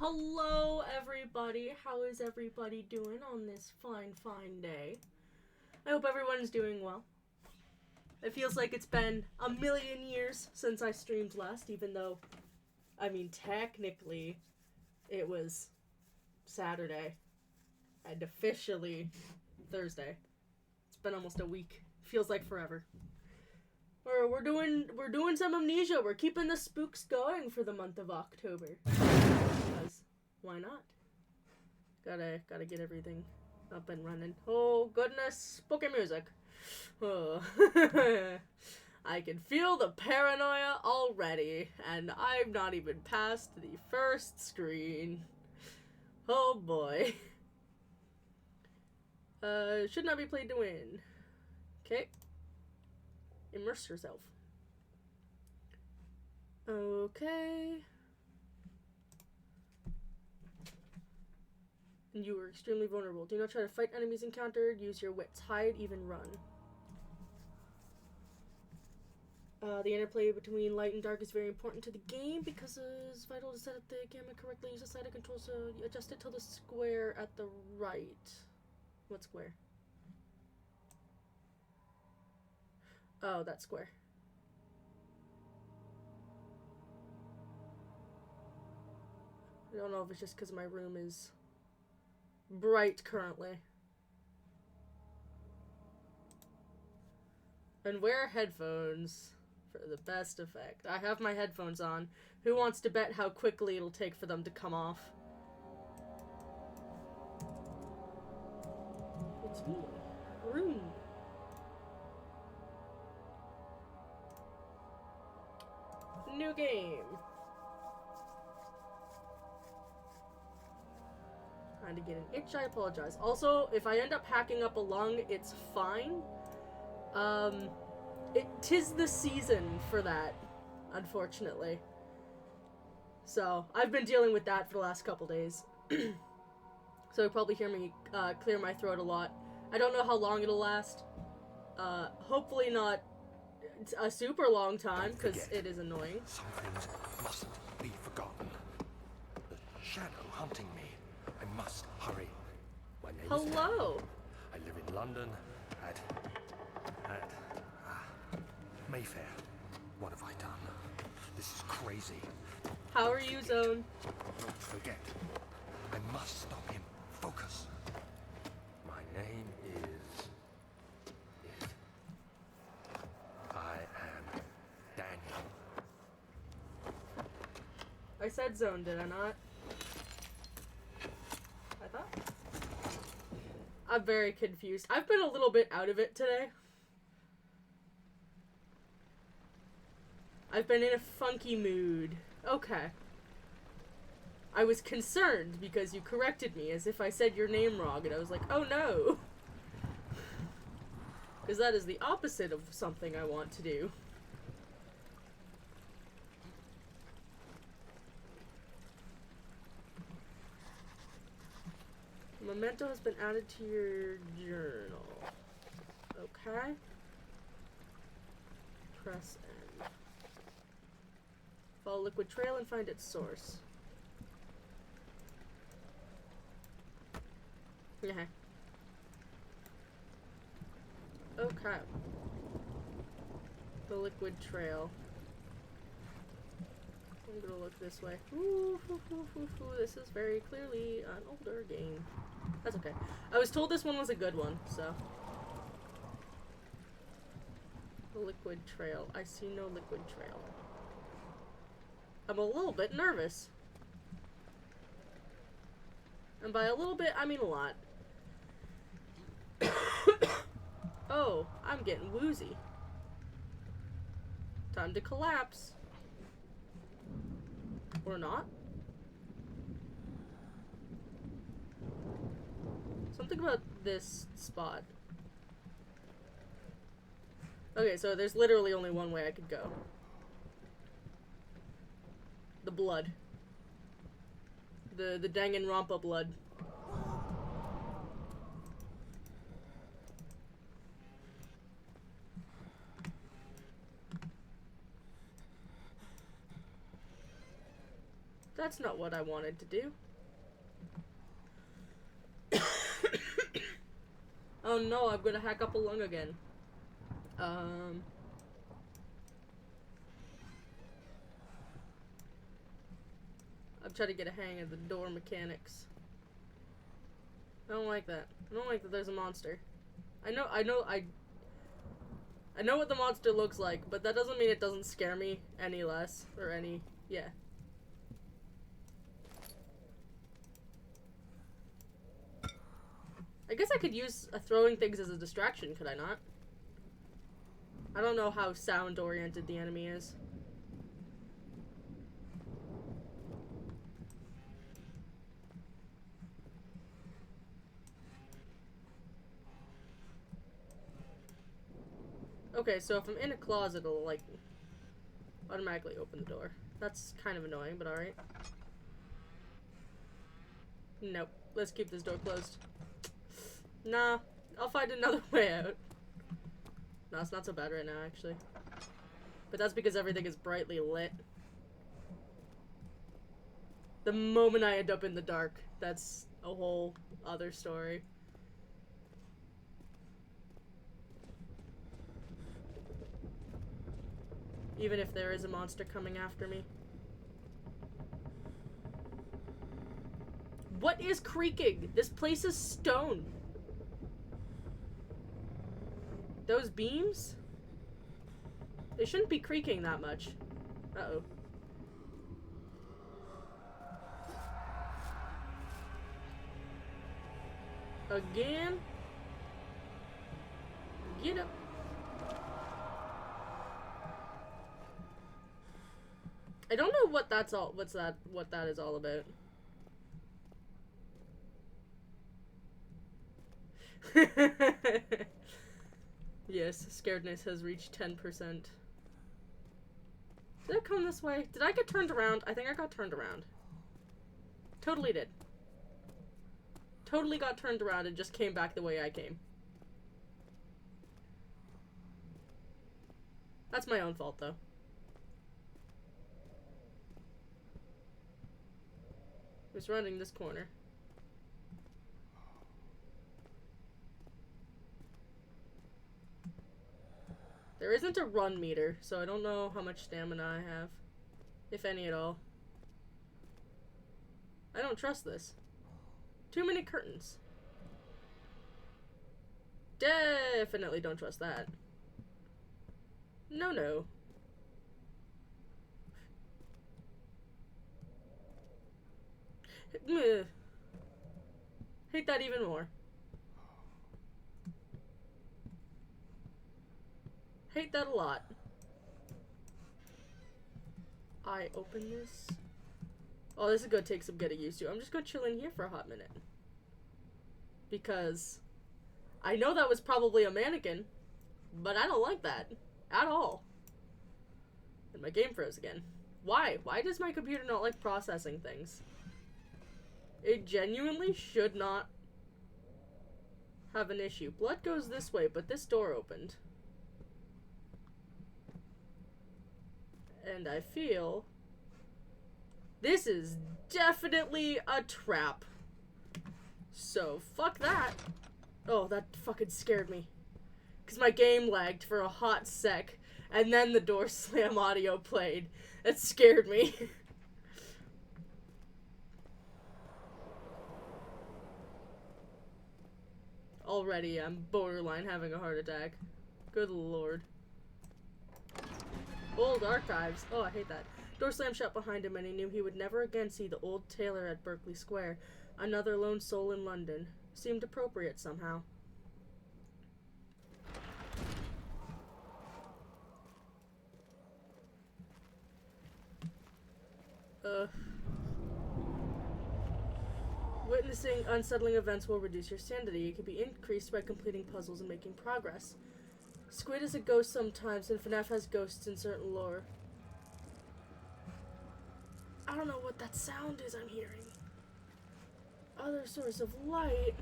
Hello everybody, how is everybody doing on this fine day? I hope everyone's doing well. It feels like it's been a million years since I streamed last, even though, I mean, technically, it was Saturday, and officially Thursday. It's been almost a week. Feels like forever. We're doing some Amnesia. We're keeping the spooks going for the month of October. Because why not? Gotta get everything up and running. Oh goodness, spooky music. Oh. I can feel the paranoia already, and I'm not even past the first screen. Oh boy. Should not be played to win. Okay. Immerse yourself. Okay. And you were extremely vulnerable. Do not try to fight enemies encountered. Use your wits. Hide, even run. The interplay between light and dark is very important to the game because it's vital to set up the gamut correctly. Use the slider control so you adjust it to the square at the right. What square? Oh, that square. I don't know if it's just because my room is bright currently. And wear headphones for the best effect. I have my headphones on. Who wants to bet how quickly it'll take for them to come off? It's me. Room. New game. Trying to get an itch, I apologize. Also, if I end up hacking up a lung, it's fine. Tis the season for that, unfortunately. So, I've been dealing with that for the last couple days. So you'll probably hear me clear my throat a lot. I don't know how long it'll last. Hopefully not a super long time, because it is annoying. Some things mustn't be forgotten. The shadow hunting me. I must hurry. My name is Hello. I live in London at Mayfair. What have I done? This is crazy. How are you, Zone? Don't forget. I must stop him. Focus. My name is I am Daniel. I said Zone, did I not? I thought. I'm very confused. I've been a little bit out of it today. I've been in a funky mood. Okay. I was concerned because you corrected me as if I said your name wrong, and I was like, oh no. Because that is the opposite of something I want to do. Memento has been added to your journal. Okay. Press N. Follow liquid trail and find its source. Yeah. Okay. The liquid trail. I'm gonna look this way. Ooh, this is very clearly an older game. That's okay. I was told this one was a good one, so. The liquid trail. I see no liquid trail. I'm a little bit nervous. And by a little bit, I mean a lot. Oh, I'm getting woozy. Time to collapse. Or not. Something about this spot. Okay, so there's literally only one way I could go. The blood. The Danganronpa blood. That's not what I wanted to do. Oh no, I'm gonna hack up a lung again. I'm trying to get a hang of the door mechanics. I don't like that. I don't like that there's a monster. I know what the monster looks like, but that doesn't mean it doesn't scare me any less, or any, yeah. I guess I could use throwing things as a distraction, could I not? I don't know how sound-oriented the enemy is. Okay, so if I'm in a closet, it'll, like, automatically open the door. That's kind of annoying, but alright. Nope. Let's keep this door closed. Nah, I'll find another way out. No, it's not so bad right now, actually. But that's because everything is brightly lit. The moment I end up in the dark, that's a whole other story. Even if there is a monster coming after me. What is creaking? This place is stone. Those beams? They shouldn't be creaking that much. Uh-oh. Again? Get up. I don't know what that's all, what that is all about. Yes, scaredness has reached 10%. Did I come this way? Did I get turned around? I think I got turned around. Totally did. Totally got turned around and just came back the way I came. That's my own fault, though. I was rounding this corner. There isn't a run meter, so I don't know how much stamina I have. If any at all. I don't trust this. Too many curtains. Definitely don't trust that. No, no. Hate that even more. Hate that a lot. I open this. Oh, this is gonna take some getting used to. I'm just gonna chill in here for a hot minute. Because I know that was probably a mannequin, but I don't like that at all. And my game froze again. Why? Why does my computer not like processing things? It genuinely should not have an issue. Blood goes this way, but this door opened. And I feel this is definitely a trap. So, fuck that. Oh, that fucking scared me. Because my game lagged for a hot sec, and then the door slam audio played. That scared me. Already, I'm borderline having a heart attack. Good lord. Old archives. Oh, I hate that. Door slammed shut behind him, and he knew he would never again see the old tailor at Berkeley Square. Another lone soul in London. Seemed appropriate somehow. Witnessing unsettling events will reduce your sanity. It can be increased by completing puzzles and making progress. Squid is a ghost sometimes, and FNAF has ghosts in certain lore. I don't know what that sound is I'm hearing. Other source of light.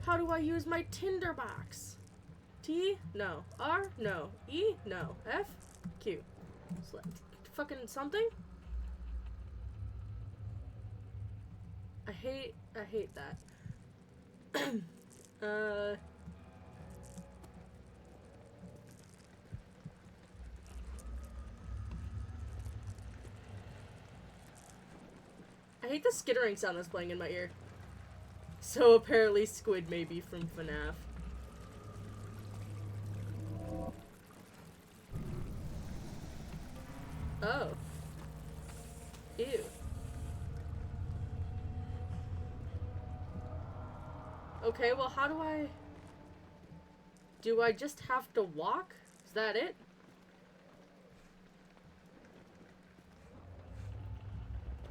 How do I use my tinderbox? T? No. R? No. E? No. F? Q. Fucking something? I hate that. I hate the skittering sound that's playing in my ear. So apparently Squid may be from FNAF. Oh. Ew. Okay, well how do I... Do I just have to walk? Is that it?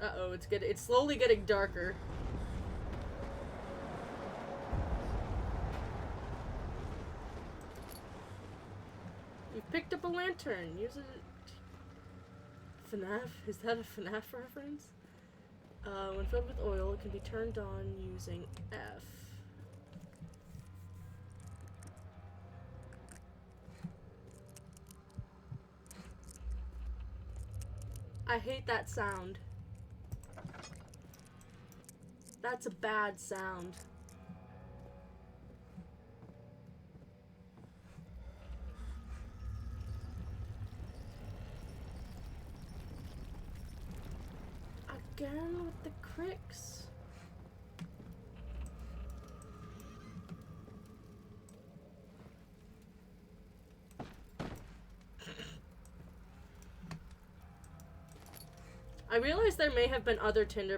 Uh-oh, it's slowly getting darker. You've picked up a lantern. Use it. FNAF? Is that a FNAF reference? When filled with oil, it can be turned on using F. I hate that sound. That's a bad sound. Again with the cricks. I realize there may have been other tinder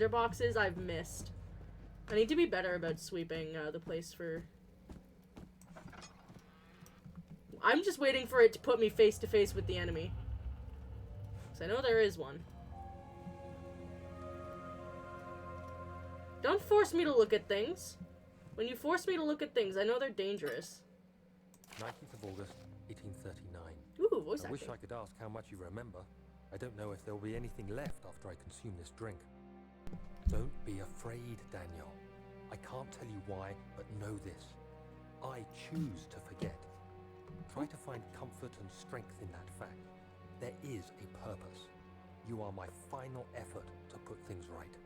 boxes I've missed. I need to be better about sweeping the place for... I'm just waiting for it to put me face to face with the enemy. Because I know there is one. Don't force me to look at things. When you force me to look at things, I know they're dangerous. 19th of August, 1839. Ooh, voice acting. I wish I could ask how much you remember. I don't know if there'll be anything left after I consume this drink. Don't be afraid, Daniel. I can't tell you why, but know this. I choose to forget. Try to find comfort and strength in that fact. There is a purpose. You are my final effort to put things right.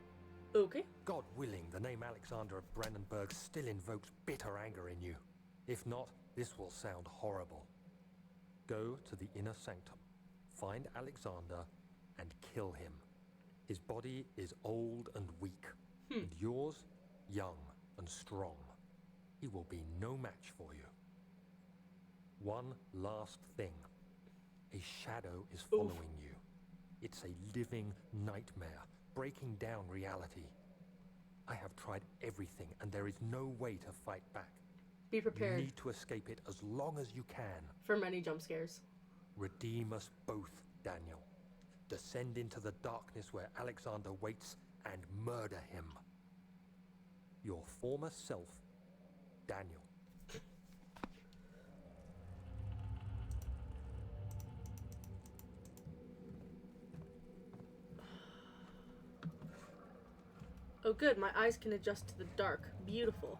Okay. God willing, the name Alexander of Brandenburg still invokes bitter anger in you. If not, this will sound horrible. Go to the inner sanctum. Find Alexander and kill him. His body is old and weak, and yours, young and strong. He will be no match for you. One last thing. A shadow is following you. It's a living nightmare, breaking down reality. I have tried everything, and there is no way to fight back. Be prepared. You need to escape it as long as you can. For many jump scares. Redeem us both, Daniel. Descend into the darkness where Alexander waits and murder him. Your former self, Daniel. Oh good, my eyes can adjust to the dark. Beautiful.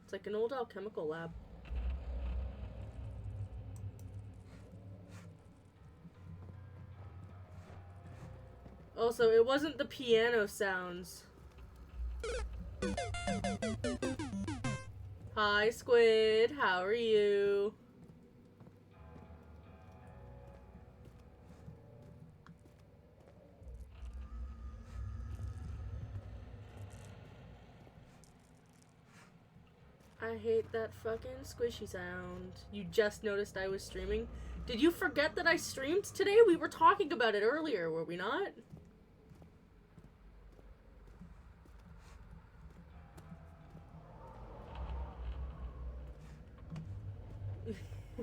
It's like an old alchemical lab. Also, it wasn't the piano sounds. Hi, Squid. How are you? I hate that fucking squishy sound. You just noticed I was streaming? Did you forget that I streamed today? We were talking about it earlier, were we not?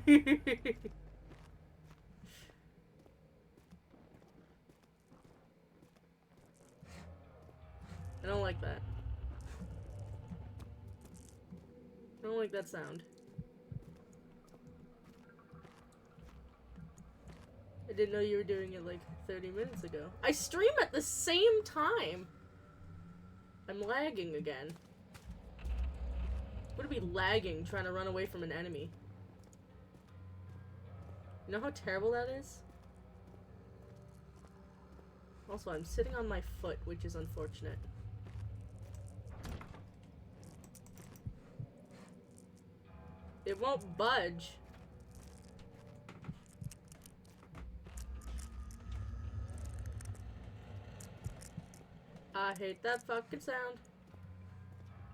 I don't like that. I don't like that sound. I didn't know you were doing it like 30 minutes ago. I stream at the same time! I'm lagging again. Would it be lagging trying to run away from an enemy? You know how terrible that is? Also, I'm sitting on my foot, which is unfortunate. It won't budge. I hate that fucking sound.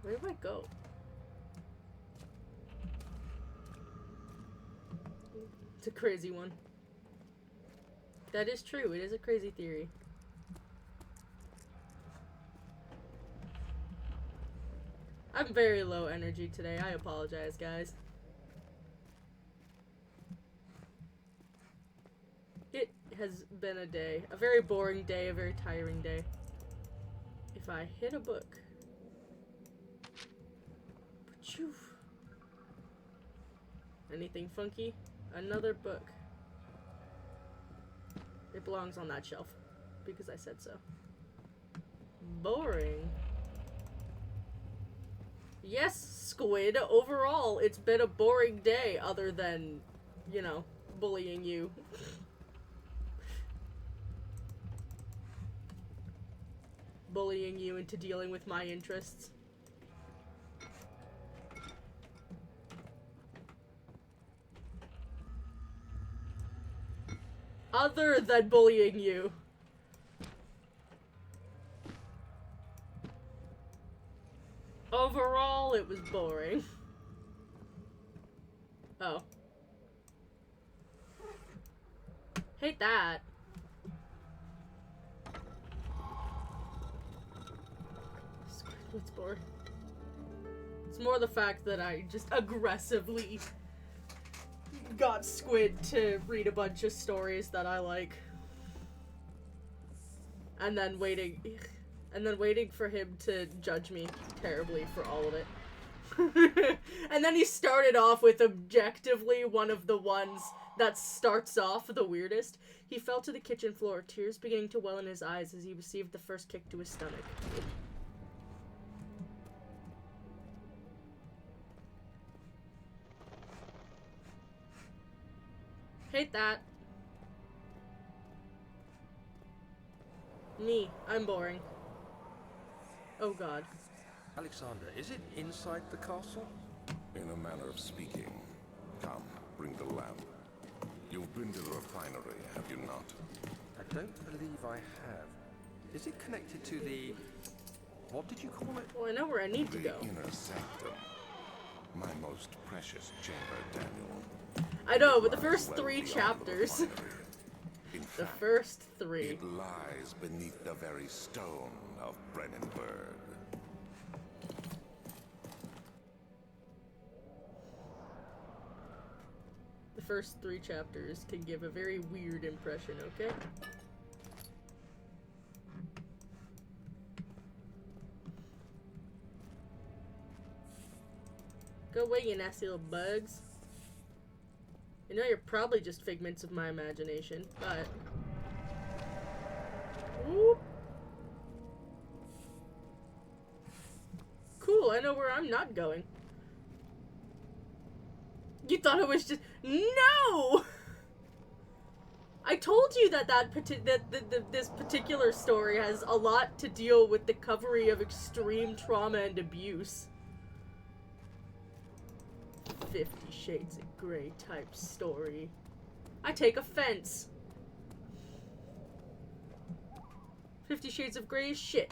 Where do I go? It's a crazy one. That is true. It is a crazy theory. I'm very low energy today. I apologize, guys. It has been a day. A very boring day, a very tiring day. If I hit a book. Pachoo. Anything funky? Another book. It belongs on that shelf. Because I said so. Boring. Yes, Squid. Overall, it's been a boring day other than, you know, bullying you. Bullying you into dealing with my interests. Other than bullying you. Overall, it was boring. Oh. Hate that. It's boring. It's more the fact that I just aggressively got Squid to read a bunch of stories that I like. And then waiting for him to judge me terribly for all of it. And then he started off with objectively one of the ones that starts off the weirdest. He fell to the kitchen floor, tears beginning to well in his eyes as he received the first kick to his stomach. Hate that. Me. I'm boring. Oh god. Alexander, is it inside the castle? In a manner of speaking. Come, bring the lamp. You've been to the refinery, have you not? I don't believe I have. Is it connected to the... what did you call it? Well, I know where I need to go. The inner sanctum. My most precious chamber, Daniel. I know, but the first 3 chapters. In The fact, first 3. it lies beneath the very stone of Brennenburg. The first 3 chapters can give a very weird impression, okay? Go away, you nasty little bugs. I know you're probably just figments of my imagination, but... Whoop. Cool, I know where I'm not going. You thought it was just... No! I told you that this particular story has a lot to deal with the recovery of extreme trauma and abuse. 50 Shades of Grey type story. I take offense. 50 Shades of Grey is shit.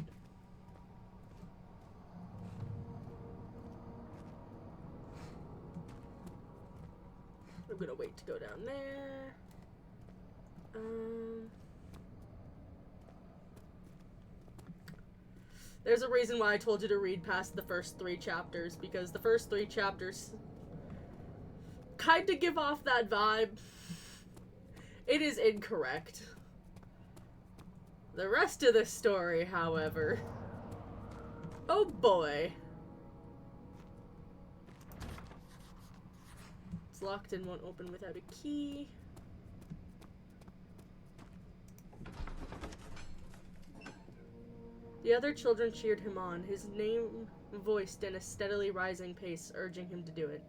I'm gonna wait to go down there. There's a reason why I told you to read past the first 3 chapters, because the first 3 chapters kind of give off that vibe. It is incorrect. The rest of the story, however... Oh boy. It's locked and won't open without a key. The other children cheered him on, his name voiced in a steadily rising pace, urging him to do it.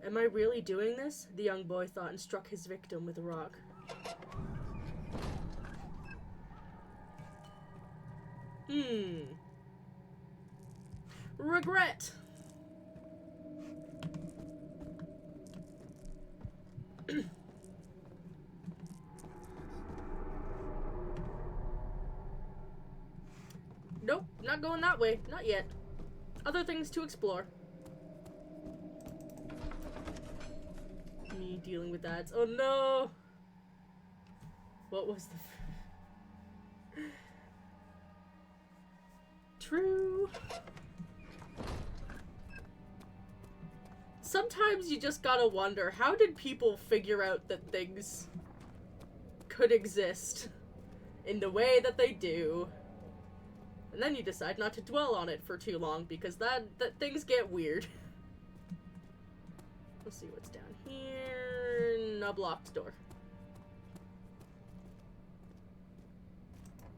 Am I really doing this? The young boy thought and struck his victim with a rock. Regret. Nope, not going that way. Not yet. Other things to explore. Me dealing with that. Oh no! What was the... True. Sometimes you just gotta wonder, how did people figure out that things could exist in the way that they do? And then you decide not to dwell on it for too long, because that things get weird. Let's see what's down here. A blocked door.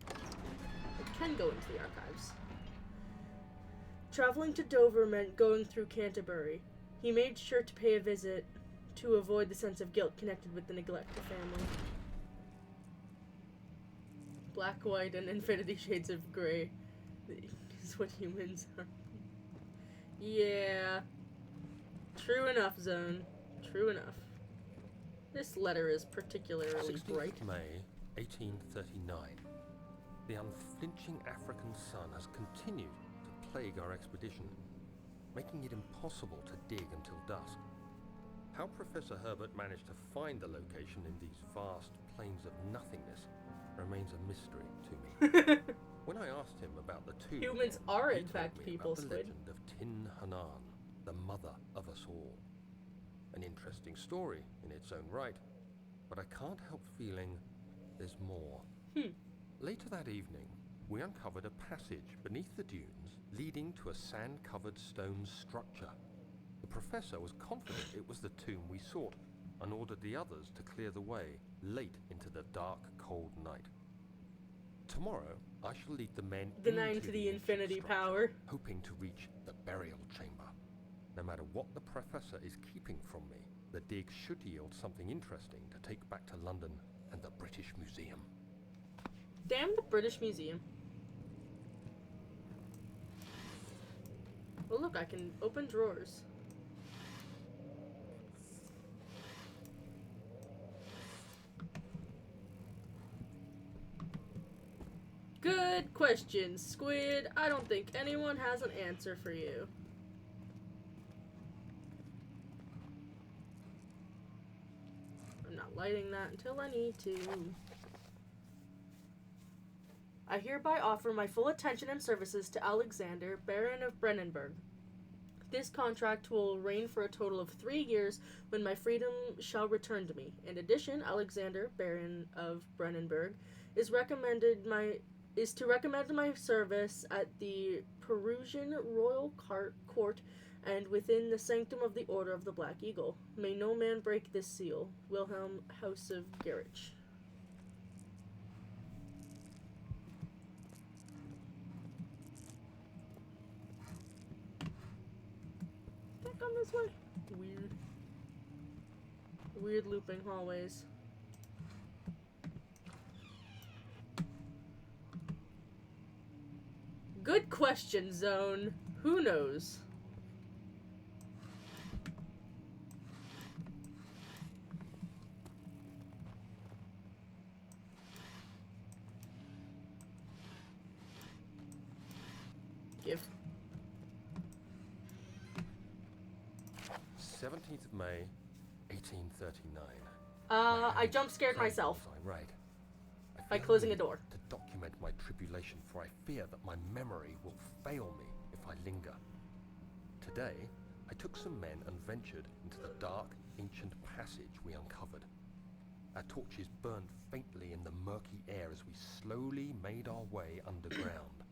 I can go into the archives. Traveling to Dover meant going through Canterbury. He made sure to pay a visit to avoid the sense of guilt connected with the neglect of family. Black, white, and infinity shades of gray is what humans are. Yeah. True enough, Zone. True enough. This letter is particularly 16th bright. May, 1839. The unflinching African sun has continued to plague our expedition, making it impossible to dig until dusk. How Professor Herbert managed to find the location in these vast plains of nothingness remains a mystery to me. When I asked him about the two, Humans are he in told fact me people, about the Squid. legend of Tin Hanan, the mother of us all. An interesting story in its own right, but I can't help feeling there's more. Later that evening, we uncovered a passage beneath the dunes leading to a sand-covered stone structure. The professor was confident it was the tomb we sought and ordered the others to clear the way late into the dark, cold night. Tomorrow, I shall lead the men The 9 into to the ancient infinity structure, power. hoping to reach the burial chamber. No matter what the professor is keeping from me, the dig should yield something interesting to take back to London and the British Museum. Damn the British Museum. Oh look, I can open drawers. Good question, Squid. I don't think anyone has an answer for you. I'm not lighting that until I need to. I hereby offer my full attention and services to Alexander, Baron of Brennenburg. This contract will reign for a total of 3 years when my freedom shall return to me. In addition, Alexander, Baron of Brennenburg, is to recommend my service at the Perusian Royal Court and within the sanctum of the Order of the Black Eagle. May no man break this seal. Wilhelm, House of Gerich. Back on this way. Weird looping hallways. Good question, Zone. Who knows? Give. 17th of May, 1839. I jump scared myself Was I right? I by feel closing a need door. to document my tribulation, for I fear that my memory will fail me if I linger. Today, I took some men and ventured into the dark, ancient passage we uncovered. Our torches burned faintly in the murky air as we slowly made our way underground.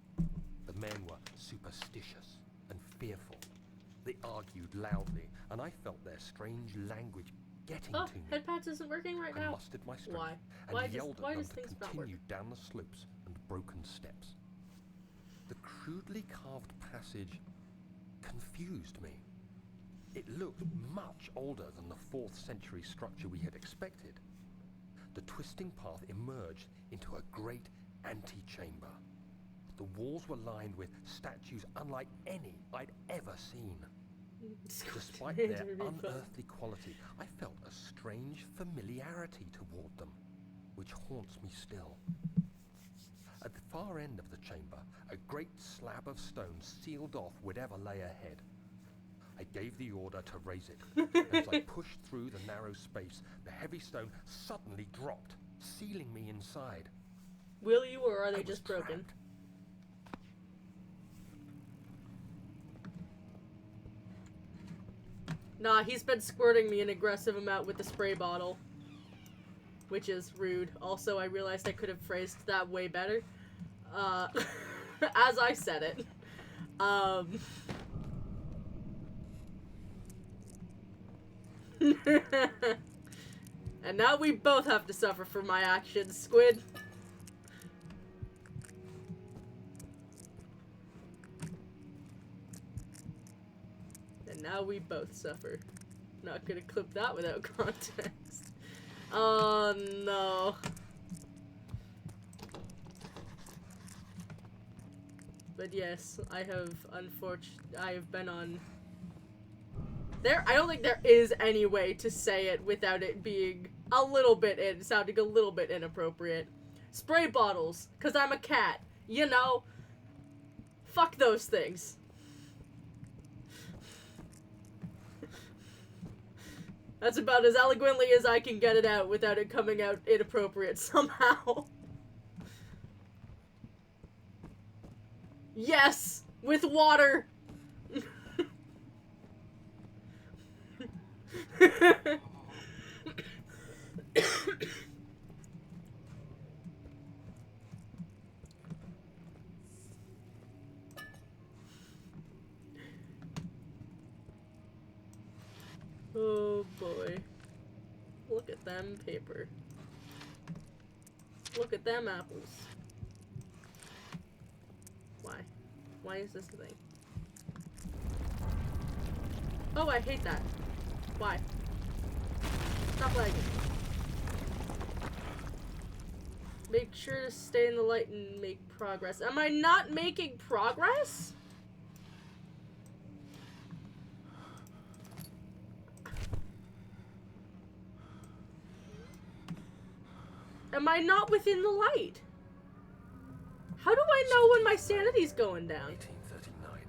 The men were superstitious and fearful. They argued loudly, and I felt their strange language getting Oh, to me. head patch isn't working right I now. mustered my strength Why? and Why yelled does at them things to not work? continue down the slopes and broken steps. The crudely carved passage confused me. It looked much older than the 4th century structure we had expected. The twisting path emerged into a great antechamber. The The walls were lined with statues unlike any I'd ever seen. Despite their unearthly quality, I felt a strange familiarity toward them, which haunts me still. At the far end of the chamber, a great slab of stone sealed off whatever lay ahead. I gave the order to raise it. As I pushed through the narrow space, the heavy stone suddenly dropped, sealing me inside. Will you, or are I they was just broken? trapped. Nah, he's been squirting me an aggressive amount with the spray bottle. Which is rude. Also, I realized I could have phrased that way better. As I said it. And now we both have to suffer for my actions, Squid. And now we both suffer. Not gonna clip that without context. Oh no. But yes, I have been on I don't think there is any way to say it without it being sounding a little bit inappropriate. Spray bottles, 'cause I'm a cat, you know? Fuck those things. That's about as eloquently as I can get it out without it coming out inappropriate somehow. Yes! With water! Oh boy. Look at them paper. Look at them apples. Why? Why is this the thing? Oh, I hate that. Why? Stop lagging. Make sure to stay in the light and make progress. Am I not making progress? Am I not within the light? How do I know when my sanity's going down? 1839.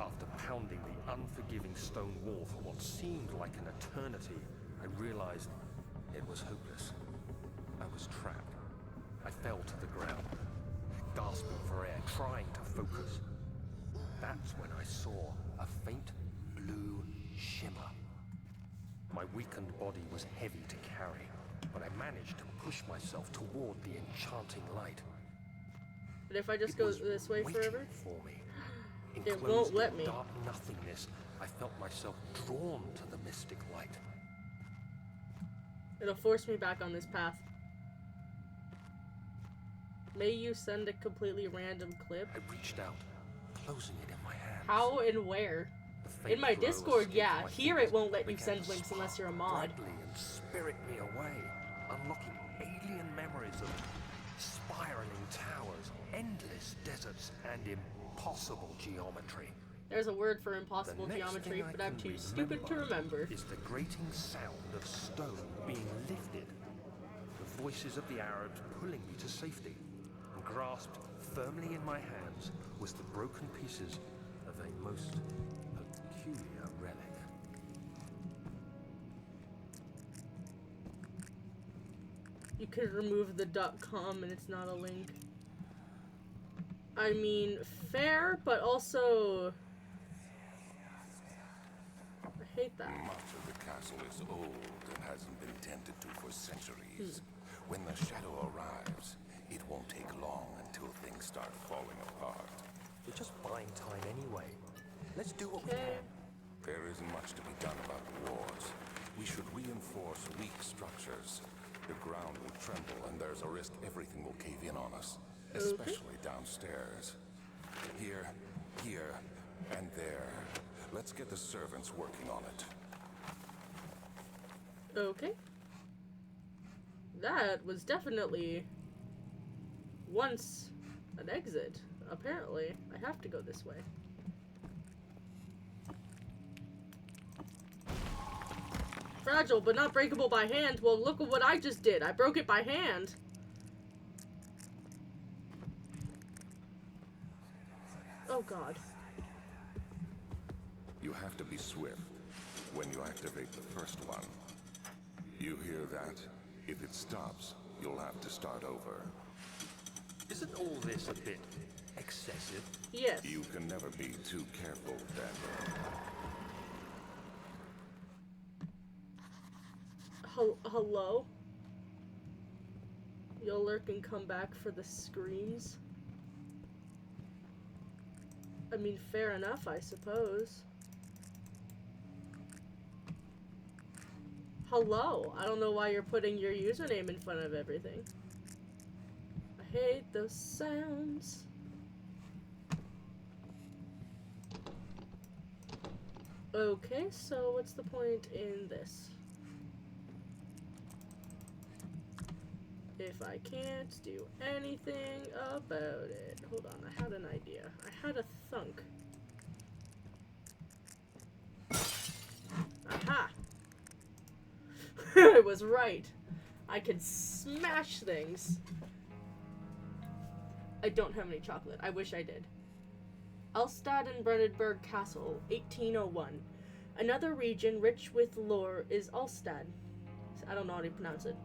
After pounding the unforgiving stone wall for what seemed like an eternity, I realized it was hopeless. I was trapped. I fell to the ground, gasping for air, trying to focus. That's when I saw a faint blue shimmer. My weakened body was heavy to carry, but I managed to push myself toward the enchanting light. But if I just go this way waiting forever? For me. It won't let me. In dark nothingness, I felt myself drawn to the mystic light. It'll force me back on this path. May you send a completely random clip? I reached out, closing it in my hands. How and where? The faint In my glow Discord, escaped yeah. my Here fingers it won't let you began send to links unless spark you're a mod. brightly and spirit me away, unlocking alien memories of spiraling towers, endless deserts, and impossible geometry. There's a word for impossible The next geometry, thing I but I'm can too stupid to remember. Is the grating sound of stone being lifted. The voices of the Arabs pulling me to safety. And grasped firmly in my hands was the broken pieces of a most peculiar relic. You could remove the .com and it's not a link. I mean, fair, but also... I hate that. Much of the castle is old and hasn't been tended to for centuries. When the shadow arrives, it won't take long until things start falling apart. We're just buying time anyway. Let's do what we Okay. can. There isn't much to be done about the walls. We should reinforce weak structures. The ground will tremble and there's a risk everything will cave in on us, especially downstairs. Here, and there. Let's get the servants working on it. Okay. That was definitely once An exit. Apparently, I have to go this way. Fragile, but not breakable by hand. Well, look at what I just did. I broke it by hand. Oh, God. You have to be swift when you activate the first one. You hear that? If it stops, you'll have to start over. Isn't all this a bit excessive? Yes. You can never be too careful, Daniel. Hello? You'll lurk and come back for the screams? I mean, fair enough, I suppose. Hello? I don't know why you're putting your username in front of everything. I hate those sounds. Okay, so what's the point in this? If I can't do anything about it. Hold on, I had an idea. I had a thunk. Aha! I was right. I can smash things. I don't have any chocolate. I wish I did. Elstad and Brandenburg Castle, 1801. Another region rich with lore is Alstad. I don't know how to pronounce it.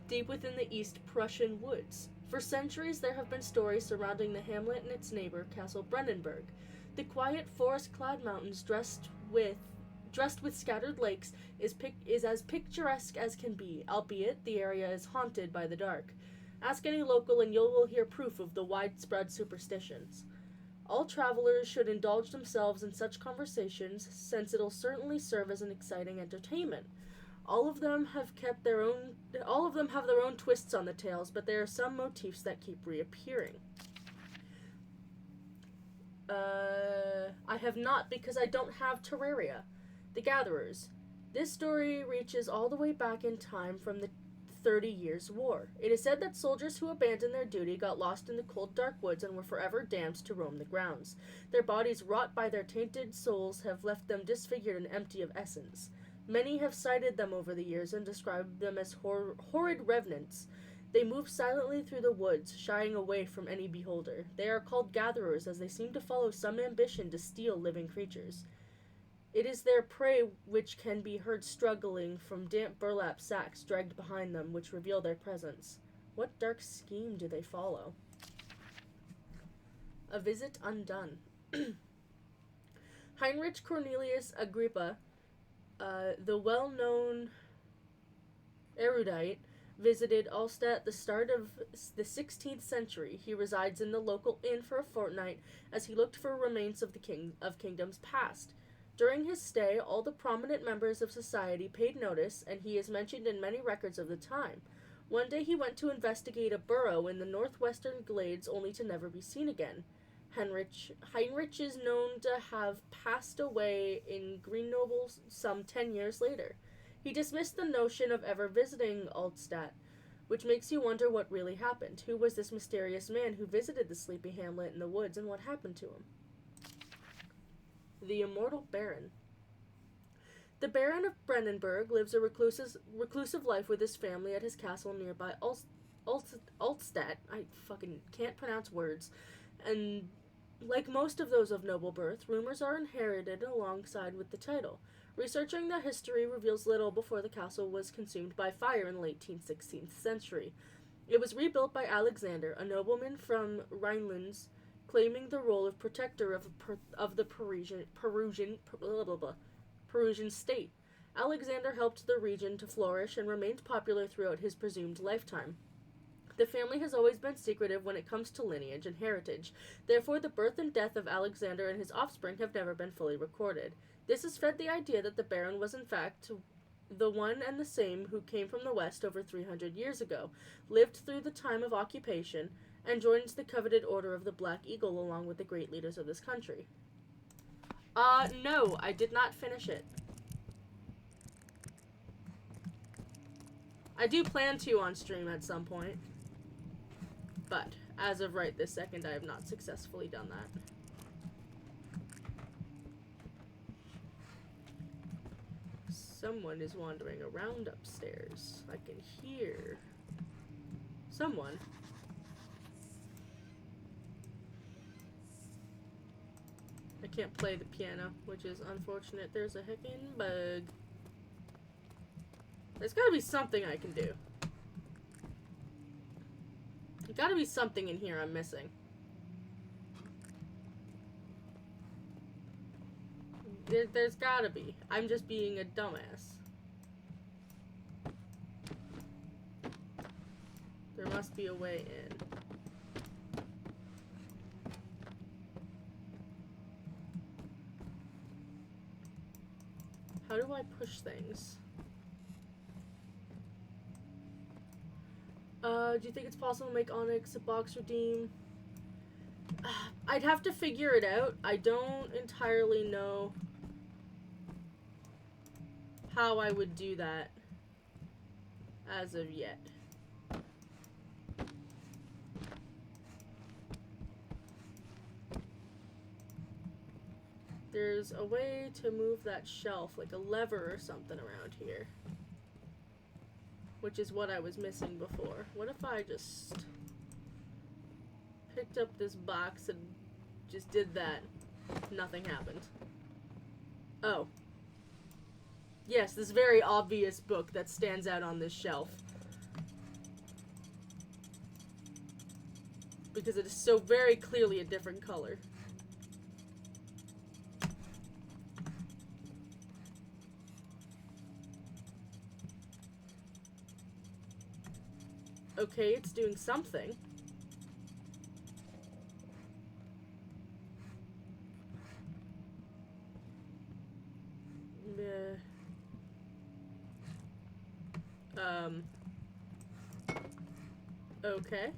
Deep within the East Prussian woods. For centuries there have been stories surrounding the hamlet and its neighbor, Castle Brandenburg. The quiet forest-clad mountains dressed with scattered lakes is as picturesque as can be, albeit the area is haunted by the dark. Ask any local and you will hear proof of the widespread superstitions. All travelers should indulge themselves in such conversations, since it'll certainly serve as an exciting entertainment. All of them have their own twists on the tales, but there are some motifs that keep reappearing. I have not, because I don't have Terraria. The Gatherers. This story reaches all the way back in time from the 30 Years' War. It is said that soldiers who abandoned their duty got lost in the cold, dark woods and were forever damned to roam the grounds. Their bodies, wrought by their tainted souls, have left them disfigured and empty of essence. Many have cited them over the years and described them as horrid revenants. They move silently through the woods, shying away from any beholder. They are called gatherers, as they seem to follow some ambition to steal living creatures. It is their prey which can be heard struggling from damp burlap sacks dragged behind them, which reveal their presence. What dark scheme do they follow? A visit undone. Heinrich Cornelius Agrippa, the well-known erudite, visited Alstadt at the start of the 16th century. He resides in the local inn for a fortnight as he looked for remains of kingdoms past. During his stay, all the prominent members of society paid notice, and he is mentioned in many records of the time. One day he went to investigate a burrow in the northwestern glades, only to never be seen again. Heinrich is known to have passed away in Grenoble some 10 years later. He dismissed the notion of ever visiting Altstadt, which makes you wonder what really happened. Who was this mysterious man who visited the sleepy hamlet in the woods, and what happened to him? The Immortal Baron. The Baron of Brandenburg lives a reclusive life with his family at his castle nearby Altstadt. I fucking can't pronounce words. And like most of those of noble birth, rumors are inherited alongside with the title. Researching the history reveals little before the castle was consumed by fire in the late 16th century. It was rebuilt by Alexander, a nobleman from Rhinelands, claiming the role of protector of the Perusian state. Alexander helped the region to flourish and remained popular throughout his presumed lifetime. The family has always been secretive when it comes to lineage and heritage. Therefore, the birth and death of Alexander and his offspring have never been fully recorded. This has fed the idea that the Baron was in fact the one and the same who came from the west over 300 years ago, lived through the time of occupation, and joins the coveted Order of the Black Eagle along with the great leaders of this country. No, I did not finish it. I do plan to on stream at some point. But, as of right this second, I have not successfully done that. Someone is wandering around upstairs. I can hear someone. I can't play the piano, which is unfortunate. There's a heckin' bug. There's gotta be something I can do. There's gotta be something in here I'm missing. There's gotta be. I'm just being a dumbass. There must be a way in. How do I push things? Do you think it's possible to make Onyx a box redeem? I'd have to figure it out. I don't entirely know how I would do that as of yet. There's a way to move that shelf, like a lever or something around here. Which is what I was missing before. What if I just picked up this box and just did that? Nothing happened. Oh. Yes, this very obvious book that stands out on this shelf. Because it is so very clearly a different color. Okay, it's doing something. Okay.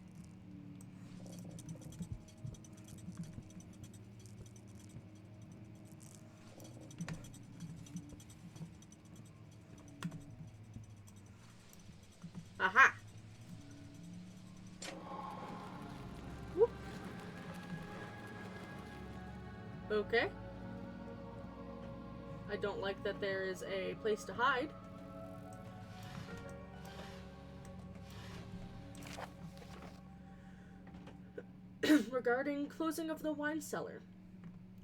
Aha! Whoop. Okay. I don't like that there is a place to hide. Regarding closing of the wine cellar.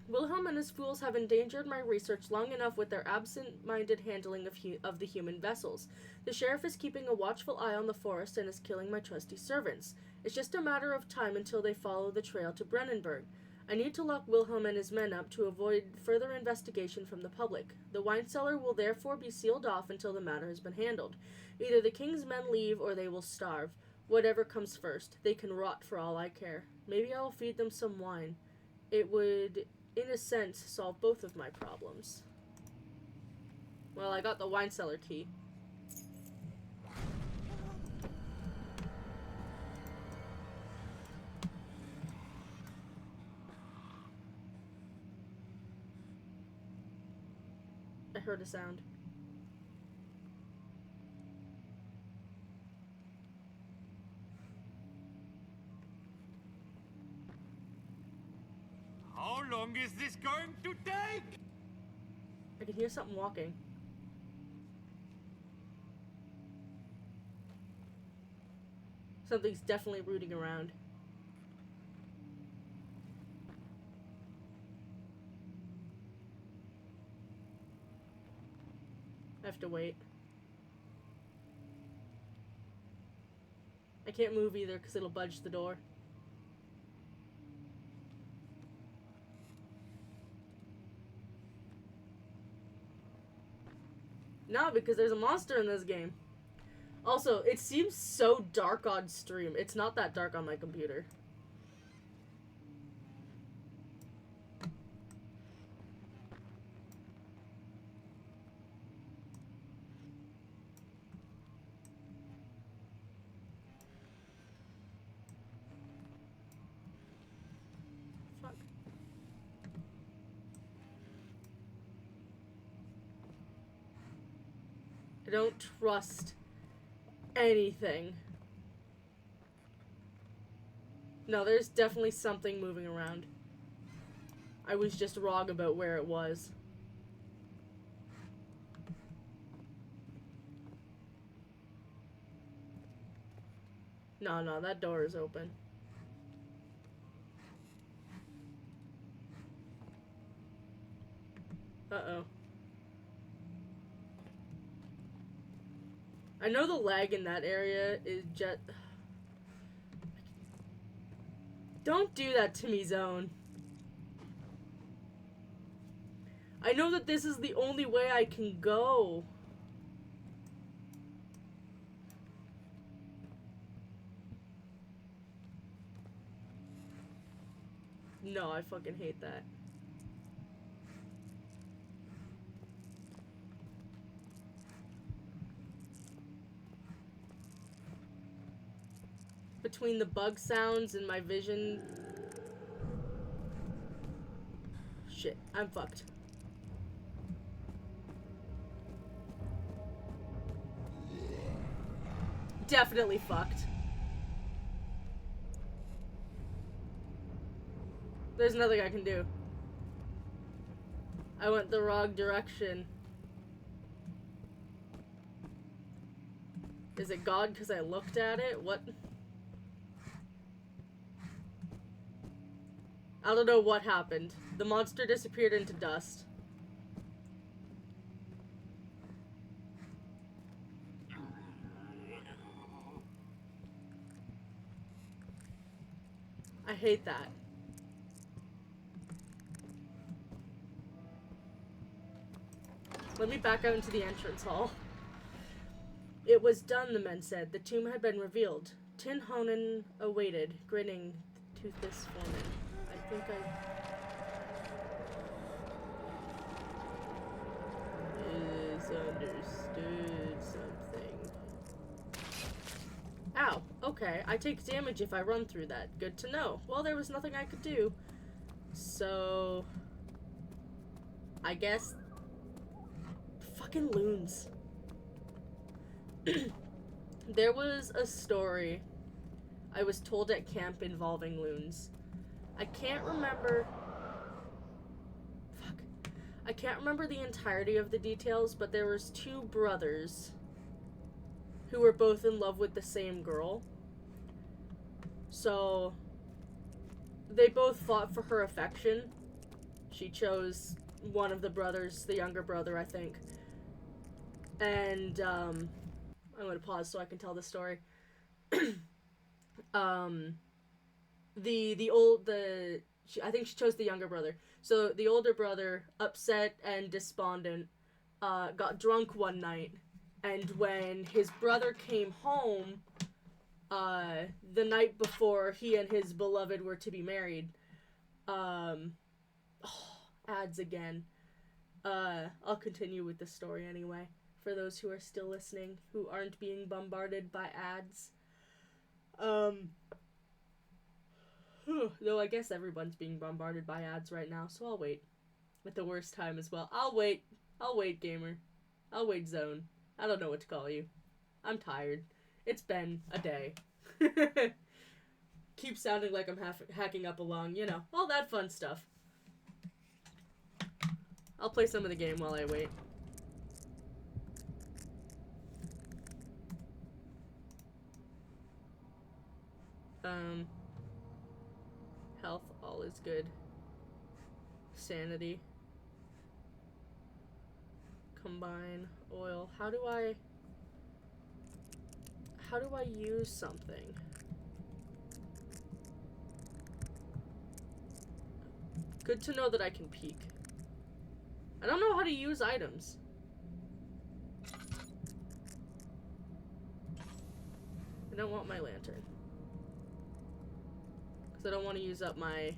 Wilhelm and his fools have endangered my research long enough with their absent-minded handling of the human vessels. The sheriff is keeping a watchful eye on the forest and is killing my trusty servants. It's just a matter of time until they follow the trail to Brennenburg. I need to lock Wilhelm and his men up to avoid further investigation from the public. The wine cellar will therefore be sealed off until the matter has been handled. Either the king's men leave or they will starve. Whatever comes first. They can rot for all I care. Maybe I will feed them some wine. It would, in a sense, solve both of my problems. Well, I got the wine cellar key. I heard a sound. How long is this going to take? I can hear something walking. Something's definitely rooting around. I have to wait. I can't move either because it'll budge the door. No, because there's a monster in this game. Also, it seems so dark on stream. It's not that dark on my computer. Fuck. I don't trust anything. No, there's definitely something moving around. I was just wrong about where it was. No, that door is open. Uh-oh. I know the lag in that area is just... Don't do that to me, Zone. I know that this is the only way I can go. No, I fucking hate that. Between the bug sounds and my vision... Shit, I'm fucked. Definitely fucked. There's nothing I can do. I went the wrong direction. Is it God because I looked at it? What? I don't know what happened. The monster disappeared into dust. I hate that. Let me back out into the entrance hall. It was done, the men said. The tomb had been revealed. Tin Honan awaited, grinning, toothless foreman. I think I misunderstood something. Ow, okay. I take damage if I run through that. Good to know. Well, there was nothing I could do. So... I guess... Fucking loons. There was a story I was told at camp involving loons. I can't remember... Fuck. I can't remember the entirety of the details, but there was two brothers who were both in love with the same girl. So, they both fought for her affection. She chose one of the brothers, the younger brother, I think. And, I'm gonna pause so I can tell the story. I think she chose the younger brother. So the older brother, upset and despondent, got drunk one night, and when his brother came home, the night before he and his beloved were to be married, ads again. I'll continue with the story anyway, for those who are still listening, who aren't being bombarded by ads. Though I guess everyone's being bombarded by ads right now, so I'll wait. At the worst time as well. I'll wait, gamer. I'll wait, Zone. I don't know what to call you. I'm tired. It's been a day. Keep sounding like I'm hacking up along, you know, all that fun stuff. I'll play some of the game while I wait. Health, all is good. Sanity. Combine, oil. How do I use something? Good to know that I can peek. I don't know how to use items. I don't want my lantern. Because I don't want to use up my...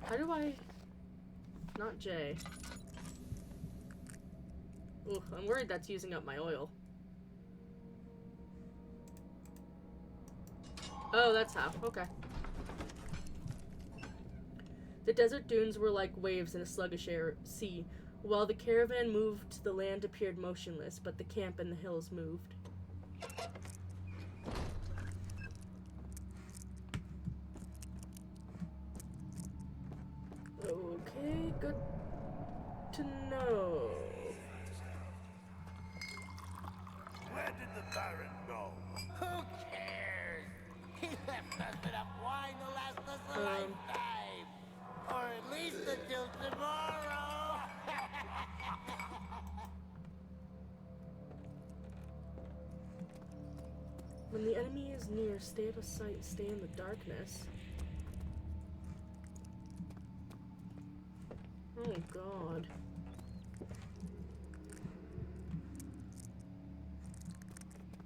How do I... Not J. Ooh, I'm worried that's using up my oil. Oh, that's how. Okay. The desert dunes were like waves in a sluggish sea. While the caravan moved, the land appeared motionless, but the camp and the hills moved. Okay, good to know. Where did the Baron go? Who cares? He left us enough wine to last us a lifetime. Or at least until tomorrow. When the enemy is near, stay out of sight, stay in the darkness. Oh god.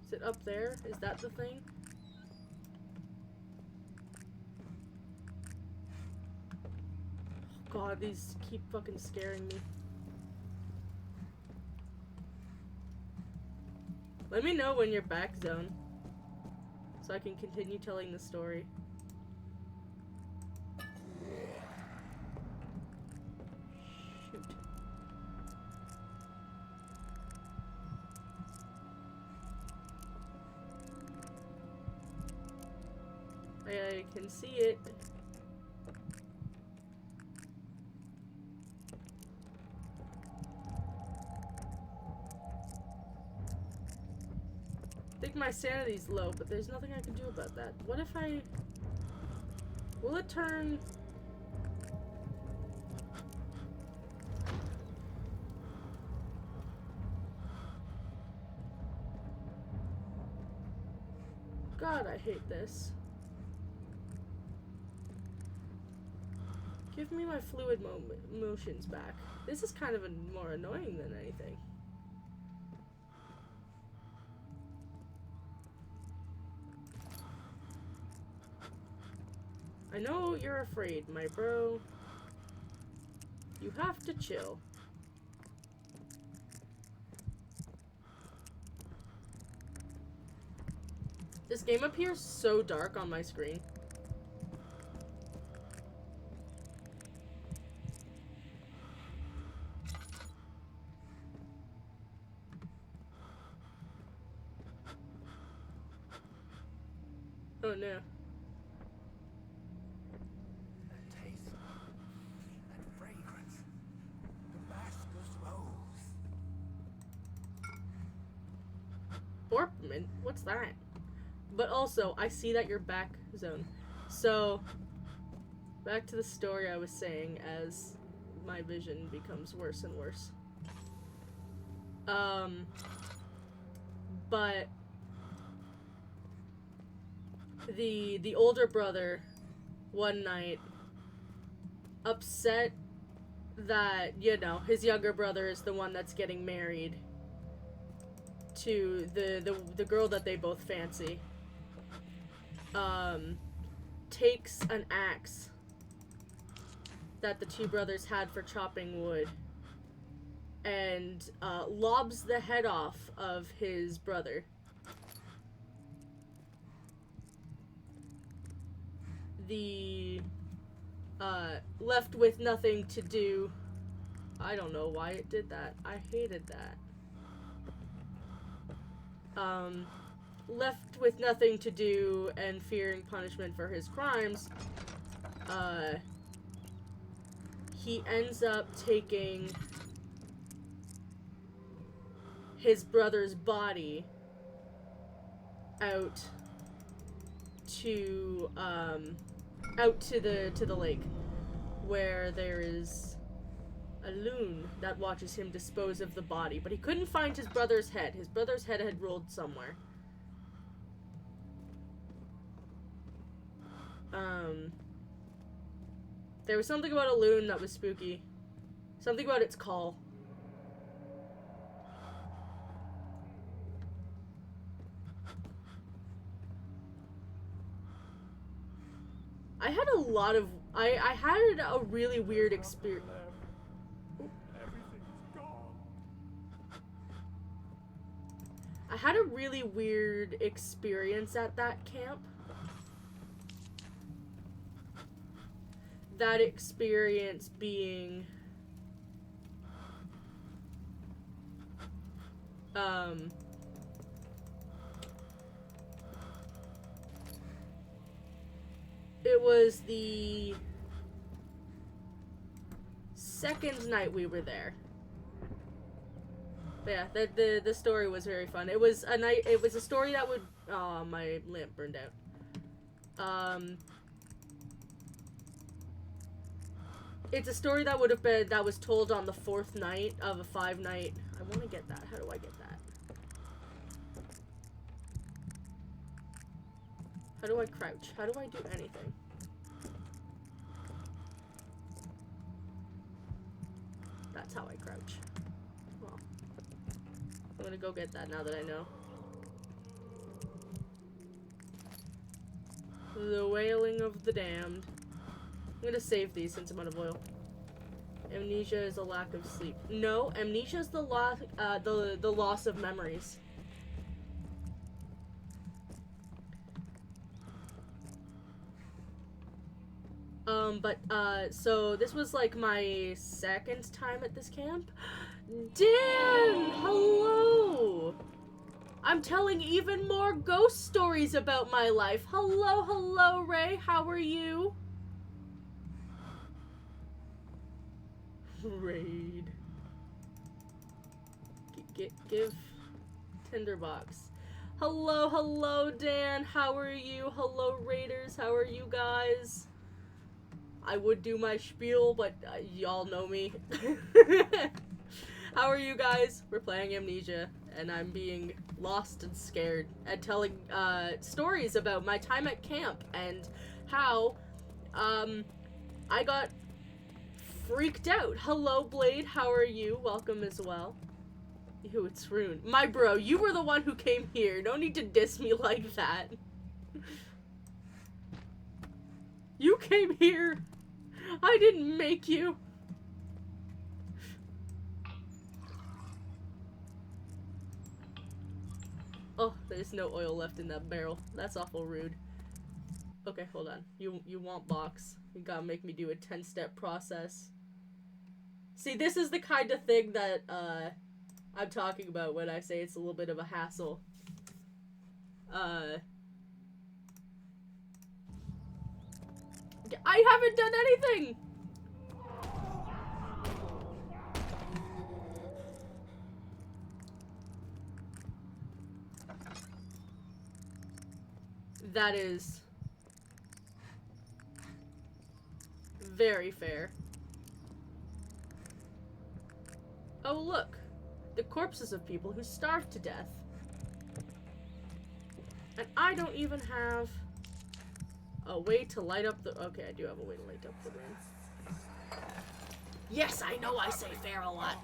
Is it up there? Is that the thing? Oh god, these keep fucking scaring me. Let me know when you're back, Zone, so I can continue telling the story. Shoot. I can see it. I think my sanity's low, but there's nothing I can do about that. What if I... Will it turn... God, I hate this. Give me my fluid motions back. This is kind of more annoying than anything. I know you're afraid, my bro. You have to chill. This game appears so dark on my screen. Oh no. That taste, that fragrance, Damascus rose. Orpiment? What's that? But also, I see that you're back, Zone. So, back to the story I was saying as my vision becomes worse and worse. But the older brother one night upset that, you know, his younger brother is the one that's getting married to the girl that they both fancy. Takes an axe that the two brothers had for chopping wood and lobs the head off of his brother. The left with nothing to do. I don't know why it did that. I hated that. Left with nothing to do and fearing punishment for his crimes, he ends up taking his brother's body out to the lake, where there is a loon that watches him dispose of the body. But he couldn't find his brother's head. His brother's head had rolled somewhere. There was something about a loon that was spooky. Something about its call. I had a lot of... I had a really weird experience. Everything's gone. I had a really weird experience at that camp. That experience being... it was the second night we were there. But yeah, the story was very fun. It was a story that would, oh, my lamp burned out. It's a story that that was told on the 4th night of a 5-night. I want to get that. How do I get that? How do I crouch? How do I do anything? That's how I crouch. Well, I'm gonna go get that now that I know. The Wailing of the Damned. I'm gonna save these since I'm out of oil. Amnesia is a lack of sleep. No, amnesia is the loss of memories. So this was like my 2nd time at this camp. Dan, hello! I'm telling even more ghost stories about my life. Hello, Ray, how are you? Raid. Give Tinderbox. Hello, Dan, how are you? Hello, Raiders, how are you guys? I would do my spiel, but y'all know me. How are you guys? We're playing Amnesia, and I'm being lost and scared and telling stories about my time at camp and how I got freaked out. Hello, Blade. How are you? Welcome as well. Ew, it's Rune. My bro, you were the one who came here. No need to diss me like that. You came here. I didn't make you. Oh, there's no oil left in that barrel. That's awful rude. Okay, hold on. You want box. You gotta make me do a 10-step process. See, this is the kind of thing that I'm talking about when I say it's a little bit of a hassle. I haven't done anything! That is very fair. Oh, look. The corpses of people who starved to death. And I don't even have a way to light up the... Okay, I do have a way to light up the room. Yes, I know I say fair a lot.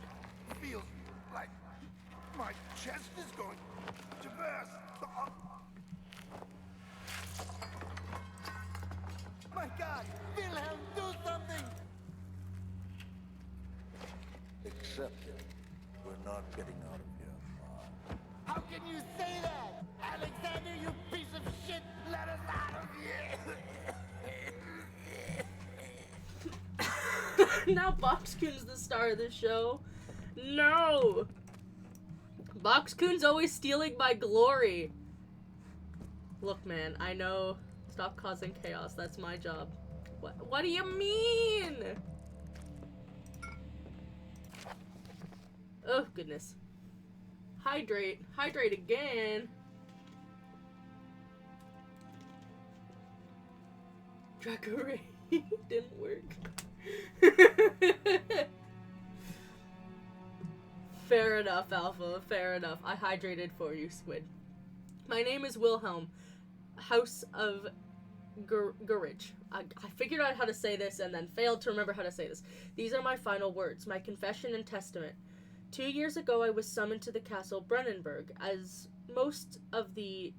Feels like my chest is going to burst. My God! Wilhelm, do something! Except we're not getting out of here. How can you say that? Alexander, you piece of shit! Let us out of here! Now Boxcoon's the star of the show. No! Boxcoon's always stealing my glory. Look, man, I know. Stop causing chaos. That's my job. What do you mean? Oh, goodness. Hydrate. Hydrate again. Draco didn't work. Fair enough, Alpha. Fair enough. I hydrated for you, Squid. My name is Wilhelm, House of Gurridge. I figured out how to say this and then failed to remember how to say this. These are my final words, my confession and testament. 2 years ago, I was summoned to the castle Brennenburg. As most of the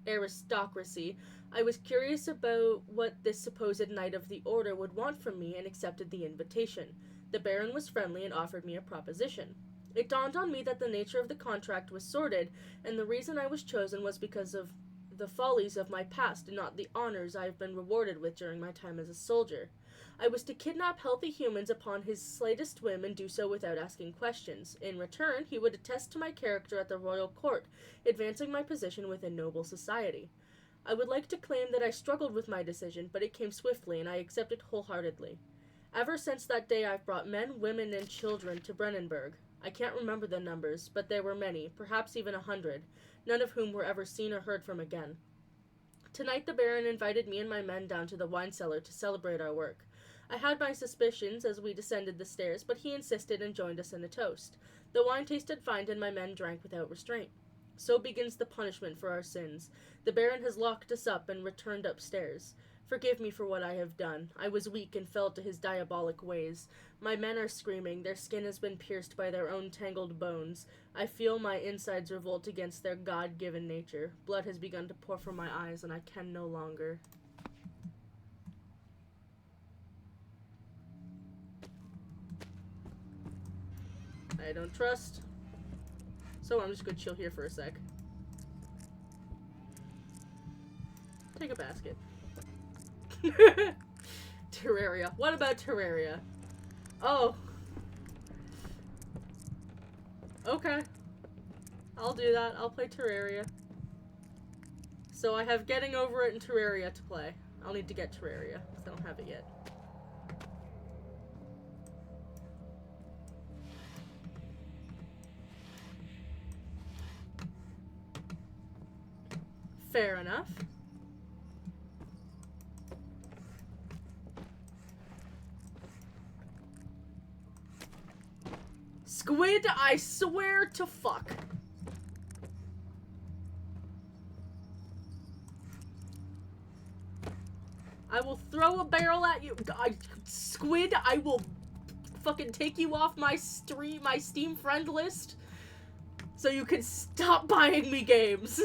aristocracy, I was curious about what this supposed Knight of the Order would want from me and accepted the invitation. The Baron was friendly and offered me a proposition. It dawned on me that the nature of the contract was sordid, and the reason I was chosen was because of the follies of my past and not the honors I have been rewarded with during my time as a soldier. I was to kidnap healthy humans upon his slightest whim and do so without asking questions. In return, he would attest to my character at the royal court, advancing my position within noble society. I would like to claim that I struggled with my decision, but it came swiftly, and I accepted wholeheartedly. Ever since that day, I've brought men, women, and children to Brennenburg. I can't remember the numbers, but there were many, perhaps even 100, none of whom were ever seen or heard from again. Tonight the Baron invited me and my men down to the wine cellar to celebrate our work. I had my suspicions as we descended the stairs, but he insisted and joined us in a toast. The wine tasted fine and my men drank without restraint. So begins the punishment for our sins. The Baron has locked us up and returned upstairs. Forgive me for what I have done. I was weak and fell to his diabolic ways. My men are screaming. Their skin has been pierced by their own tangled bones. I feel my insides revolt against their God-given nature. Blood has begun to pour from my eyes, and I can no longer. I don't trust. So I'm just gonna chill here for a sec. Take a basket. Terraria. What about Terraria? Oh. Okay. I'll do that. I'll play Terraria. So I have Getting Over It and Terraria to play. I'll need to get Terraria, because I don't have it yet. Fair enough. Squid, I swear to fuck. I will throw a barrel at you. Squid, I will fucking take you off my Steam friend list so you can stop buying me games.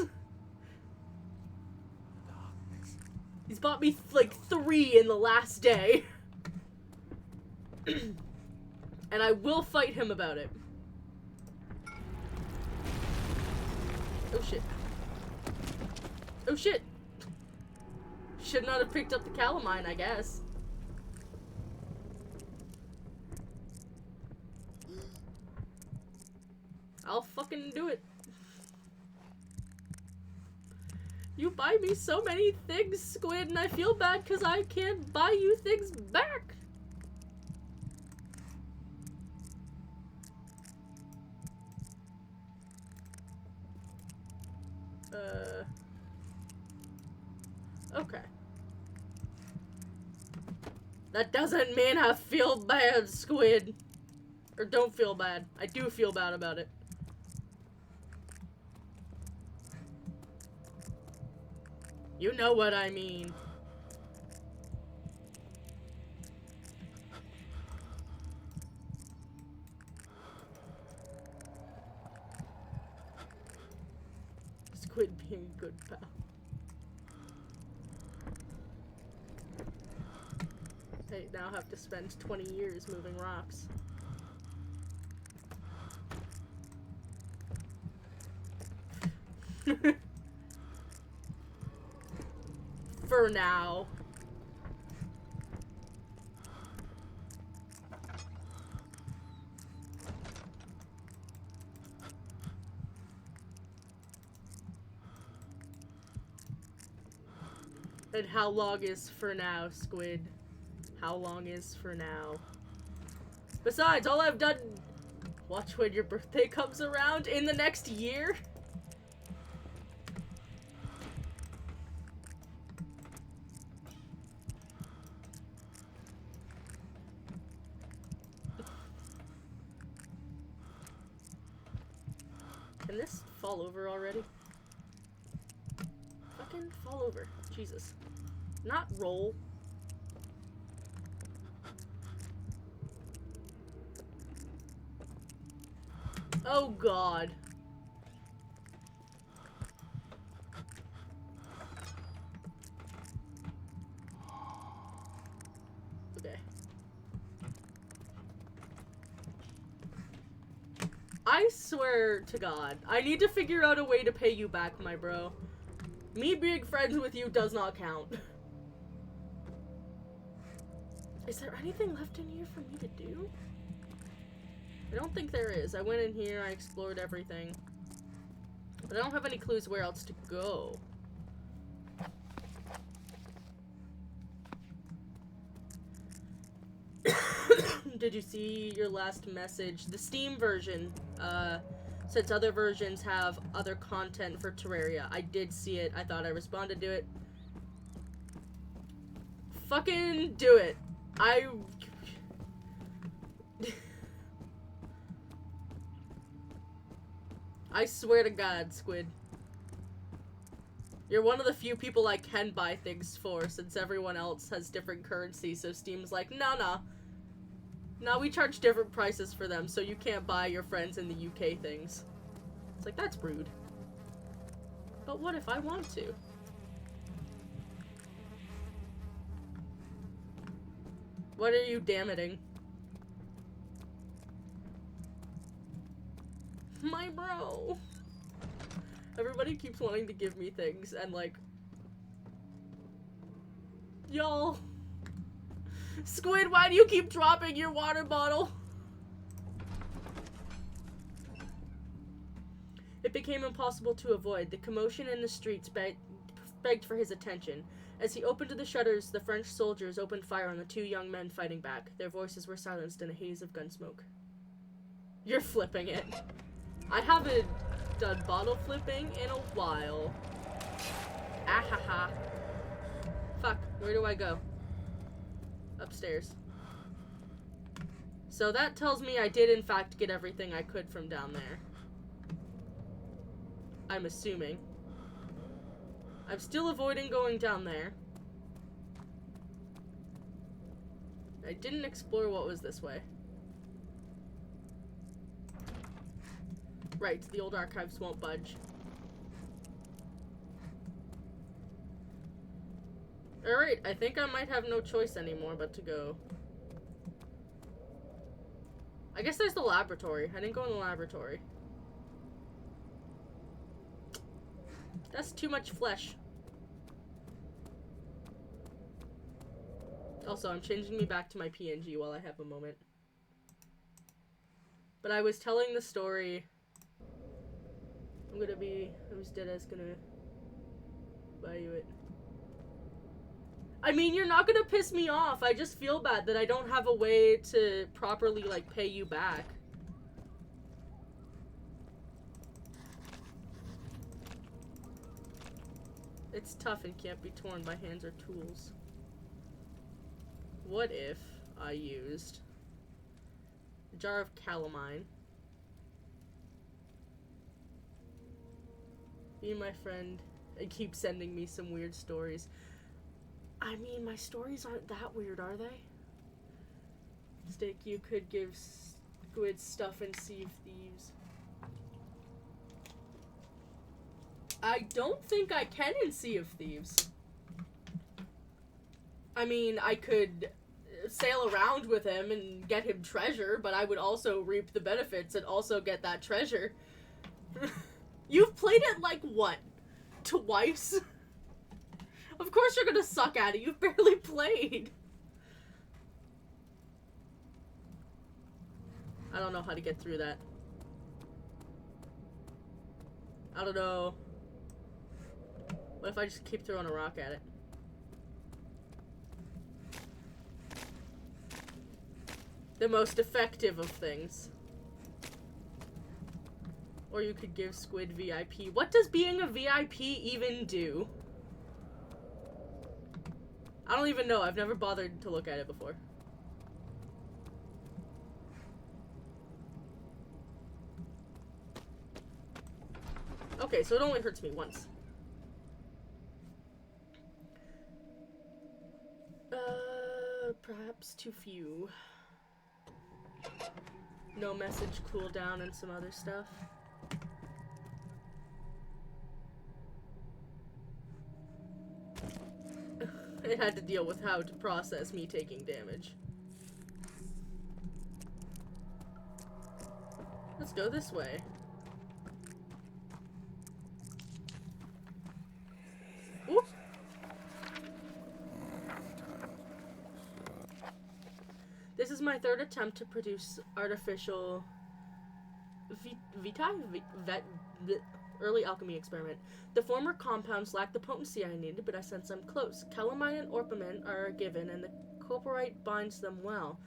He's bought me like 3 in the last day. And I will fight him about it. Oh shit. Oh shit. Should not have picked up the calamine, I guess. I'll fucking do it. You buy me so many things, Squid, and I feel bad because I can't buy you things back. Okay. That doesn't mean I feel bad, Squid. Or don't feel bad. I do feel bad about it. You know what I mean. Squid being a good pal. I now have to spend 20 years moving rocks. For now. And how long is for now, Squid? How long is for now? Besides, all I've done... Watch when your birthday comes around in the next year? Can this fall over already? Fucking fall over. Jesus. Not roll. Oh god. Okay. I swear to God, I need to figure out a way to pay you back, my bro. Me being friends with you does not count. Is there anything left in here for me to do? I don't think there is. I went in here, I explored everything. But I don't have any clues where else to go. did you see your last message? The Steam version, since other versions have other content for Terraria. I did see it. I thought I responded to it. Fucking do it. I swear to God, Squid. You're one of the few people I can buy things for, since everyone else has different currency, so Steam's like, no, we charge different prices for them, so you can't buy your friends in the UK things. It's like, that's rude. But what if I want to? What are you damning? My bro! Everybody keeps wanting to give me things, and like... Y'all! Squid, why do you keep dropping your water bottle? It became impossible to avoid. The commotion in the streets begged for his attention. As he opened the shutters, the French soldiers opened fire on the two young men fighting back. Their voices were silenced in a haze of gun smoke. You're flipping it. I haven't done bottle flipping in a while. Ahaha. Fuck, where do I go? Upstairs. So that tells me I did in fact get everything I could from down there. I'm assuming. I'm still avoiding going down there. I didn't explore what was this way. Right, the old archives won't budge. Alright, I think I might have no choice anymore but to go. I guess there's the laboratory. I didn't go in the laboratory. That's too much flesh. Also, I'm changing me back to my PNG while I have a moment. But I was telling the story... who's deadass gonna buy you it? I mean, you're not gonna piss me off. I just feel bad that I don't have a way to properly, like, pay you back. It's tough and can't be torn by hands or tools. What if I used a jar of calamine? Be my friend and keep sending me some weird stories. I mean, my stories aren't that weird, are they? Stick, you could give Squid stuff and see thieves. I don't think I can in Sea of Thieves. I mean, I could sail around with him and get him treasure, but I would also reap the benefits and also get that treasure. You've played it, like, what? Twice? Of course you're gonna suck at it. You've barely played. I don't know how to get through that. I don't know. What if I just keep throwing a rock at it? The most effective of things. Or you could give Squid VIP. What does being a VIP even do? I don't even know. I've never bothered to look at it before. Okay, so it only hurts me once. Perhaps too few. No message cooldown and some other stuff. It had to deal with how to process me taking damage. Let's go this way. Ooh. This is my third attempt to produce artificial early alchemy experiment. The former compounds lack the potency I needed, but I sense I'm close. Calamine and orpiment are given, and the copperite binds them well.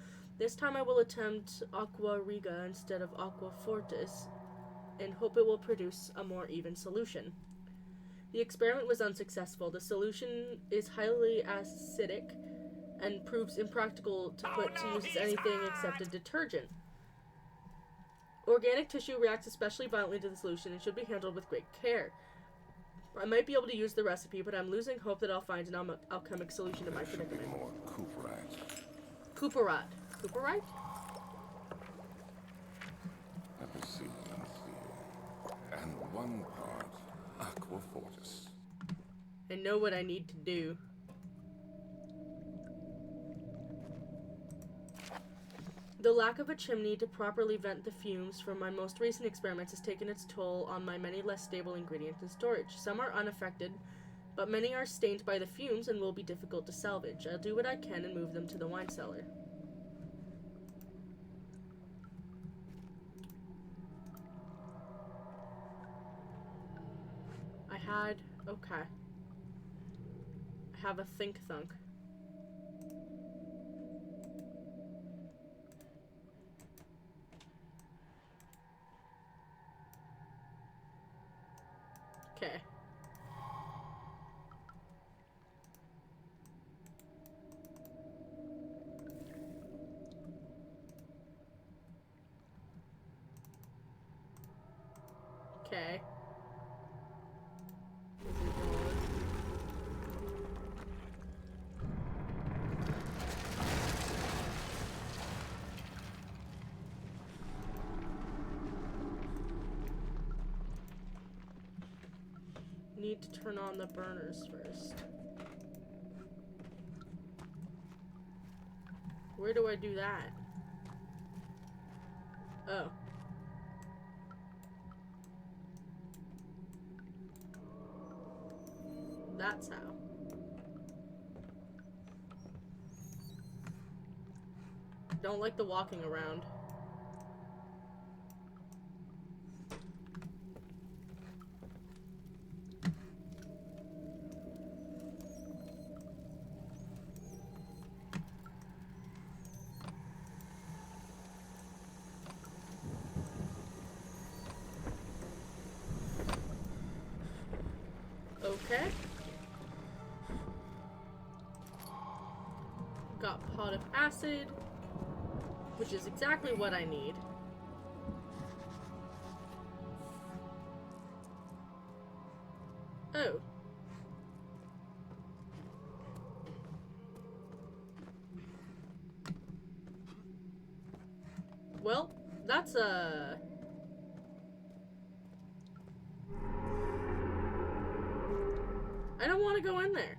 This time I will attempt Aqua Riga instead of Aqua Fortis and hope it will produce a more even solution. The experiment was unsuccessful. The solution is highly acidic and proves impractical to put to use as anything except a detergent. Organic tissue reacts especially violently to the solution and should be handled with great care. I might be able to use the recipe, but I'm losing hope that I'll find an alchemic solution to my There should be predicament. more Cooperite. Cooperite. Cooperite? Let me see. And 1 part Aqua Fortis. I know what I need to do. The lack of a chimney to properly vent the fumes from my most recent experiments has taken its toll on my many less stable ingredients in storage. Some are unaffected, but many are stained by the fumes and will be difficult to salvage. I'll do what I can and move them to the wine cellar. Okay. I have a think thunk. Okay. Okay. Need to turn on the burners first. Where do I do that? Oh. That's how. Don't like the walking around. Okay. Got pot of acid, which is exactly what I need. Oh. Well, that's I don't want to go in there.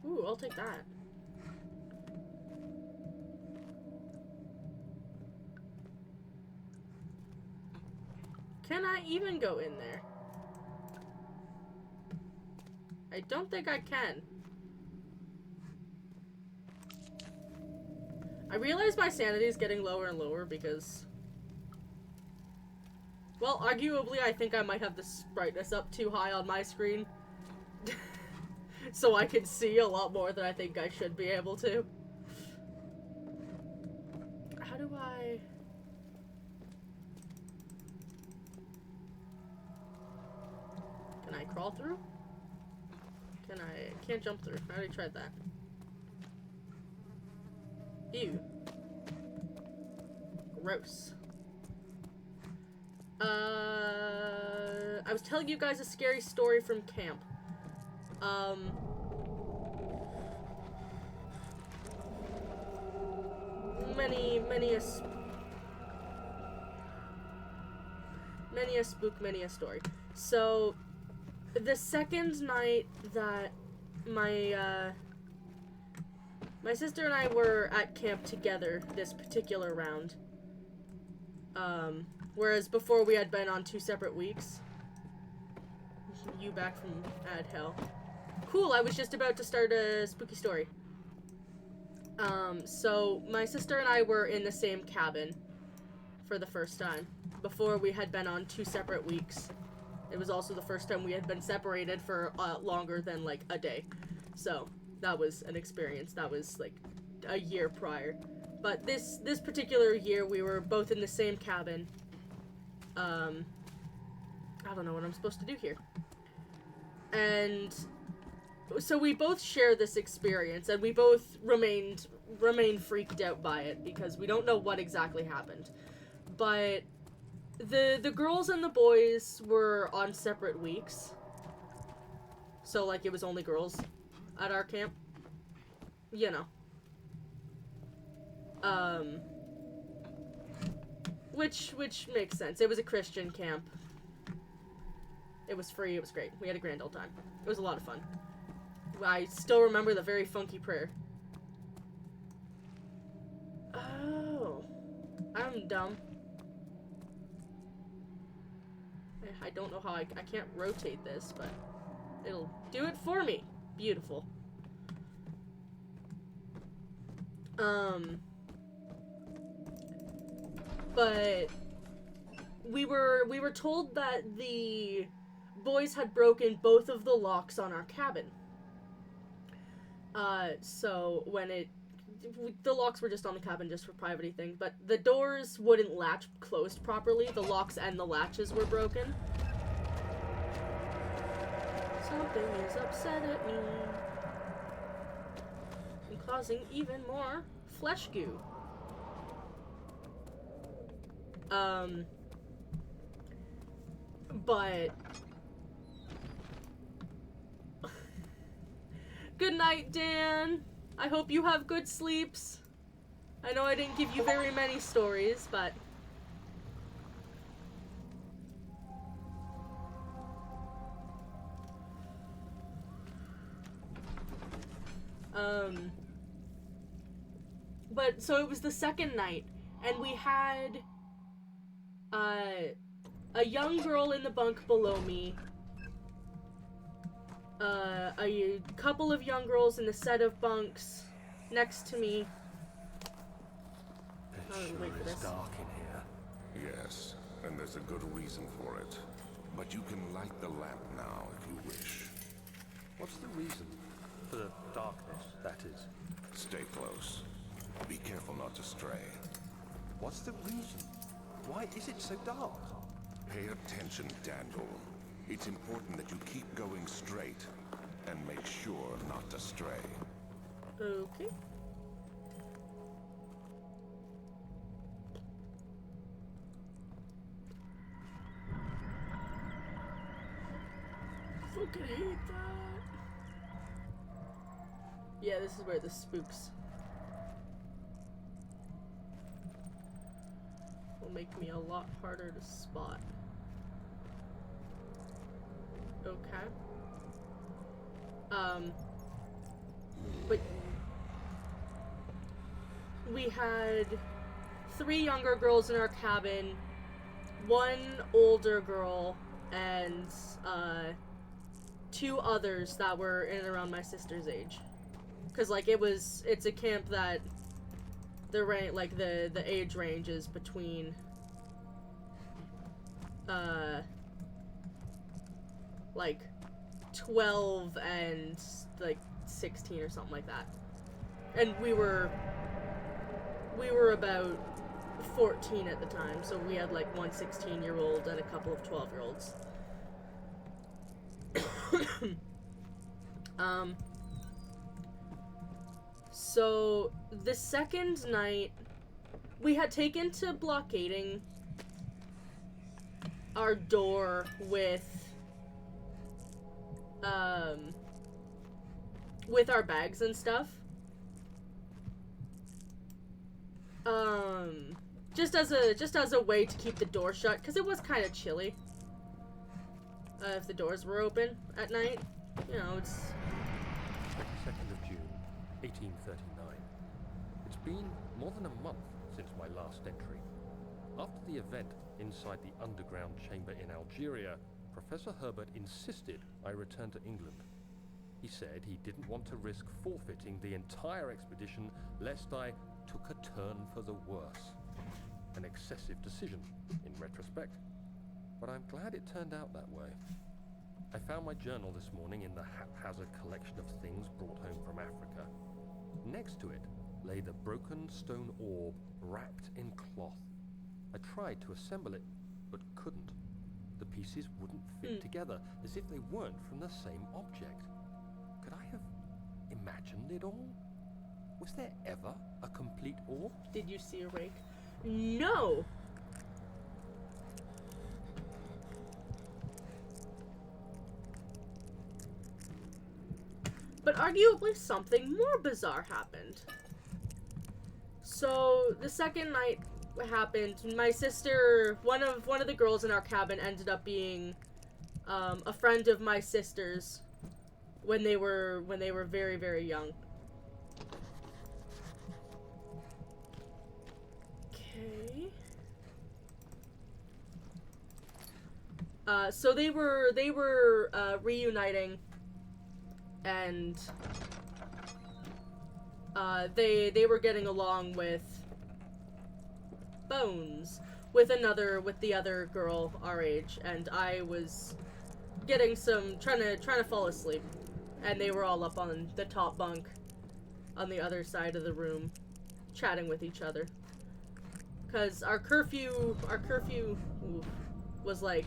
Ooh, I'll take that. Can I even go in there? I don't think I can. I realize my sanity is getting lower and lower because... Well, arguably, I think I might have the brightness up too high on my screen. So I can see a lot more than I think I should be able to. How do I... Can I crawl through? Can't jump through. I already tried that. Ew. Gross. I was telling you guys a scary story from camp. Many a spook, many a story. So, the second night that my sister and I were at camp together this particular round, whereas before we had been on 2 separate weeks. You back from Ad Hell. Cool, I was just about to start a spooky story. So my sister and I were in the same cabin for the first time. Before we had been on 2 separate weeks. It was also the first time we had been separated for longer than like a day. So, that was an experience. That was like a year prior. But this particular year, we were both in the same cabin. I don't know what I'm supposed to do here. And so we both share this experience, and we both remain freaked out by it because we don't know what exactly happened. But the girls and the boys were on separate weeks. So like it was only girls at our camp. You know. Which makes sense. It was a Christian camp. It was free. It was great. We had a grand old time. It was a lot of fun. I still remember the very funky prayer. Oh. I'm dumb. I don't know how I can't rotate this, but it'll do it for me. Beautiful. But we were told that the boys had broken both of the locks on our cabin. So when the locks were just on the cabin just for privacy thing, but the doors wouldn't latch closed properly. The locks and the latches were broken. Something is upset at me. And causing even more flesh goo. But good night, Dan. I hope you have good sleeps. I know I didn't give you very many stories, but so it was the second night, and we had a young girl in the bunk below me, a couple of young girls in the set of bunks next to me. It is dark in here. Yes, and there's a good reason for it. But you can light the lamp now if you wish. What's the reason for the darkness, that is? Stay close. Be careful not to stray. What's the reason? Why is it so dark? Pay attention, Daniel. It's important that you keep going straight and make sure not to stray. Okay. Fucking hate that. Yeah, this is where the spooks will make me a lot harder to spot. Okay. But we had 3 younger girls in our cabin, 1 older girl, and 2 others that were in and around my sister's age. Cause like it's a camp that the age range is between like 12 and like 16 or something like that. And we were about 14 at the time, so we had like 1 16-year-old and a couple of 12-year-olds. So the second night, we had taken to blockading our door with our bags and stuff. Just as a way to keep the door shut, because it was kind of chilly. If the doors were open at night, you know, it's 22nd of June, 1839. It's been more than a month since my last entry. After the event inside the underground chamber in Algeria, Professor Herbert insisted I return to England. He said he didn't want to risk forfeiting the entire expedition lest I took a turn for the worse. An excessive decision, in retrospect, but I'm glad it turned out that way. I found my journal this morning in the haphazard collection of things brought home from Africa. Next to it lay the broken stone orb wrapped in cloth. I tried to assemble it, but couldn't. The pieces wouldn't fit together, as if they weren't from the same object. Could I have imagined it all? Was there ever a complete orb? Did you see a rake? No! But arguably something more bizarre happened. So the second night happened, my sister, one of the girls in our cabin ended up being a friend of my sister's when they were very, very young. Okay. So they were reuniting, and they were getting along with Bones, with the other girl our age, and I was getting trying to fall asleep, and they were all up on the top bunk on the other side of the room chatting with each other, because our curfew was like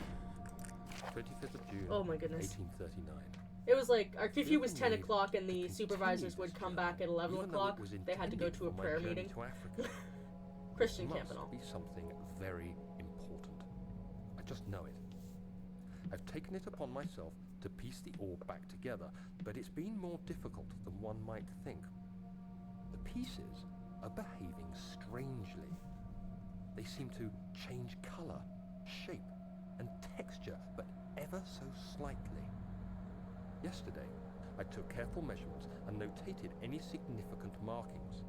25th of June, oh my goodness, 1839. it was like our curfew was 10 o'clock and the supervisors would come back at 11 o'clock. They had to go to a prayer meeting. Christian camp and all. Must be something very important. I just know it. I've taken it upon myself to piece the orb back together, but it's been more difficult than one might think. The pieces are behaving strangely. They seem to change color, shape, and texture, but ever so slightly. Yesterday, I took careful measurements and notated any significant markings.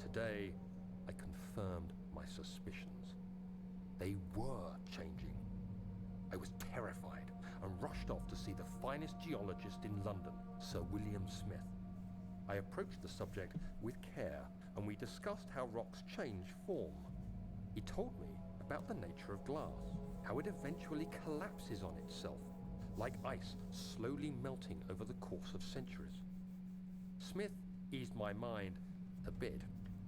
Today, I confirmed my suspicions. They were changing. I was terrified and rushed off to see the finest geologist in London, Sir William Smith. I approached the subject with care, and we discussed how rocks change form. He told me about the nature of glass, how it eventually collapses on itself, like ice slowly melting over the course of centuries. Smith eased my mind a bit,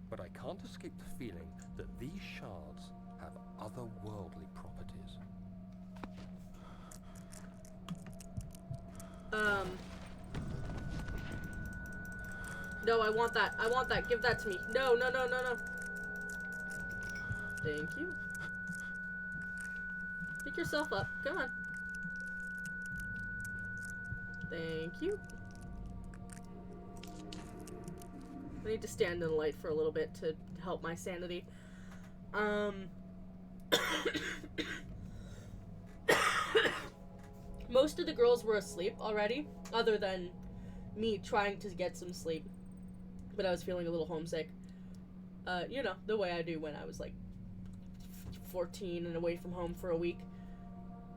but I can't escape the feeling that these shards have otherworldly properties. No, I want that. I want that. Give that to me. No, no, no, no, no. Thank you. Pick yourself up. Come on. Thank you. I need to stand in the light for a little bit to help my sanity. Most of the girls were asleep already, other than me trying to get some sleep. But I was feeling a little homesick. You know, the way I do when I was like 14 and away from home for a week.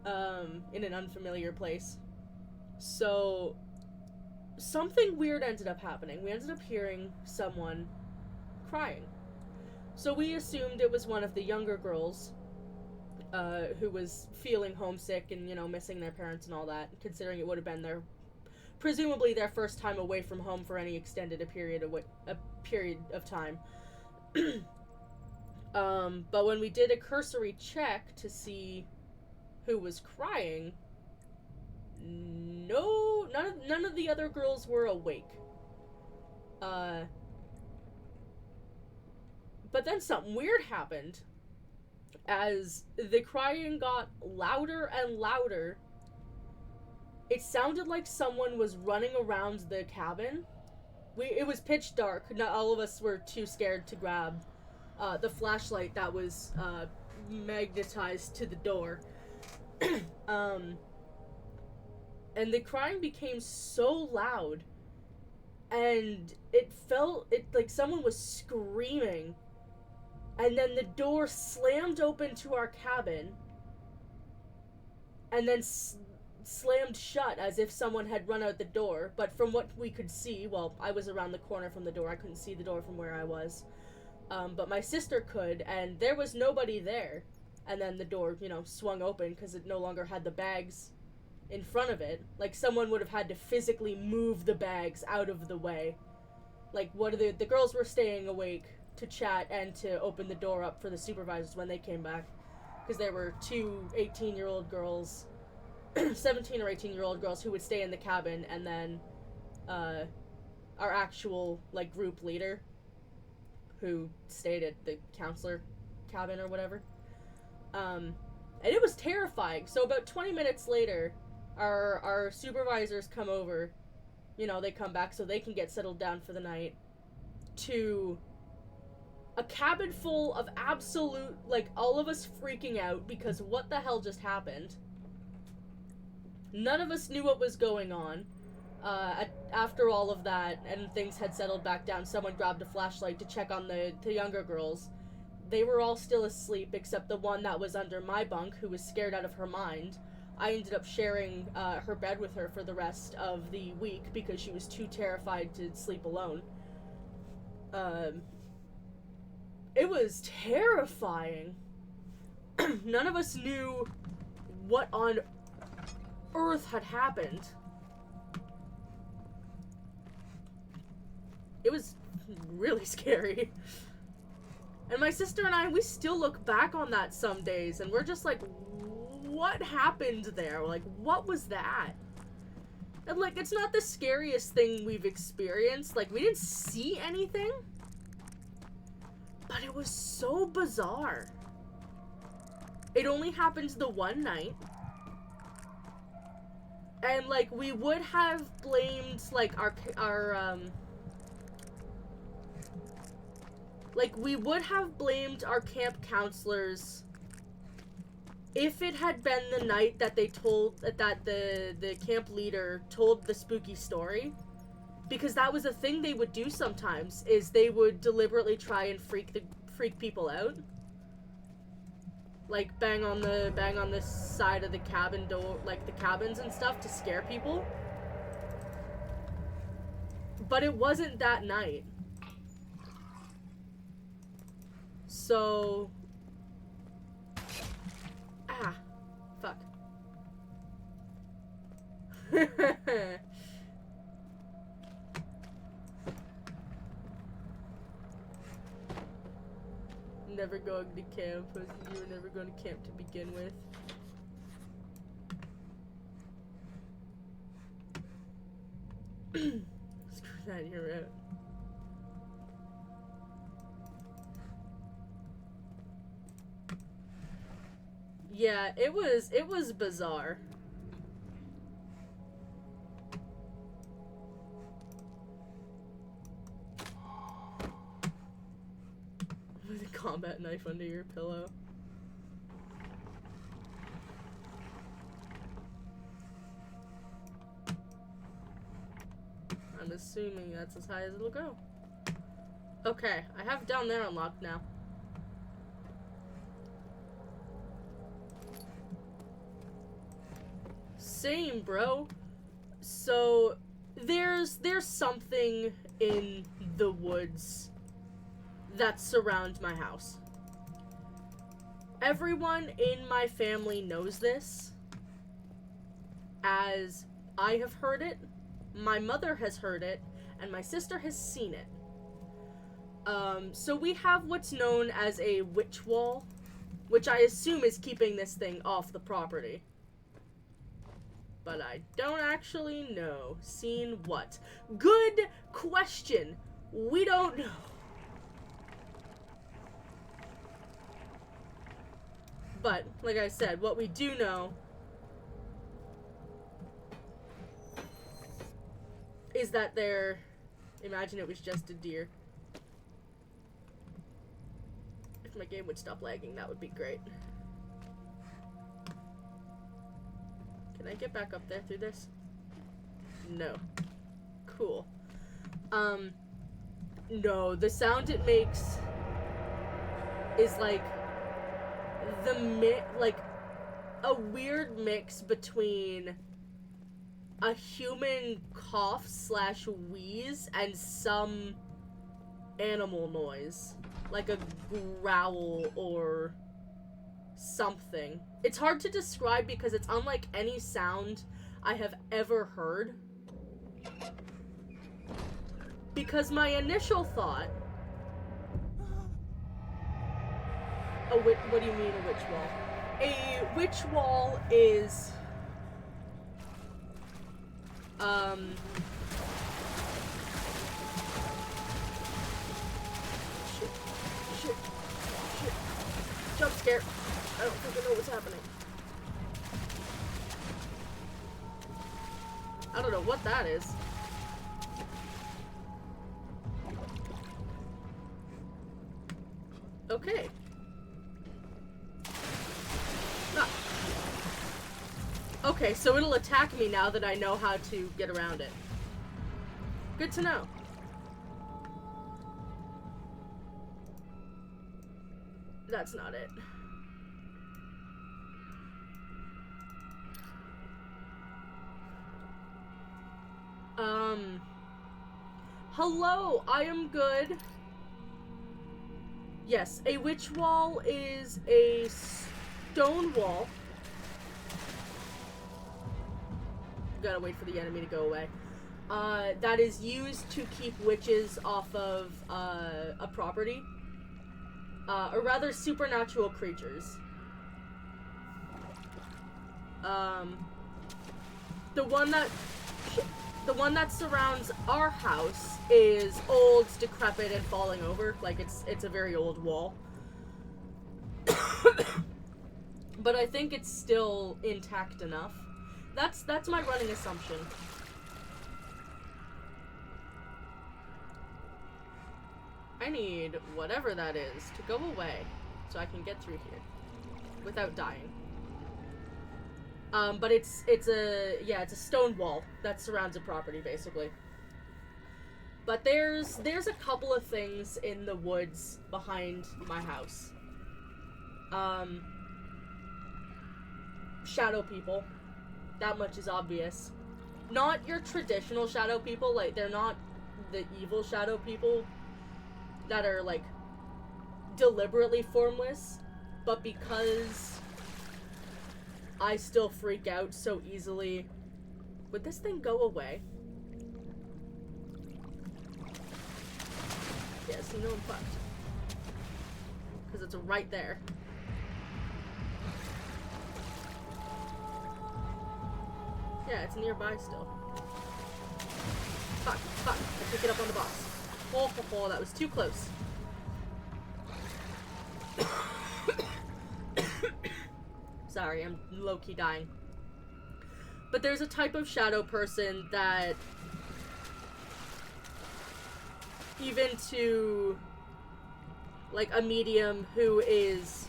In an unfamiliar place. So something weird ended up happening. We ended up hearing someone crying. So we assumed it was one of the younger girls who was feeling homesick and, you know, missing their parents and all that, considering it would have been presumably their first time away from home for any extended period of time. But when we did a cursory check to see who was crying, none of the other girls were awake. But then something weird happened. As the crying got louder and louder, it sounded like someone was running around the cabin. It was pitch dark. Not all of us were too scared to grab the flashlight that was magnetized to the door. And the crying became so loud, and it felt like someone was screaming, and then the door slammed open to our cabin, and then slammed shut as if someone had run out the door. But from what we could see, well, I was around the corner from the door, I couldn't see the door from where I was, but my sister could, and there was nobody there. And then the door, you know, swung open because it no longer had the bags in front of it. Like, someone would have had to physically move the bags out of the way. Like, the girls were staying awake to chat and to open the door up for the supervisors when they came back. Because there were two 18-year-old girls, 17 or 18-year-old girls who would stay in the cabin, and then our actual, like, group leader who stayed at the counselor cabin or whatever. And it was terrifying. So about 20 minutes later, our supervisors come over. You know, they come back so they can get settled down for the night. To a cabin full of absolute, like, all of us freaking out because what the hell just happened. None of us knew what was going on. After all of that, and things had settled back down, someone grabbed a flashlight to check on the younger girls. They were all still asleep, except the one that was under my bunk, who was scared out of her mind. I ended up sharing her bed with her for the rest of the week because she was too terrified to sleep alone. It was terrifying. None of us knew what on earth had happened. It was really scary. And my sister and I, we still look back on that some days, and we're just like, what happened there? Like, what was that? And, like, it's not the scariest thing we've experienced. Like, we didn't see anything. But it was so bizarre. It only happened the one night. And, like, we would have blamed, like, we would have blamed our camp counselors if it had been the night that the camp leader told the spooky story. Because that was a thing they would do sometimes, is they would deliberately try and freak people out. Like, bang on the side of the cabin door, like the cabins and stuff, to scare people. But it wasn't that night. So... Ah. Fuck. Never going to camp. You were never going to camp to begin with. Screw that, you're out. Yeah, it was bizarre. With a combat knife under your pillow. I'm assuming that's as high as it'll go. Okay, I have down there unlocked now. Same, bro. So there's something in the woods that surround my house. Everyone in my family knows this, as I have heard it, my mother has heard it, and my sister has seen it. So we have what's known as a witch wall, which I assume is keeping this thing off the property. But I don't actually know. Seen what? Good question. We don't know. But, like I said, what we do know is that there... Imagine it was just a deer. If my game would stop lagging, that would be great. Can I get back up there through this? No. Cool. No, the sound it makes is like a weird mix between a human cough / wheeze and some animal noise. Like a growl or something. It's hard to describe because it's unlike any sound I have ever heard. Because my initial thought... what do you mean a witch wall? A witch wall is... Shit. Jump scare. I don't think I know what's happening. I don't know what that is. Okay. Ah. Okay, so it'll attack me now that I know how to get around it. Good to know. That's not it. Hello, I am good. Yes, a witch wall is a stone wall. Gotta wait for the enemy to go away. That is used to keep witches off of a property. Or rather, supernatural creatures. The one that surrounds our house is old, decrepit, and falling over. Like, it's a very old wall. But I think it's still intact enough. That's my running assumption. I need whatever that is to go away so I can get through here without dying. But it's a stone wall that surrounds a property, basically. But there's a couple of things in the woods behind my house. Shadow people. That much is obvious. Not your traditional shadow people, like, they're not the evil shadow people that are, like, deliberately formless, but because I still freak out so easily. Would this thing go away? Yes, you know I'm fucked. Because it's right there. Yeah, it's nearby still. Fuck. I pick it up on the box. Oh, that was too close. Sorry, I'm low-key dying. But there's a type of shadow person that, even to, like, a medium who is,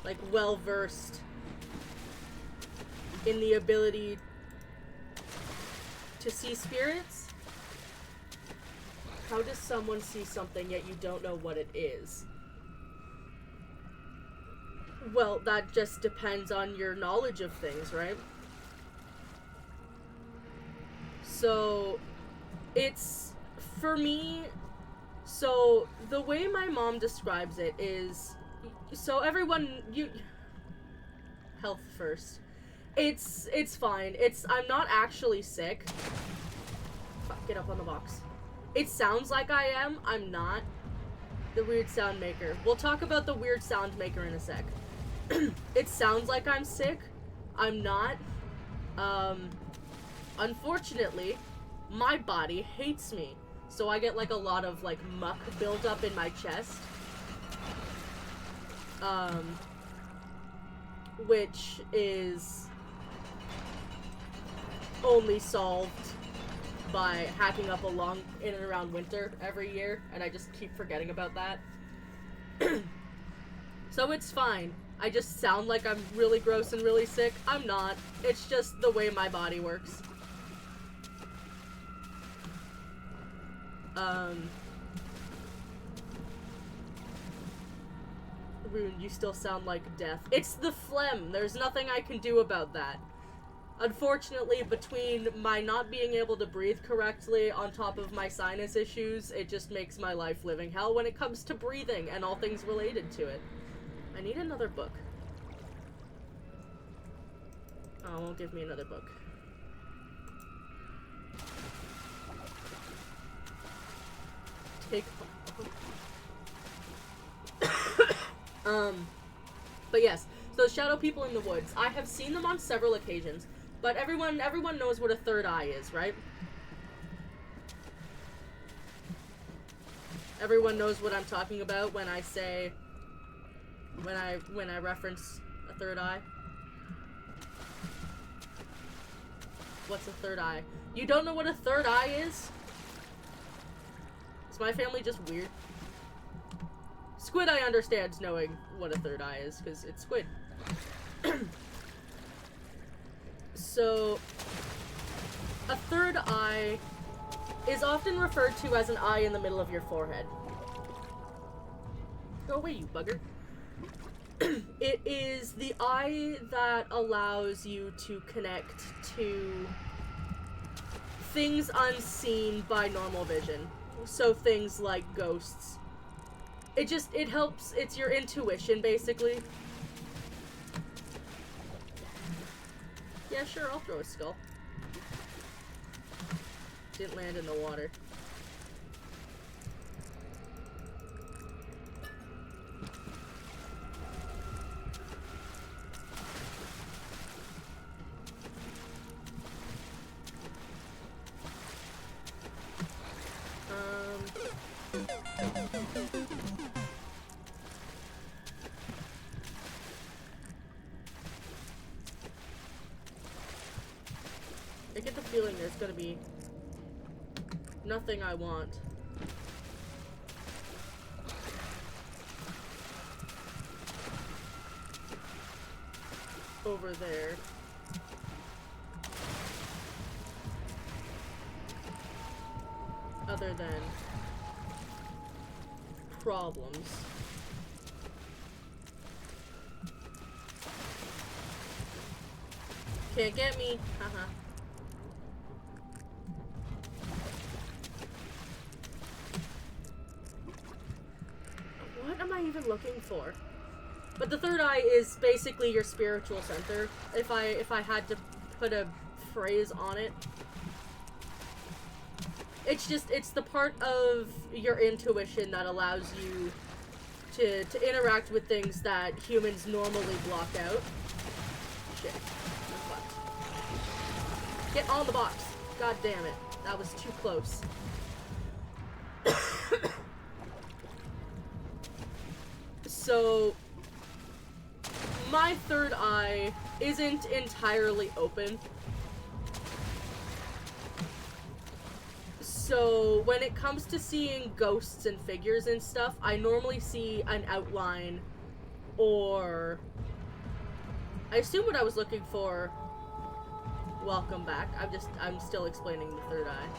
like, well-versed in the ability to see spirits. How does someone see something yet you don't know what it is? Well, that just depends on your knowledge of things, right? So, it's, for me, so the way my mom describes it is, so everyone, health first. It's fine. I'm not actually sick. Fuck, get up on the box. It sounds like I am. I'm not. The weird sound maker. We'll talk about the weird sound maker in a sec. It sounds like I'm sick. I'm not. Unfortunately, my body hates me. So I get, like, a lot of, like, muck built up in my chest. Which is only solved by hacking up along in and around winter every year, and I just keep forgetting about that. So it's fine. I just sound like I'm really gross and really sick. I'm not. It's just the way my body works. Rune, you still sound like death. It's the phlegm. There's nothing I can do about that. Unfortunately, between my not being able to breathe correctly on top of my sinus issues, it just makes my life living hell when it comes to breathing and all things related to it. I need another book. Oh, it won't give me another book. Take but yes, so shadow people in the woods. I have seen them on several occasions, but everyone knows what a third eye is, right? Everyone knows what I'm talking about when I say when I reference a third eye. What's a third eye? You don't know what a third eye is? Is my family just weird? Squid, I understand knowing what a third eye is, because it's squid. So, a third eye is often referred to as an eye in the middle of your forehead. Go away, you bugger. It is the eye that allows you to connect to things unseen by normal vision. So things like ghosts. It helps, it's your intuition, basically. Yeah, sure, I'll throw a skull. Didn't land in the water. I get the feeling there's gonna be nothing I want. Over there. Other than problems. Can't get me. Haha. What am I even looking for? But the third eye is basically your spiritual center. If I had to put a phrase on it. It's the part of your intuition that allows you to interact with things that humans normally block out. Shit. I'm fucked. Get on the box. God damn it. That was too close. So, my third eye isn't entirely open. So, when it comes to seeing ghosts and figures and stuff, I normally see an outline, or I assume what I was looking for. Welcome back. I'm still explaining the third eye.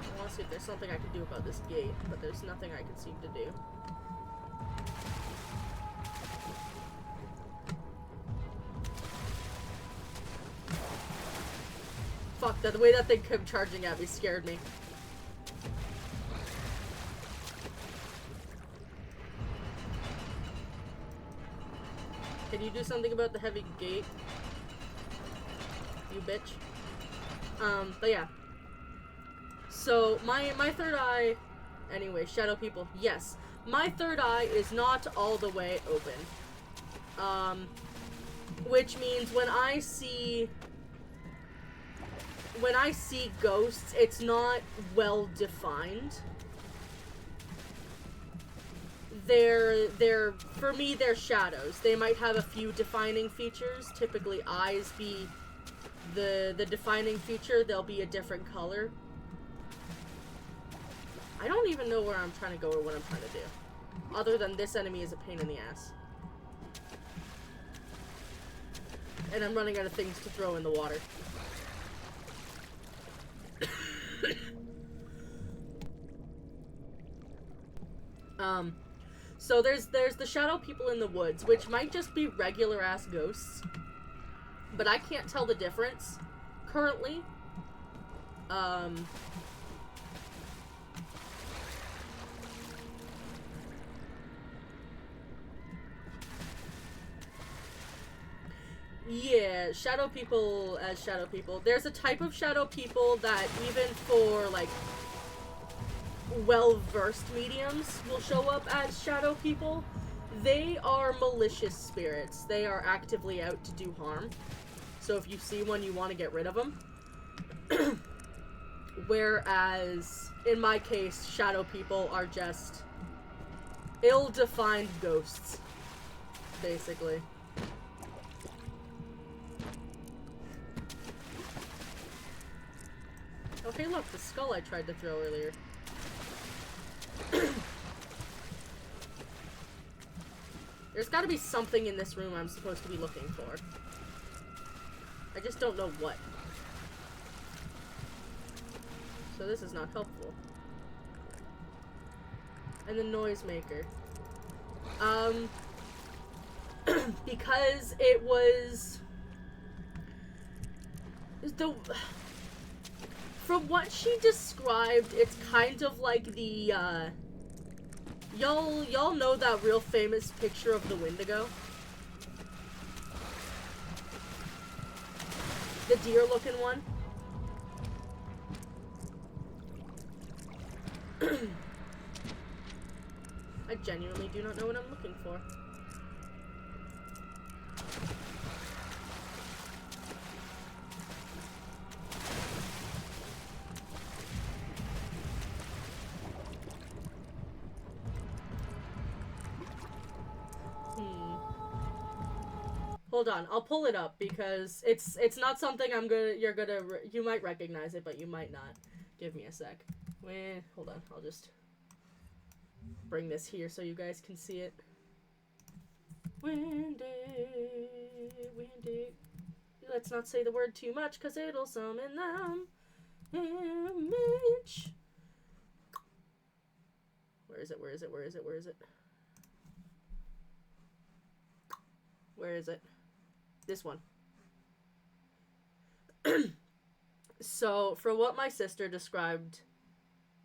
I want to see if there's something I can do about this gate, but there's nothing I can seem to do. Fuck, the way that thing came charging at me scared me. Can you do something about the heavy gate? You bitch. But yeah. So, my third eye... Anyway, shadow people. Yes. My third eye is not all the way open. Which means when I see ghosts, it's not well defined. For me, they're shadows. They might have a few defining features. Typically, eyes be the defining feature. They'll be a different color. I don't even know where I'm trying to go or what I'm trying to do. Other than this enemy is a pain in the ass. And I'm running out of things to throw in the water. So there's the shadow people in the woods, which might just be regular ass ghosts. But I can't tell the difference currently. Yeah, shadow people as shadow people. There's a type of shadow people that even for, like, well-versed mediums will show up as shadow people. They are malicious spirits. They are actively out to do harm. So if you see one, you want to get rid of them. Whereas, in my case, shadow people are just ill-defined ghosts, basically. Oh, hey, look, the skull I tried to throw earlier. There's gotta be something in this room I'm supposed to be looking for. I just don't know what. So this is not helpful. And the noisemaker. Because it was... From what she described, it's kind of like the, Y'all know that real famous picture of the Wendigo? The deer-looking one? I genuinely do not know what I'm looking for. Hold on, I'll pull it up because it's not something you might recognize it, but you might not. Give me a sec. Hold on, I'll just bring this here so you guys can see it. Windy. Let's not say the word too much because it'll summon them. Image. Where is it? Where is it? Where is it? Where is it? Where is it? This one. So, for what my sister described,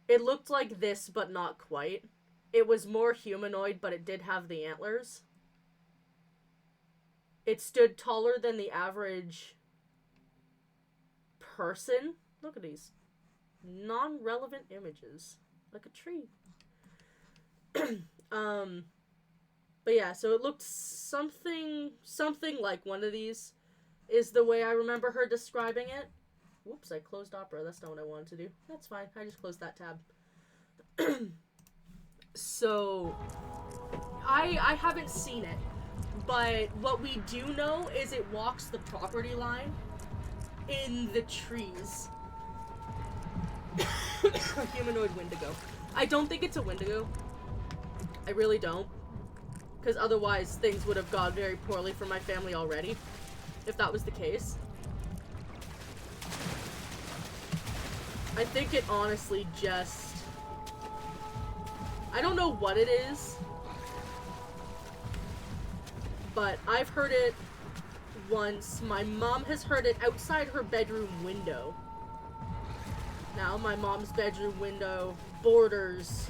it looked like this, but not quite. It was more humanoid, but it did have the antlers. It stood taller than the average person. Look at these non-relevant images. Like a tree. But yeah, so it looked something like one of these is the way I remember her describing it. Whoops, I closed Opera. That's not what I wanted to do. That's fine. I just closed that tab. So, I haven't seen it, but what we do know is it walks the property line in the trees. A humanoid Wendigo. I don't think it's a Wendigo. I really don't. Because otherwise things would have gone very poorly for my family already, if that was the case. I think it honestly just... I don't know what it is, but I've heard it once. My mom has heard it outside her bedroom window. Now, my mom's bedroom window borders...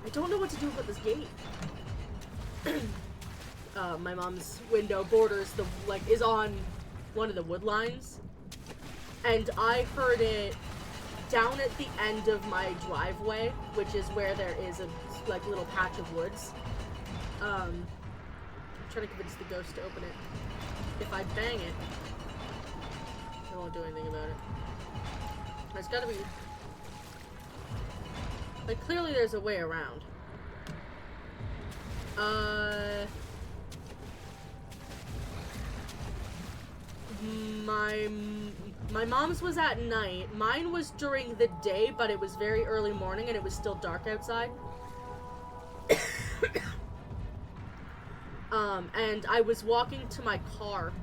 I don't know what to do about this gate. My mom's window borders is on one of the wood lines, and I heard it down at the end of my driveway, which is where there is a little patch of woods. I'm trying to convince the ghost to open it. If I bang it, I won't do anything about it. There's gotta be clearly there's a way around. My mom's was at night. Mine was during the day, but it was very early morning and it was still dark outside. And I was walking to my car.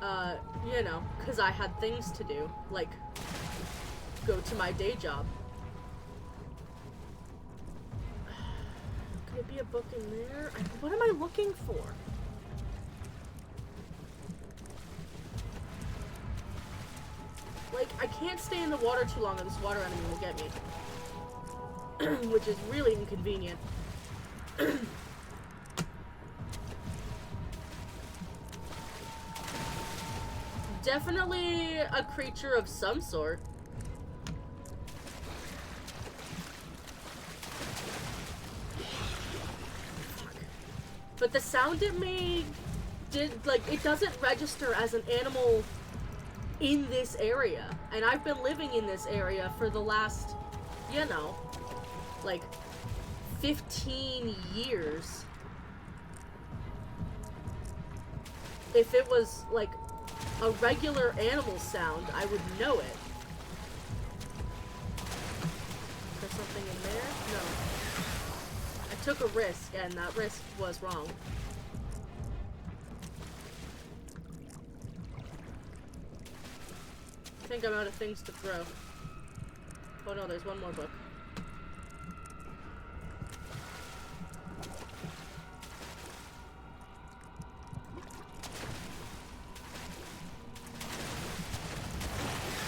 You know, because I had things to do, like go to my day job. Could it be a book in there? What am I looking for? Like, I can't stay in the water too long or this water enemy will get me. Which is really inconvenient. definitely a creature of some sort. But the sound it made it doesn't register as an animal in this area. And I've been living in this area for the last, you know, like 15 years. If it was like a regular animal sound, I would know it. Is there something in there? No. I took a risk, and that risk was wrong. I think I'm out of things to throw. Oh no, there's one more book.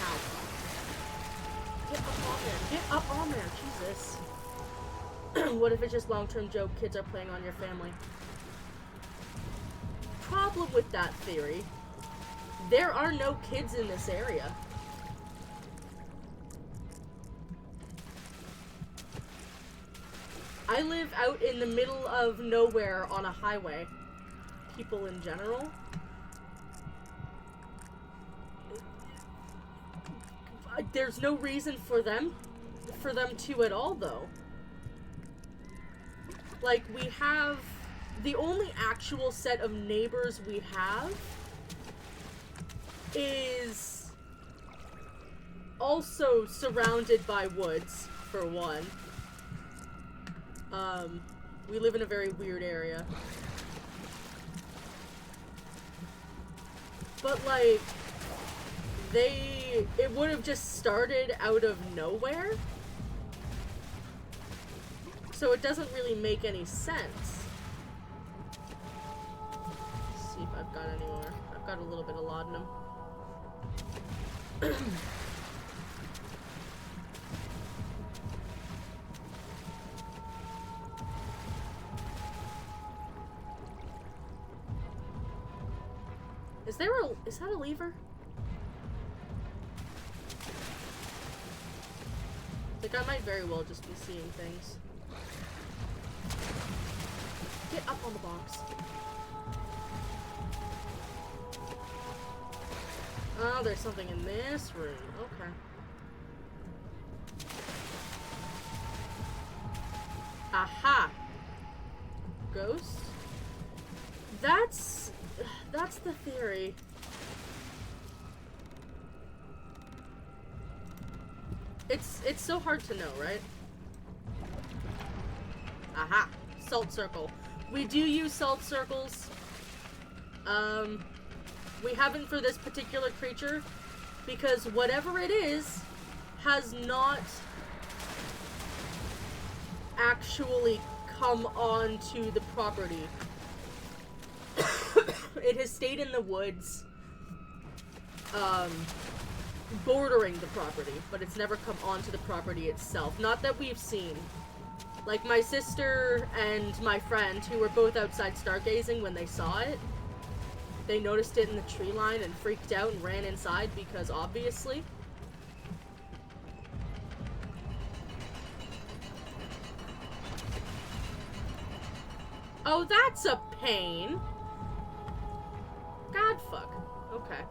Ow. Get up on there. Get up on there. Jesus. What if it's just long-term joke kids are playing on your family? Problem with that theory. There are no kids in this area. I live out in the middle of nowhere on a highway. People in general. There's no reason for them to at all, though. Like, we have... The only actual set of neighbors we have is also surrounded by woods, for one. We live in a very weird area. But, like, it would have just started out of nowhere. So it doesn't really make any sense. Let's see if I've got any more. I've got a little bit of laudanum. Is that a lever? Like, I might very well just be seeing things. Get up on the box. Oh, there's something in this room. Okay. Aha! Ghost? That's the theory. It's so hard to know, right? Aha! Salt circle. We do use salt circles. We haven't for this particular creature because whatever it is has not actually come onto the property. It has stayed in the woods, bordering the property, but it's never come onto the property itself. Not that we've seen. Like, my sister and my friend, who were both outside stargazing when they saw it, they noticed it in the tree line and freaked out and ran inside because, obviously. Oh, that's a pain. God fuck. Okay.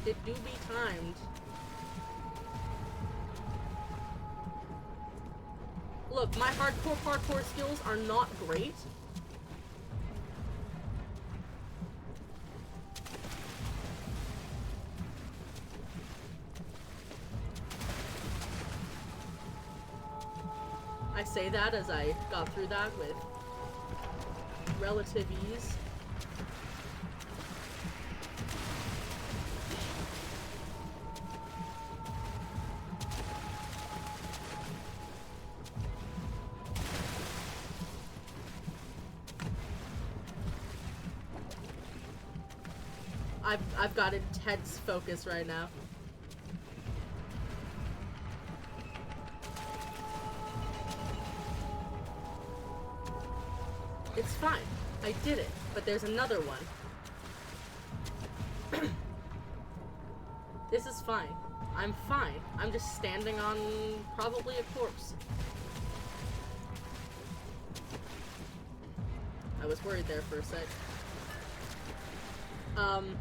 It do be timed. Look, my hardcore parkour skills are not great. I say that as I got through that with relative ease. I've got intense focus right now. It's fine. I I did it, but there's another one. This is fine. I'm fine. I'm just standing on probably a corpse. I was worried there for a sec. I'm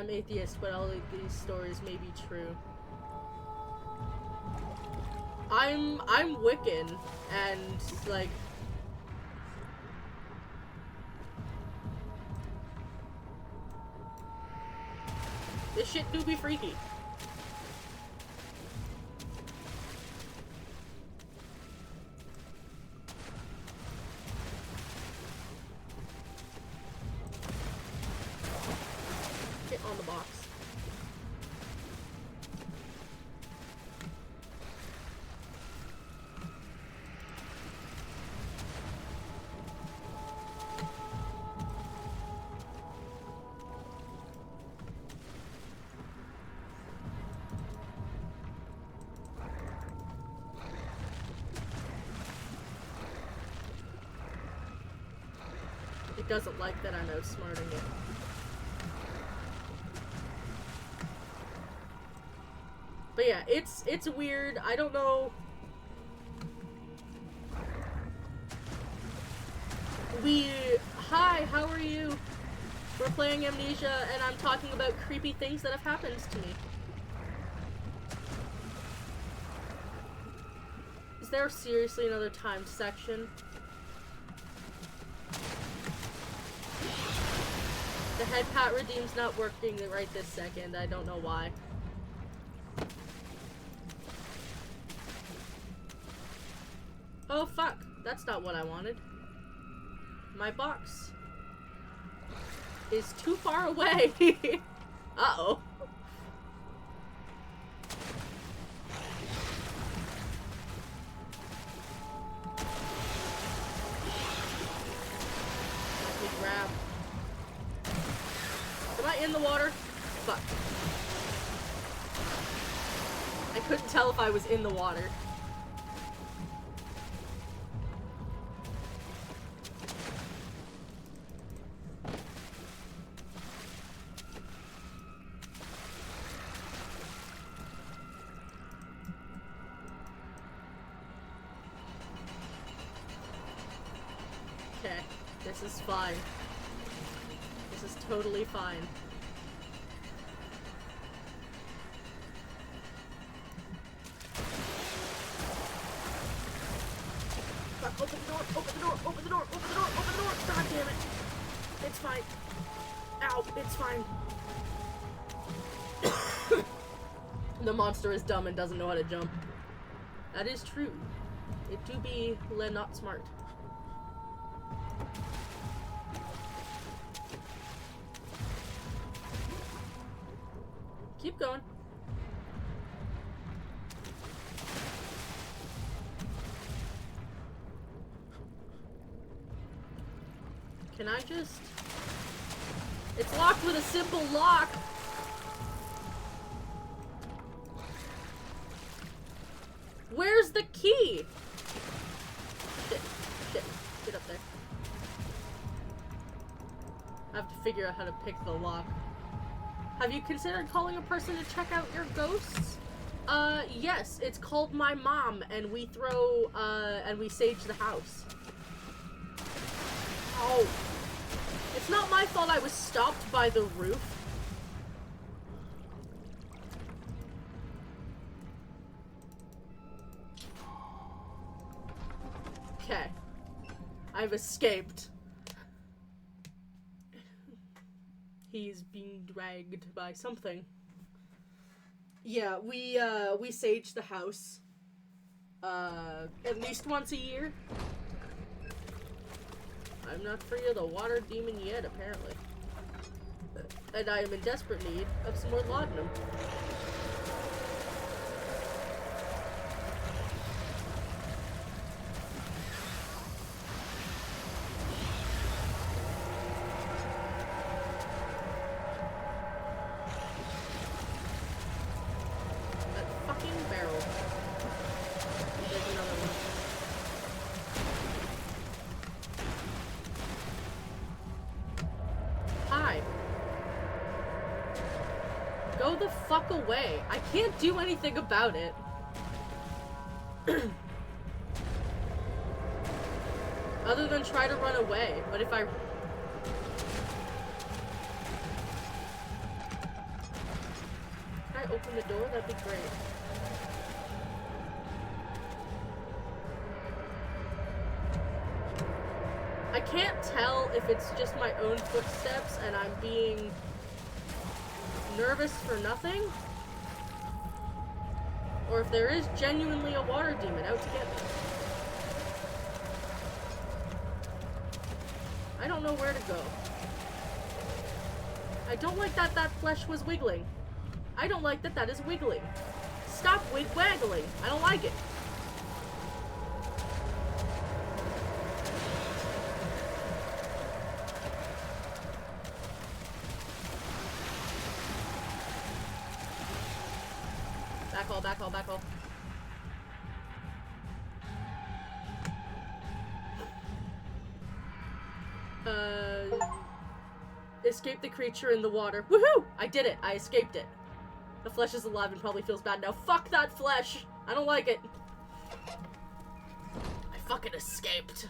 atheist, but all of these stories may be true. I'm Wiccan, and like this shit do be freaky. Get on the box. It doesn't like that I'm outsmarting it. But yeah, it's weird. I don't know. Hi, how are you? We're playing Amnesia, and I'm talking about creepy things that have happened to me. Is there seriously another timed section? The head pat redeem's not working right this second. I don't know why. Oh fuck, that's not what I wanted. My box is too far away. Uh-oh. Let me grab. Am I in the water? Fuck. I couldn't tell if I was in the water. Okay, this is fine. This is totally fine. Fuck, open the door, open the door, open the door, open the door, open the door! God damn it! It's fine. Ow, it's fine. The monster is dumb and doesn't know how to jump. That is true. It do be not smart. Keep going. Can I just... It's locked with a simple lock! Where's the key? Shit. Shit. Get up there. I have to figure out how to pick the lock. Have you considered calling a person to check out your ghosts? Yes. It's called My Mom, and we throw, and we sage the house. Oh. It's not my fault I was stopped by the roof. Okay. I've escaped. He's being dragged by something. Yeah, we sage the house. At least once a year. I'm not free of the water demon yet, apparently. And I am in desperate need of some more laudanum. Go the fuck away. I can't do anything about it. Other than try to run away. But if I... Can I open the door? That'd be great. I can't tell if it's just my own footsteps and I'm being nervous for nothing, or if there is genuinely a water demon out to get me. I don't know where to go. I don't like that that flesh was wiggling. I don't like that that is wiggling. Stop waggling. I don't like it. Back all. Escape the creature in the water. Woohoo! I did it. I escaped it. The flesh is alive and probably feels bad now. Fuck that flesh! I don't like it. I fucking escaped.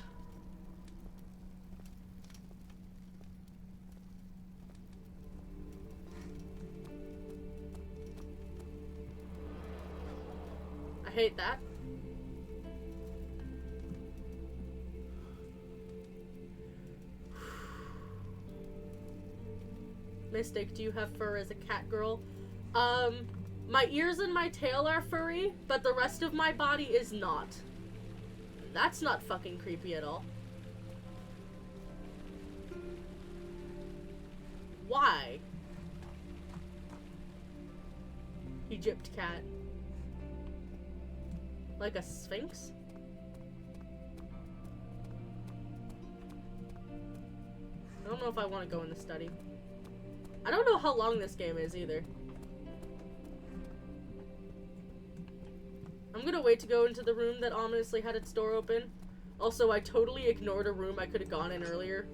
I hate that. Mystic, do you have fur as a cat girl? My ears and my tail are furry, but the rest of my body is not. That's not fucking creepy at all. Why? Egypt cat. Like a sphinx? I don't know if I want to go in the study. I don't know how long this game is either. I'm gonna wait to go into the room that ominously had its door open. Also, I totally ignored a room I could have gone in earlier.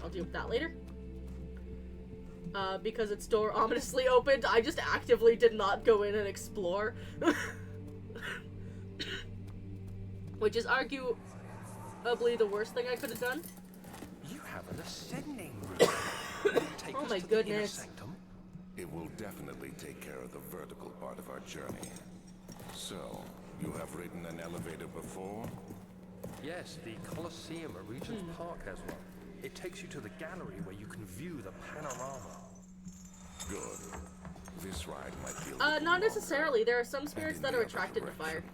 I'll deal with that later. Because its door ominously opened, I just actively did not go in and explore. Which is arguably the worst thing I could have done. You have an ascending room. Take Oh us my to the inner goodness. sanctum. It will definitely take care of the vertical part of our journey. So, you have ridden an elevator before? Yes, the Colosseum at Regent's Park has one. It takes you to the gallery where you can view the panorama. Good. This ride might be a little Not longer. necessarily. There are some And spirits in that the are other attracted to fire. direction.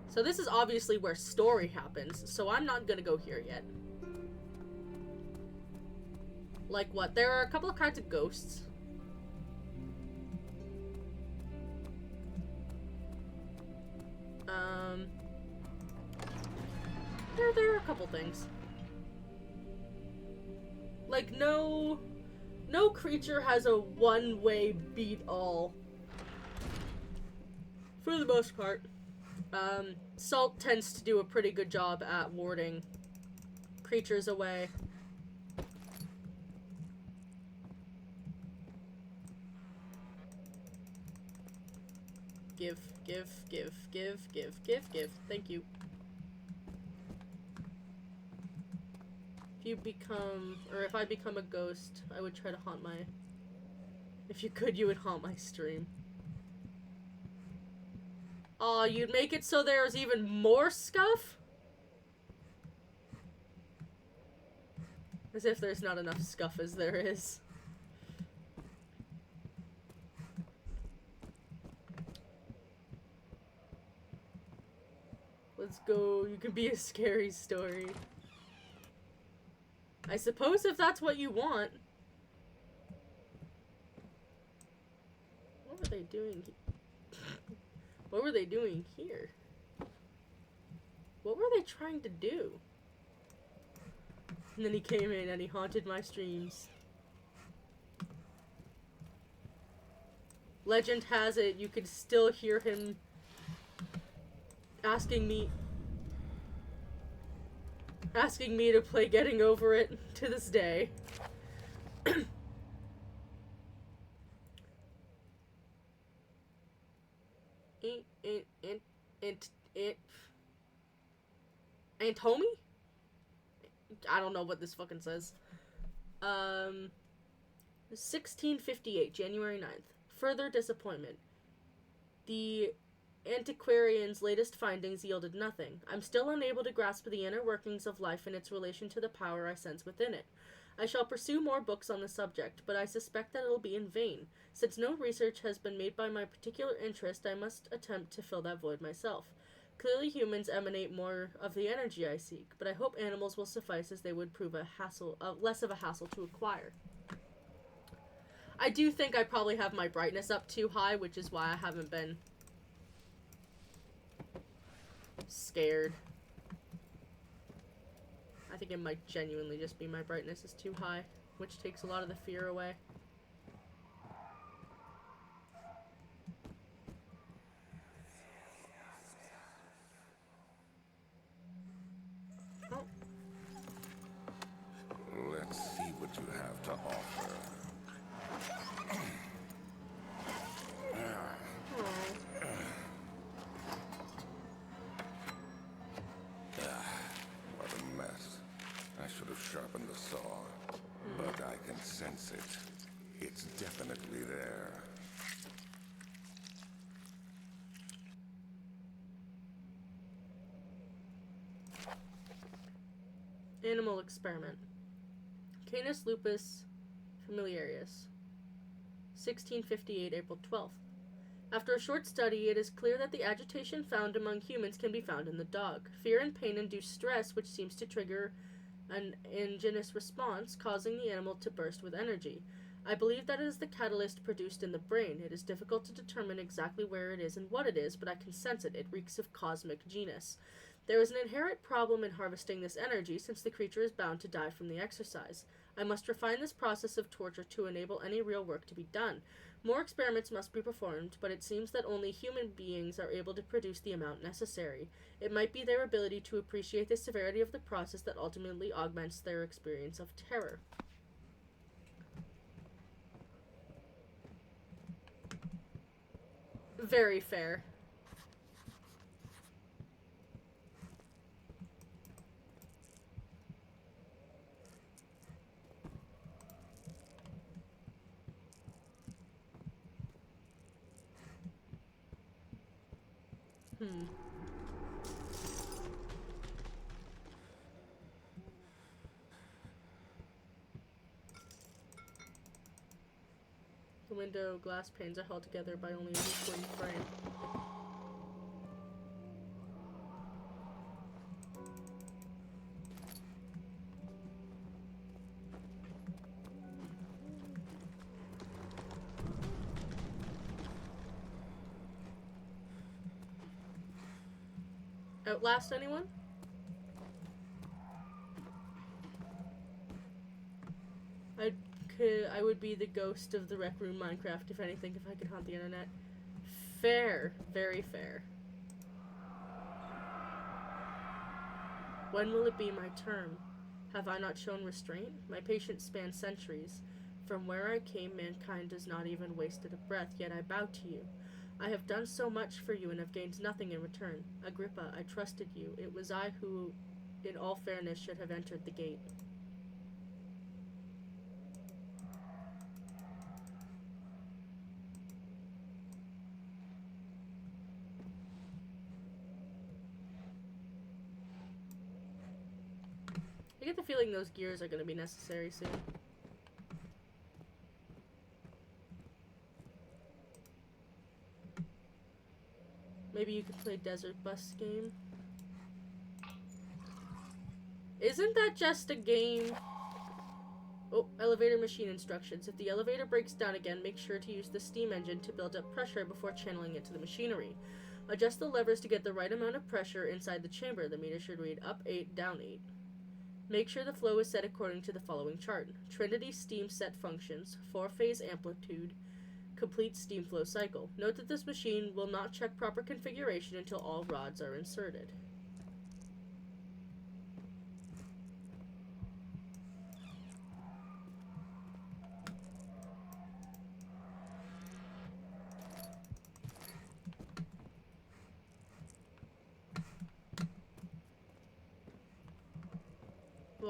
So this is obviously where story happens, so I'm not gonna go here yet. Like what? There are a couple of kinds of ghosts. There are a couple things. Like no creature has a one-way beat all. For the most part. Salt tends to do a pretty good job at warding creatures away. Give. Thank you. If I become a ghost, I would try to haunt my... If you could, you would haunt my stream. Aw, you'd make it so there's even more scuff? As if there's not enough scuff as there is. Let's go. You can be a scary story. I suppose if that's what you want. What were they doing? What were they doing here? What were they trying to do? And then he came in and he haunted my streams. Legend has it, you could still hear him asking me... asking me to play Getting Over It to this day. Aunt Homie? I don't know what this fucking says. 1658, January 9th. Further disappointment. The antiquarian's latest findings yielded nothing. I'm still unable to grasp the inner workings of life and its relation to the power I sense within it. I shall pursue more books on the subject, but I suspect that it'll be in vain. Since no research has been made by my particular interest, I must attempt to fill that void myself. Clearly humans emanate more of the energy I seek, but I hope animals will suffice, as they would prove less of a hassle to acquire. I do think I probably have my brightness up too high, which is why I haven't been scared. I think it might genuinely just be my brightness is too high, which takes a lot of the fear away. Let's see what you have to offer. What a mess. I should have sharpened the saw, but I can sense it. It's definitely there. Animal experiment. Canis lupus familiaris. 1658, April 12th. After a short study, it is clear that the agitation found among humans can be found in the dog. Fear and pain induce stress, which seems to trigger an endogenous response, causing the animal to burst with energy. I believe that it is the catalyst produced in the brain. It is difficult to determine exactly where it is and what it is, but I can sense it. It reeks of cosmic genus. There is an inherent problem in harvesting this energy, since the creature is bound to die from the exercise. I must refine this process of torture to enable any real work to be done. More experiments must be performed, but it seems that only human beings are able to produce the amount necessary. It might be their ability to appreciate the severity of the process that ultimately augments their experience of terror. Very fair. The window glass panes are held together by only a weak wooden frame. Outlast anyone? I would be the ghost of the Rec Room Minecraft, if anything, if I could haunt the internet. Fair. Very fair. When will it be my turn? Have I not shown restraint? My patience spans centuries. From where I came, mankind has not even wasted a breath, yet I bow to you. I have done so much for you and have gained nothing in return. Agrippa, I trusted you. It was I who, in all fairness, should have entered the gate. I get the feeling those gears are going to be necessary soon. Maybe you could play Desert Bus game. Isn't that just a game? Oh, elevator machine instructions. If the elevator breaks down again, make sure to use the steam engine to build up pressure before channeling it to the machinery. Adjust the levers to get the right amount of pressure inside the chamber. The meter should read up 8, down 8. Make sure the flow is set according to the following chart. Trinity steam set functions, 4-phase amplitude, complete steam flow cycle. Note that this machine will not check proper configuration until all rods are inserted.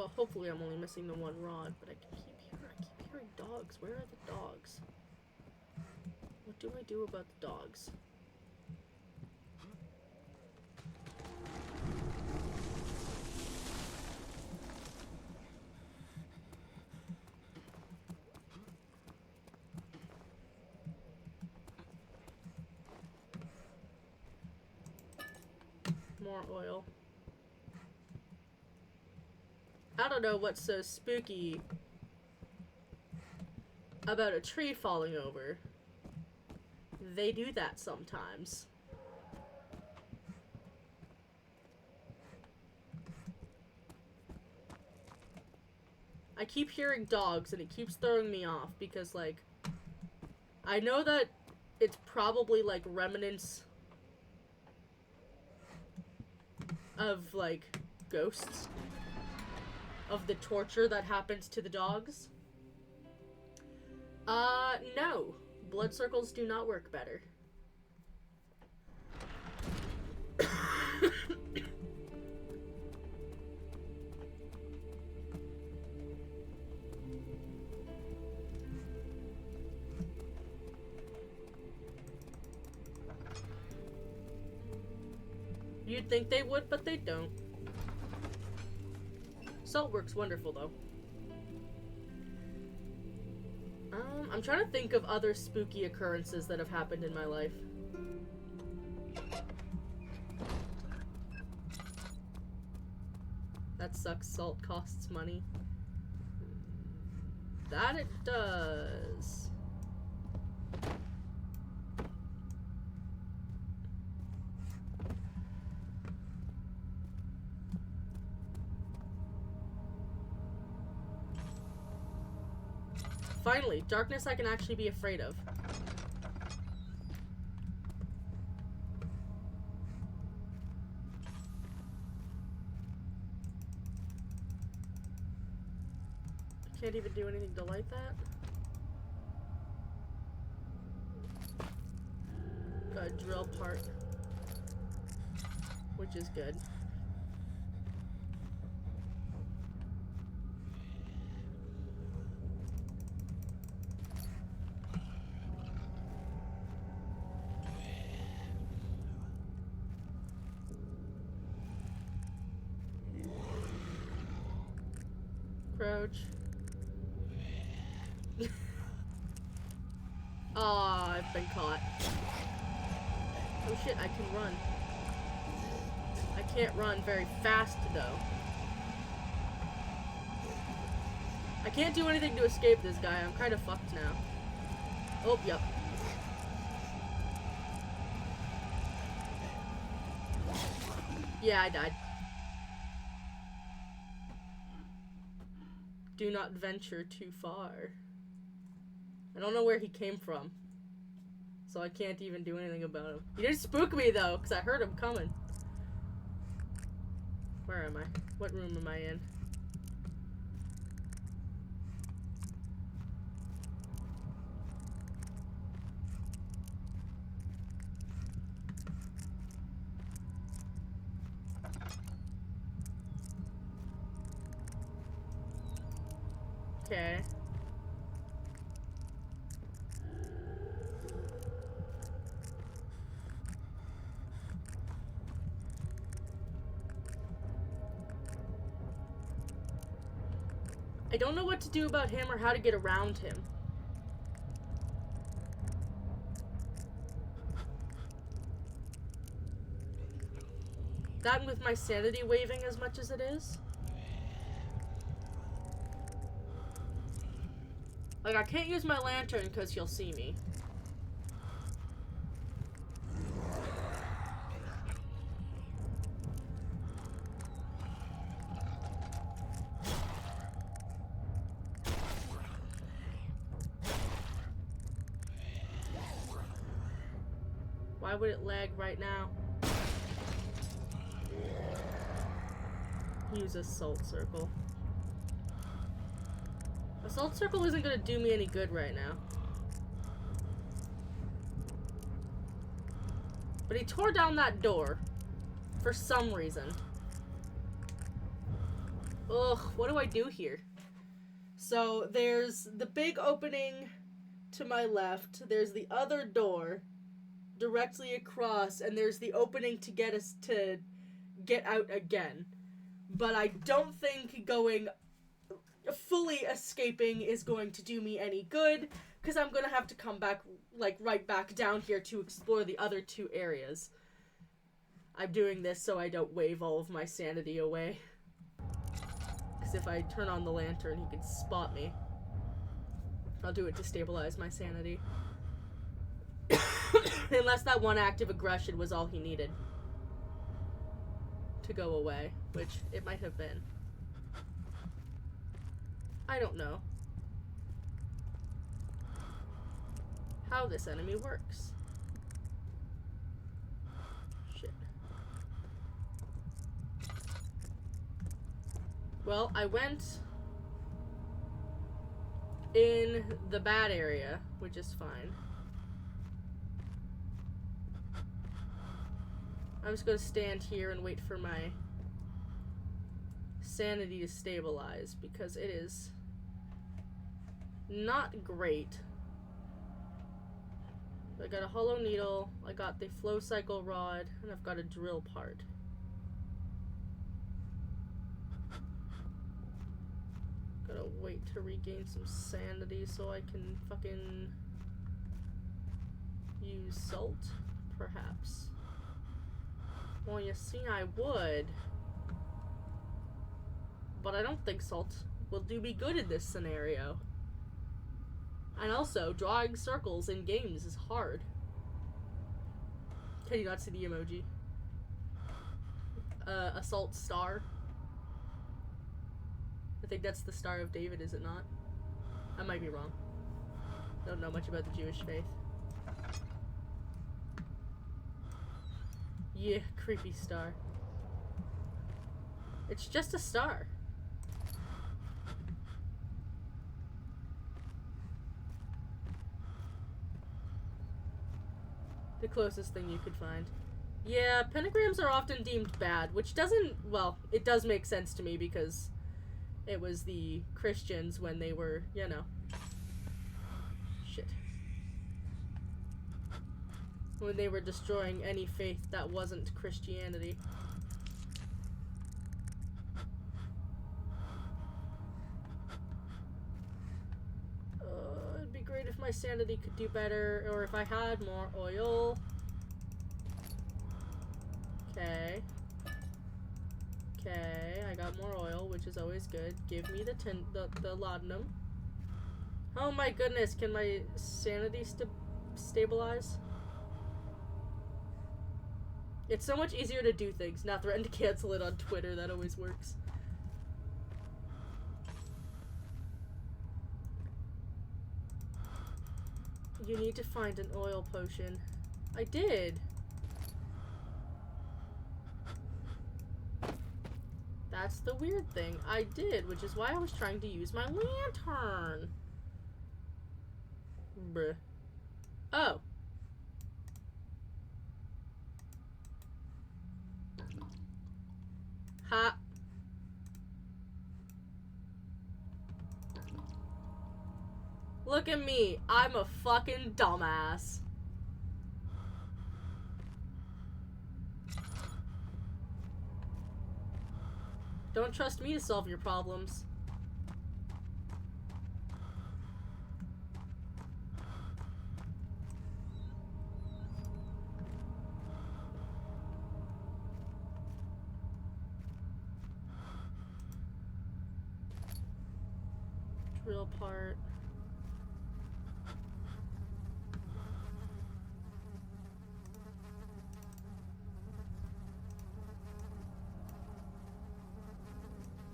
Well, hopefully I'm only missing the one rod, but I keep hearing dogs. Where are the dogs? What do I do about the dogs? More oil. I don't know what's so spooky about a tree falling over. They do that sometimes. I keep hearing dogs and it keeps throwing me off because, like, I know that it's probably, like, remnants of, like, ghosts of the torture that happens to the dogs. No. Blood circles do not work better. You'd think they would, but they don't. Salt works wonderful, though. I'm trying to think of other spooky occurrences that have happened in my life. That sucks. Salt costs money. That it does. Finally, darkness I can actually be afraid of. I can't even do anything to light that. Got a drill part, which is good. Crouch. Ah, I've been caught. Oh shit, I can run. I can't run very fast though. I can't do anything to escape this guy. I'm kind of fucked now. Oh, yep. Yeah, I died. Do not venture too far. I don't know where he came from, so I can't even do anything about him. He didn't spook me though, because I heard him coming. Where am I? What room am I in? Okay. I don't know what to do about him or how to get around him. That with my sanity waving as much as it is. Like, I can't use my lantern because he'll see me. Why would it lag right now? Use a salt circle. A salt circle isn't gonna do me any good right now. But he tore down that door for some reason. Ugh, what do I do here? So there's the big opening to my left. There's the other door directly across, and there's the opening to get us to get out again. But I don't think going fully escaping is going to do me any good, because I'm gonna have to come back, like, right back down here to explore the other two areas. I'm doing this so I don't wave all of my sanity away. Because if I turn on the lantern, he can spot me. I'll do it to stabilize my sanity. Unless that one act of aggression was all he needed to go away, which it might have been. I don't know how this enemy works. Shit. Well, I went in the bad area, which is fine. I'm just gonna stand here and wait for my sanity to stabilize, because it is not great. I got a hollow needle, I got the flow cycle rod, and I've got a drill part. Gotta wait to regain some sanity so I can fucking use salt, perhaps. Well, you see, I would. But I don't think salt will do me good in this scenario. And also, drawing circles in games is hard. Can you not see the emoji? Assault star. I think that's the Star of David, is it not? I might be wrong. Don't know much about the Jewish faith. Yeah, creepy star. It's just a star. The closest thing you could find. Yeah, pentagrams are often deemed bad, which doesn't, well, it does make sense to me because it was the Christians when they were, you know. Shit. When they were destroying any faith that wasn't Christianity. It'd be great if my sanity could do better, or if I had more oil. Okay. Okay, I got more oil, which is always good. Give me the laudanum. Oh my goodness, can my sanity stabilize? It's so much easier to do things, not threaten to cancel it on Twitter. That always works. You need to find an oil potion. I did. That's the weird thing. I did, which is why I was trying to use my lantern. Bruh. Oh. Ha. Look at me. I'm a fucking dumbass. Don't trust me to solve your problems. Drill part.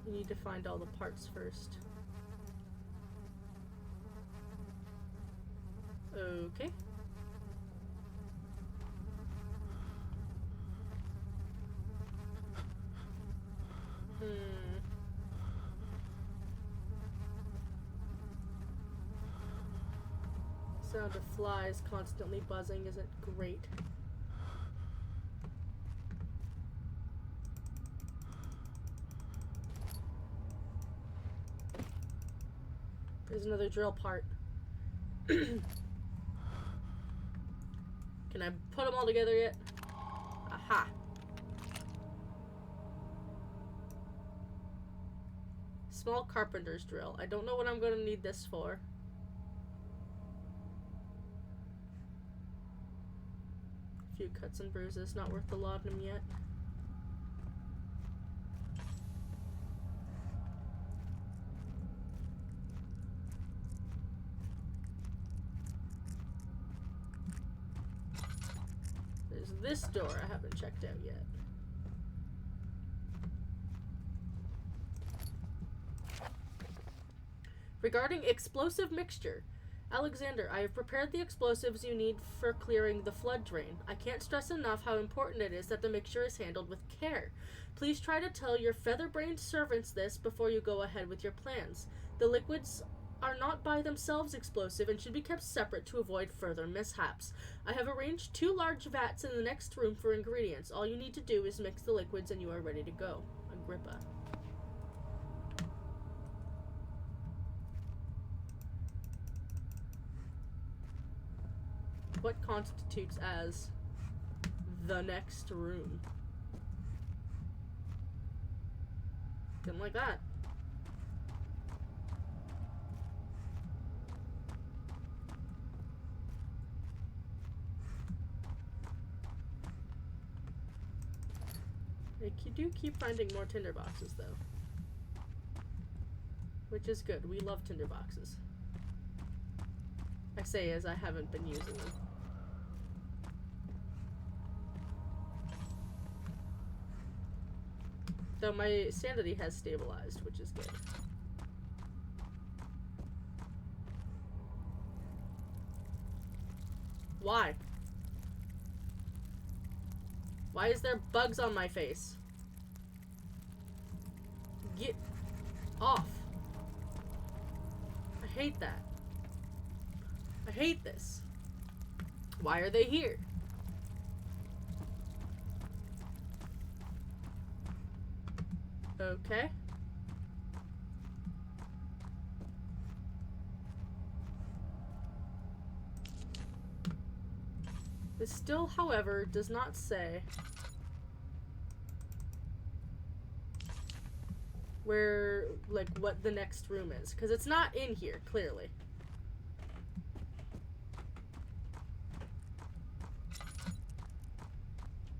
You need to find all the parts first. Okay. Sound of flies constantly buzzing isn't great. There's another drill part. Can I put them all together yet? Aha. Small carpenter's drill. I don't know what I'm going to need this for. A few cuts and bruises. Not worth the laudanum yet. There's this door I haven't checked out yet. Regarding explosive mixture. Alexander, I have prepared the explosives you need for clearing the flood drain. I can't stress enough how important it is that the mixture is handled with care. Please try to tell your feather-brained servants this before you go ahead with your plans. The liquids are not by themselves explosive and should be kept separate to avoid further mishaps. I have arranged 2 large vats in the next room for ingredients. All you need to do is mix the liquids and you are ready to go. Agrippa. What constitutes as the next room? Didn't like that. You do keep finding more tinder boxes, though. Which is good. We love tinder boxes. I say as I haven't been using them. Though my sanity has stabilized, which is good. Why? Why is there bugs on my face? Get off. I hate that. I hate this. Why are they here? Okay. This still, however, does not say where, like, what the next room is. Because it's not in here, clearly.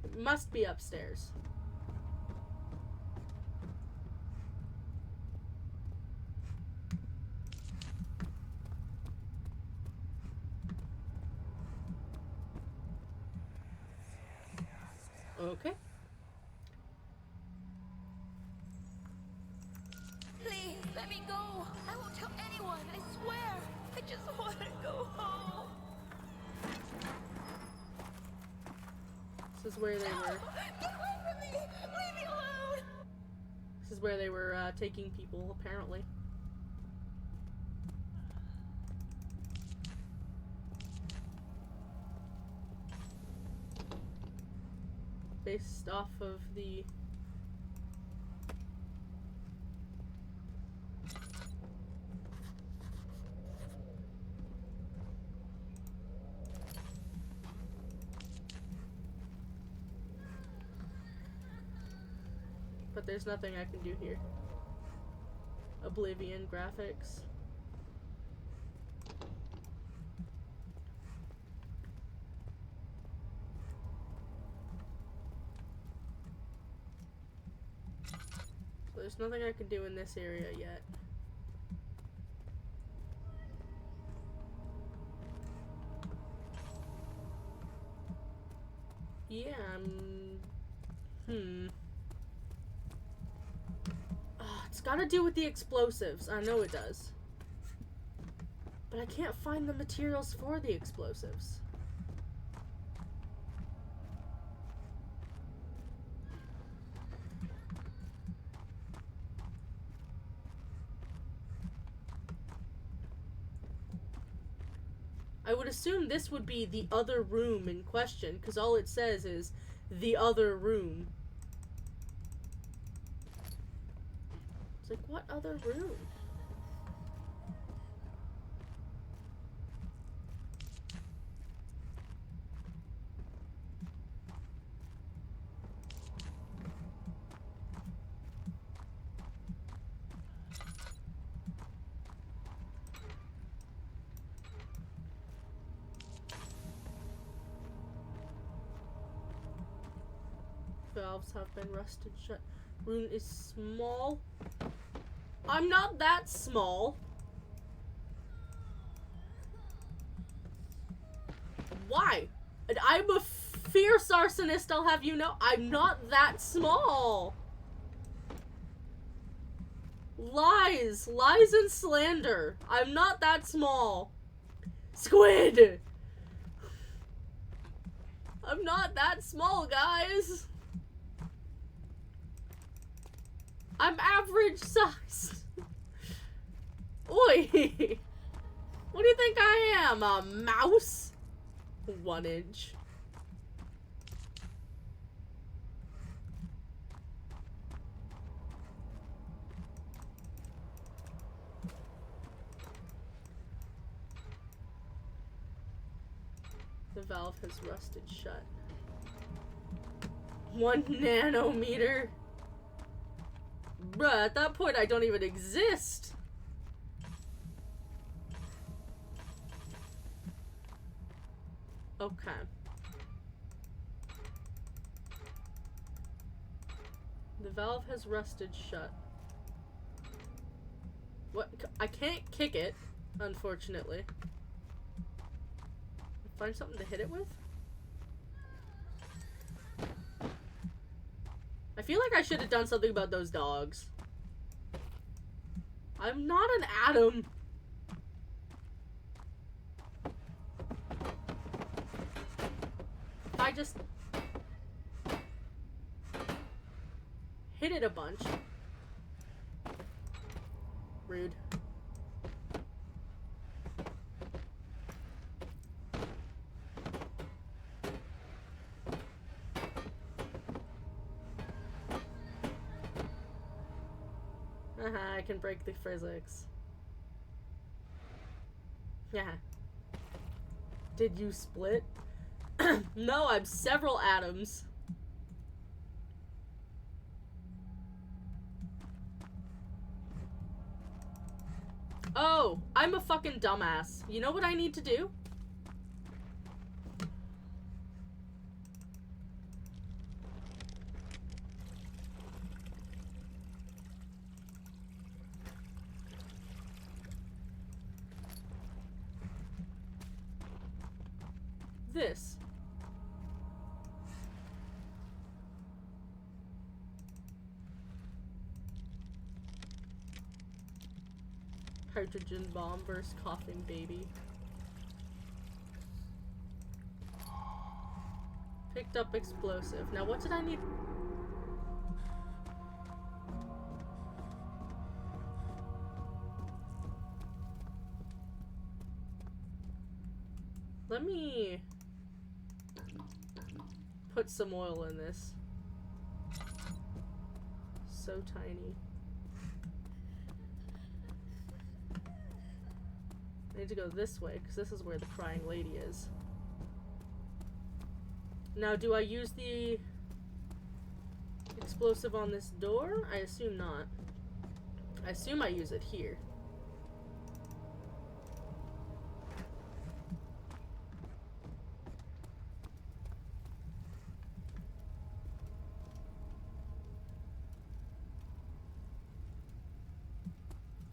It must be upstairs. Okay. Please, let me go. I won't tell anyone, I swear. I just want to go home. This is where they were. Get away from me! Leave me alone! This is where they were taking people, apparently. Based off of the but there's nothing I can do here. Oblivion graphics. There's nothing I can do in this area yet. Yeah, it's gotta do with the explosives. I know it does. But I can't find the materials for the explosives. I would assume this would be the other room in question, because all it says is the other room. It's like, what other room? valves have been rusted shut. Rune is small. I'm not that small. Why? And I'm a fierce arsonist, I'll have you know. I'm not that small. Lies. Lies and slander. I'm not that small. Squid! I'm not that small, guys. I'm average size. Oi! What do you think I am? A mouse? 1 inch. The valve has rusted shut. 1 nanometer. Bruh, at that point I don't even exist. Okay. The valve has rusted shut. What? I can't kick it, unfortunately. Find something to hit it with? I feel like I should have done something about those dogs. I'm not an atom. If I just hit it a bunch. Rude. I can break the physics. Yeah. Did you split? No, I'm several atoms. Oh, I'm a fucking dumbass. You know what I need to do? This. Hydrogen bomb versus coughing baby. Picked up explosive. Now what did I need? Let me put some oil in this. So tiny. I need to go this way, because this is where the crying lady is. Now, do I use the explosive on this door? I assume not. I assume I use it here.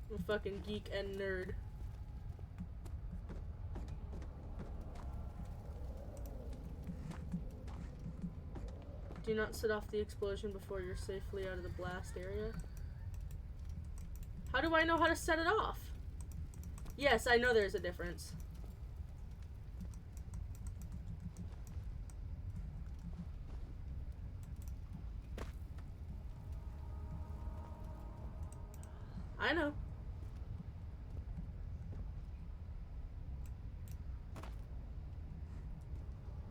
I'm a fucking geek and nerd. Do not set off the explosion before you're safely out of the blast area. How do I know how to set it off? Yes, I know there's a difference. I know.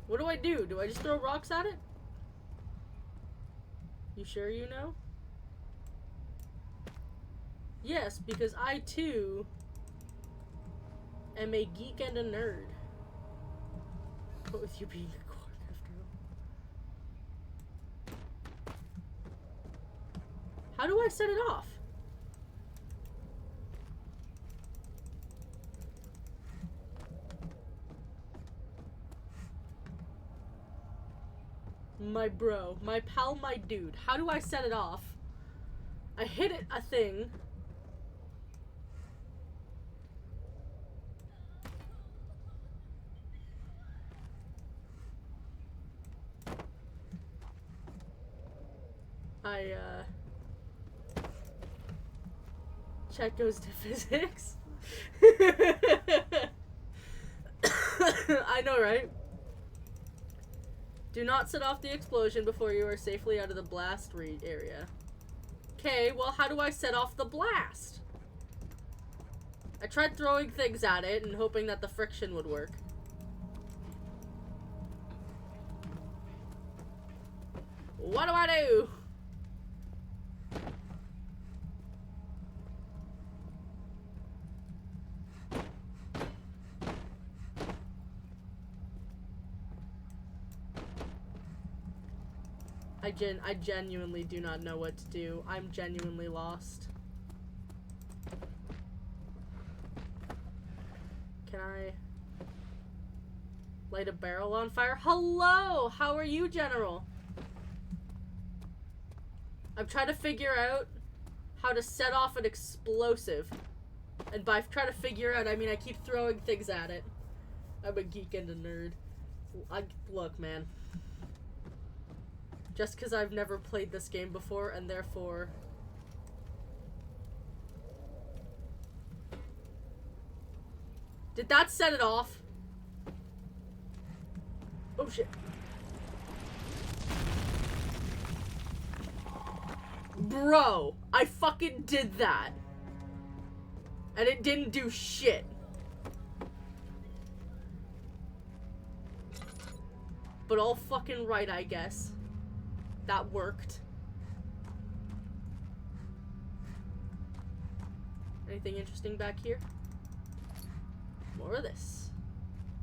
What do I do? Do I just throw rocks at it? You sure you know? Yes, because I too am a geek and a nerd. But with you being a quark after all. How do I set it off? My bro. My pal, my dude. How do I set it off? I hit it, a thing. Check goes to physics. I know, right? Do not set off the explosion before you are safely out of the blast area. Okay, well, how do I set off the blast? I tried throwing things at it and hoping that the friction would work. What do I do? I genuinely do not know what to do. I'm genuinely lost. Can I light a barrel on fire? Hello! How are you, General? I'm trying to figure out how to set off an explosive. And by trying to figure out, I mean I keep throwing things at it. I'm a geek and a nerd. Look, man. Just because I've never played this game before, and therefore... Did that set it off? Oh shit. Bro, I fucking did that. And it didn't do shit. But all fucking right, I guess. That worked. Anything interesting back here? More of this.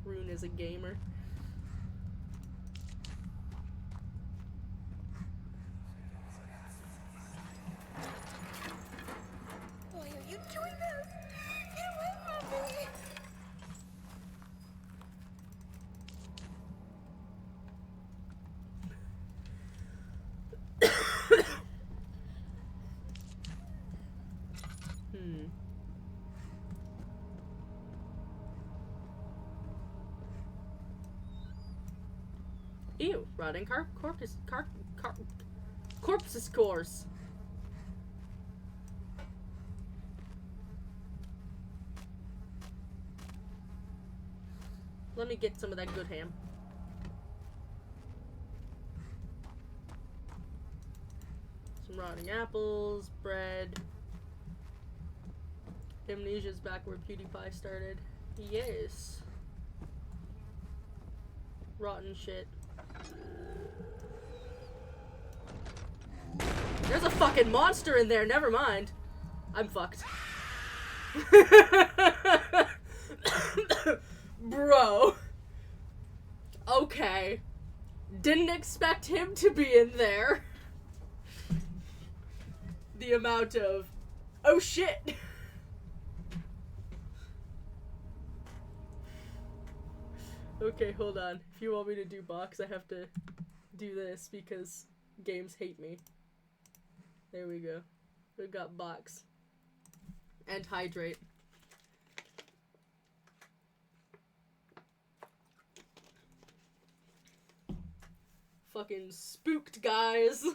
Rune is a gamer. Why are you doing this? Get away from me! Ew, rotting corpses cores. Let me get some of that good ham. Some rotting apples, bread. Amnesia's back where PewDiePie started. Yes. Rotten shit. There's a fucking monster in there, never mind. I'm fucked. Bro. Okay. Didn't expect him to be in there. The amount of... Oh shit! Okay, hold on. If you want me to do box, I have to do this because games hate me. There we go. We've got box. And hydrate. Fucking spooked, guys.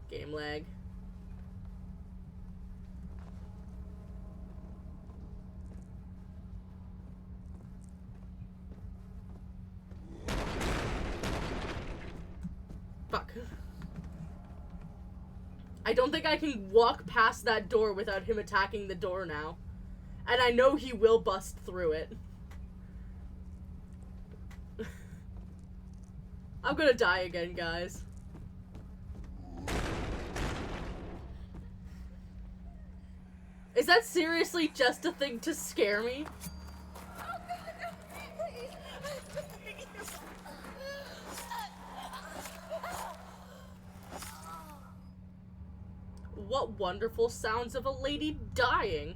Game lag. Fuck. I don't think I can walk past that door without him attacking the door now. And I know he will bust through it. I'm gonna die again, guys. Is that seriously just a thing to scare me? What wonderful sounds of a lady dying.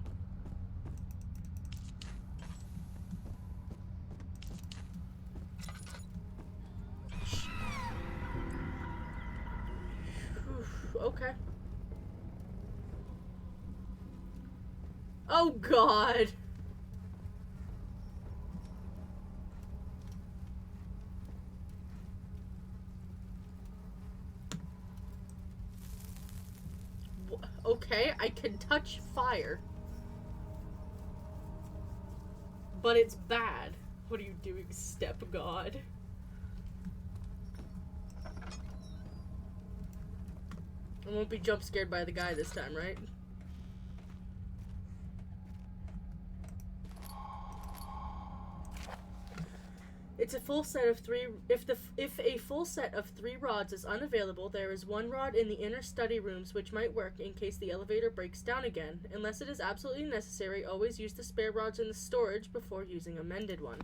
Oh god. Okay, I can touch fire. But it's bad. What are you doing, step god? I won't be jump scared by the guy this time, right? It's a full set of 3. If a full set of 3 rods is unavailable, there is 1 rod in the inner study rooms which might work in case the elevator breaks down again. Unless it is absolutely necessary, always use the spare rods in the storage before using a mended one.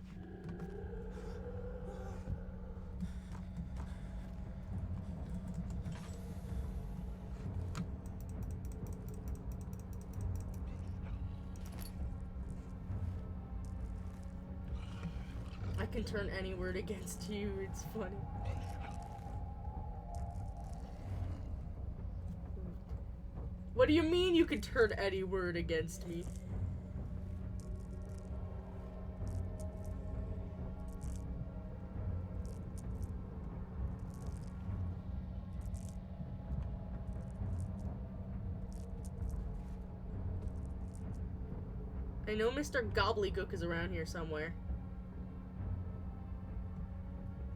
I can turn any word against you, it's funny. What do you mean you can turn any word against me? I know Mr. Gobbledygook is around here somewhere.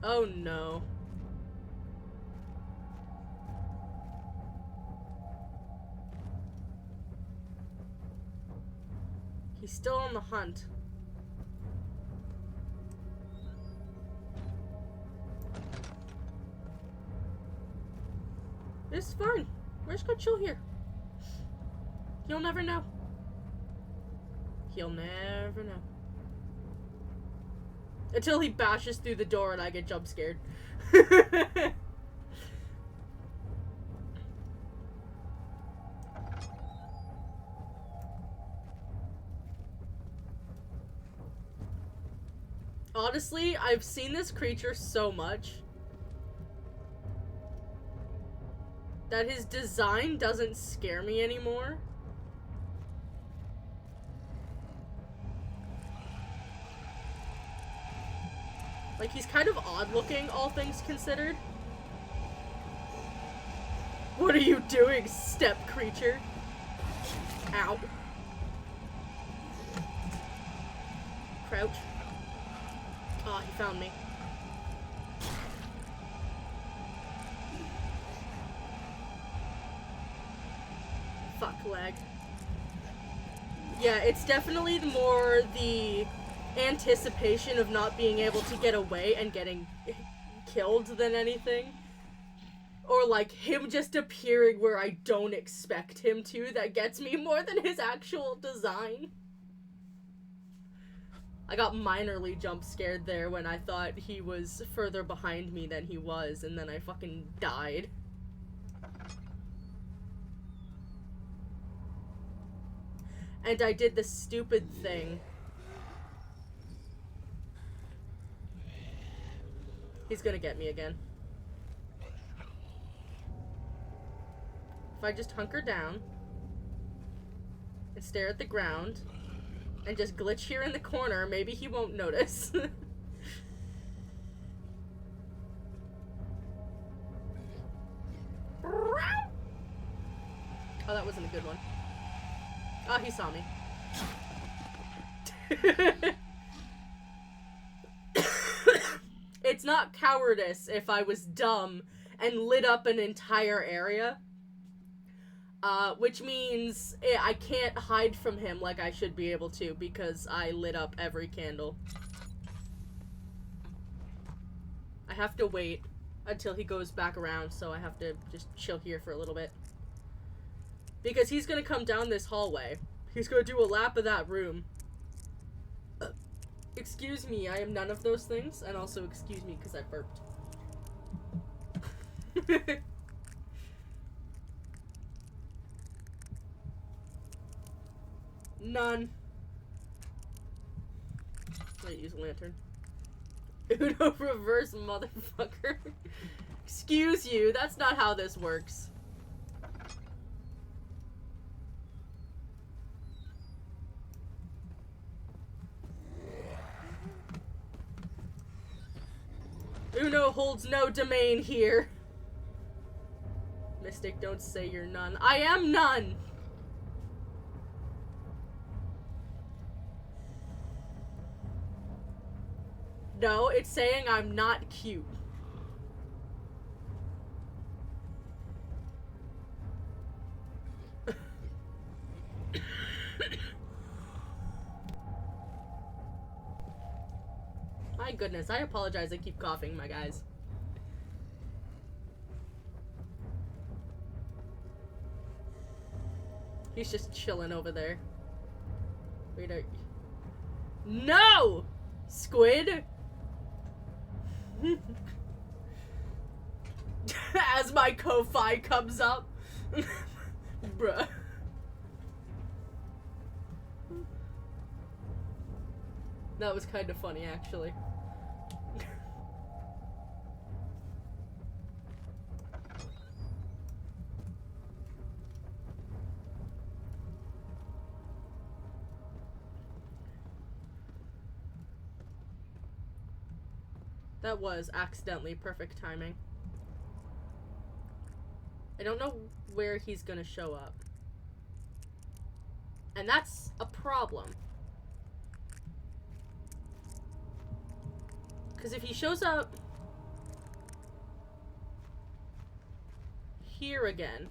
Oh no. He's still on the hunt. It's fine. We're just gonna chill here. He'll never know. He'll never know. Until he bashes through the door and I get jump scared. Honestly, I've seen this creature so much that his design doesn't scare me anymore. Like, he's kind of odd looking, all things considered. What are you doing, step creature? Ow. Crouch. Oh, he found me. Fuck, leg. Yeah, it's definitely more the anticipation of not being able to get away and getting killed than anything. Or like him just appearing where I don't expect him to that gets me more than his actual design. I got minorly jump scared there when I thought he was further behind me than he was, and then I fucking died. And I did the stupid thing. He's gonna get me again. If I just hunker down and stare at the ground and just glitch here in the corner, maybe he won't notice. Oh, that wasn't a good one. Oh, he saw me. It's not cowardice if I was dumb and lit up an entire area. Which means I can't hide from him like I should be able to because I lit up every candle. I have to wait until he goes back around, so I have to just chill here for a little bit. Because he's gonna come down this hallway. He's gonna do a lap of that room. Excuse me, I am none of those things, and also excuse me because I burped. None. I use a lantern. Uno reverse, motherfucker. Excuse you, that's not how this works. Uno holds no domain here. Mystic, don't say you're none. I am none! No, it's saying I'm not cute. My goodness, I apologize, I keep coughing, my guys. He's just chilling over there. Wait, no! Squid! As my Ko-Fi comes up. Bruh. That was kind of funny, actually. That was accidentally perfect timing. I don't know where he's gonna show up. And that's a problem. Because if he shows up here again,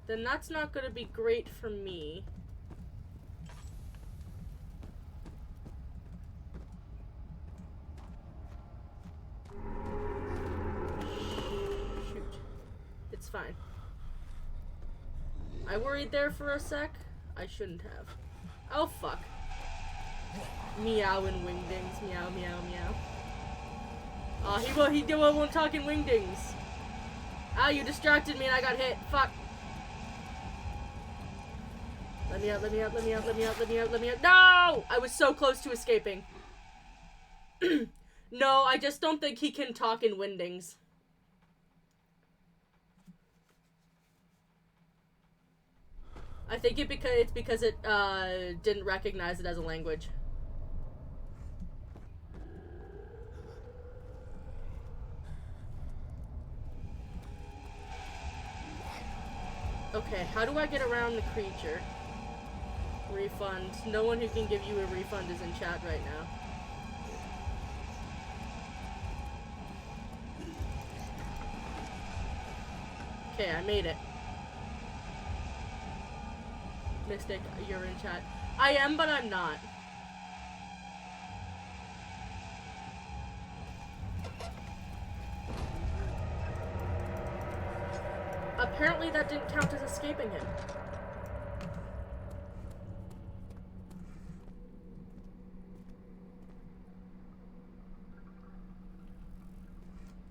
then that's not gonna be great for me. It's fine. I worried there for a sec. I shouldn't have. Oh, fuck. Meow and wingdings. Meow, meow, meow. Oh, he won't talk in wingdings. Ah, you distracted me and I got hit. Fuck. Let me out, let me out, let me out, let me out, let me out, let me out. No! I was so close to escaping. No, I just don't think he can talk in wingdings. I think it's because it didn't recognize it as a language. Okay, how do I get around the creature? Refund. No one who can give you a refund is in chat right now. Okay, I made it. Mystic, you're in chat. I am, but I'm not. Apparently that didn't count as escaping him.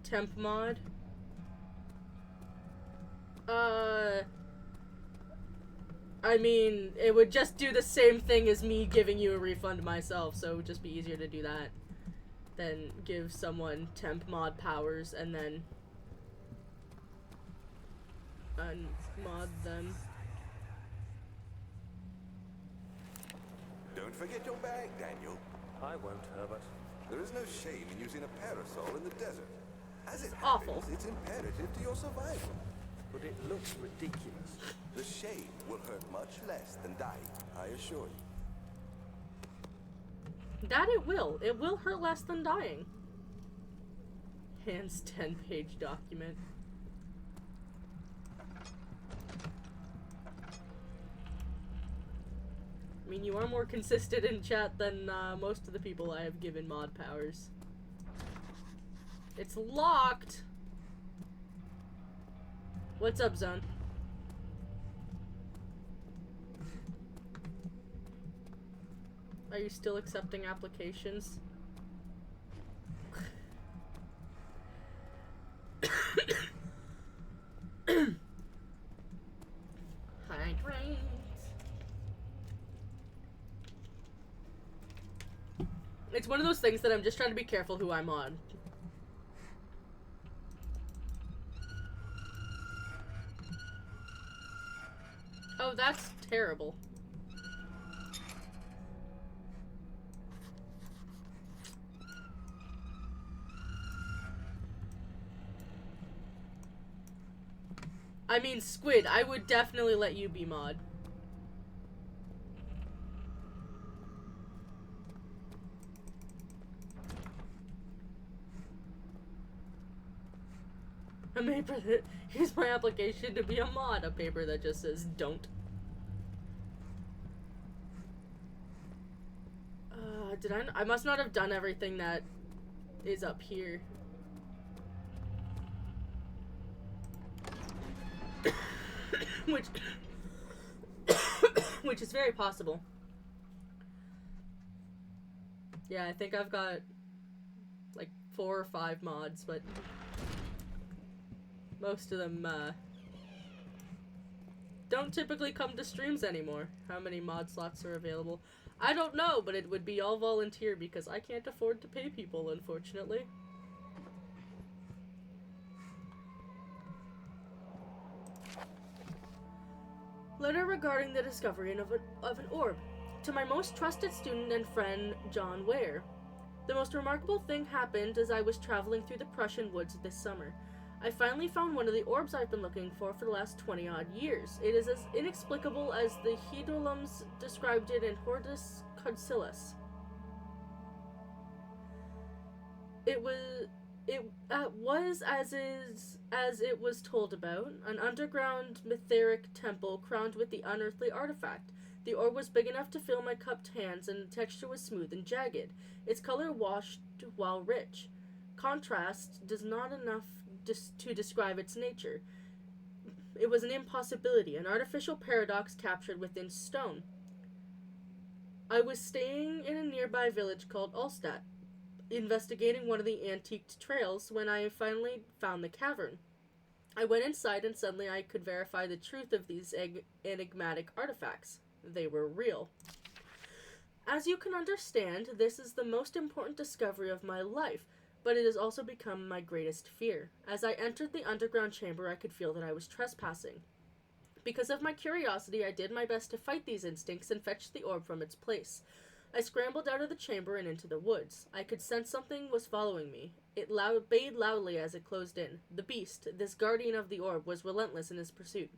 Temp mod. I mean, it would just do the same thing as me giving you a refund myself, so it would just be easier to do that than give someone temp mod powers and then unmod them. Don't forget your bag, Daniel. I won't, Herbert. There is no shame in using a parasol in the desert. As it awful. happens, it's imperative to your survival. But it looks ridiculous. The shame will hurt much less than dying, I assure you. That it will. It will hurt less than dying. Hans 10-page document. I mean, you are more consistent in chat than most of the people I have given mod powers. It's locked! What's up, Zone? Are you still accepting applications? Hydrate. It's one of those things that I'm just trying to be careful who I'm on. Oh, that's terrible. I mean, Squid, I would definitely let you be mod. A paper that, here's my application to be a mod. A paper that just says don't. I must not have done everything that is up here. which which is very possible. Yeah, I think I've got like 4 or 5 mods, but most of them don't typically come to streams anymore. How many mod slots are available? I don't know, but it would be all volunteer because I can't afford to pay people, unfortunately. Letter regarding the discovery of an orb. To my most trusted student and friend, John Ware. The most remarkable thing happened as I was traveling through the Prussian woods this summer. I finally found one of the orbs I've been looking for the last 20-odd years. It is as inexplicable as the Hedolums described it in Hortus Codicillus. It was as it was told about, an underground mytheric temple crowned with the unearthly artifact. The orb was big enough to fill my cupped hands, and the texture was smooth and jagged. Its color washed while rich. Contrast does not enough to describe its nature. It was an impossibility, an artificial paradox captured within stone. I was staying in a nearby village called Ulstadt, investigating one of the antiqued trails when I finally found the cavern. I went inside and suddenly I could verify the truth of these enigmatic artifacts. They were real. As you can understand, this is the most important discovery of my life, but it has also become my greatest fear. As I entered the underground chamber, I could feel that I was trespassing. Because of my curiosity, I did my best to fight these instincts and fetch the orb from its place. I scrambled out of the chamber and into the woods. I could sense something was following me. It bayed loudly as it closed in. The beast, this guardian of the orb, was relentless in his pursuit.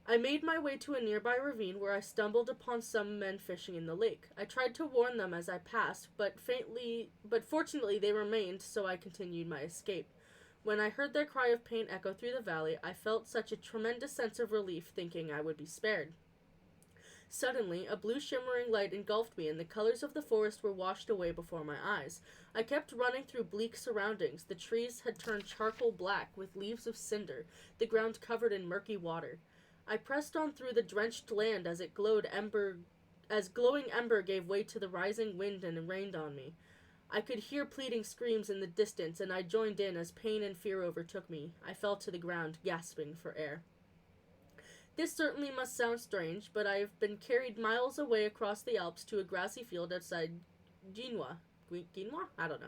I made my way to a nearby ravine where I stumbled upon some men fishing in the lake. I tried to warn them as I passed, but fortunately they remained, so I continued my escape. When I heard their cry of pain echo through the valley, I felt such a tremendous sense of relief, thinking I would be spared. Suddenly, a blue shimmering light engulfed me, and the colors of the forest were washed away before my eyes. I kept running through bleak surroundings. The trees had turned charcoal black, with leaves of cinder, the ground covered in murky water. I pressed on through the drenched land as glowing ember gave way to the rising wind and rained on me. I could hear pleading screams in the distance, and I joined in as pain and fear overtook me. I fell to the ground, gasping for air. This certainly must sound strange, but I have been carried miles away across the Alps to a grassy field outside Genoa. Genoa? I don't know.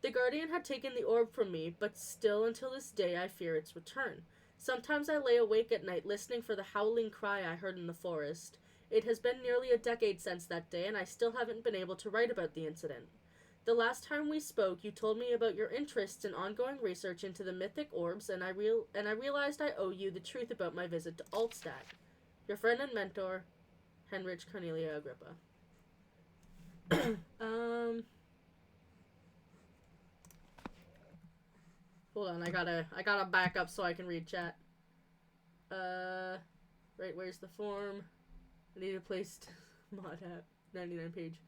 The Guardian had taken the orb from me, but still until this day I fear its return. Sometimes I lay awake at night listening for the howling cry I heard in the forest. It has been nearly a decade since that day, and I still haven't been able to write about the incident. The last time we spoke, you told me about your interests in ongoing research into the mythic orbs, and I realized I owe you the truth about my visit to Altstadt. Your friend and mentor, Heinrich Cornelia Agrippa. Hold on, I gotta back up so I can read chat. Right, where's the form? I need a place to mod app. 99 page.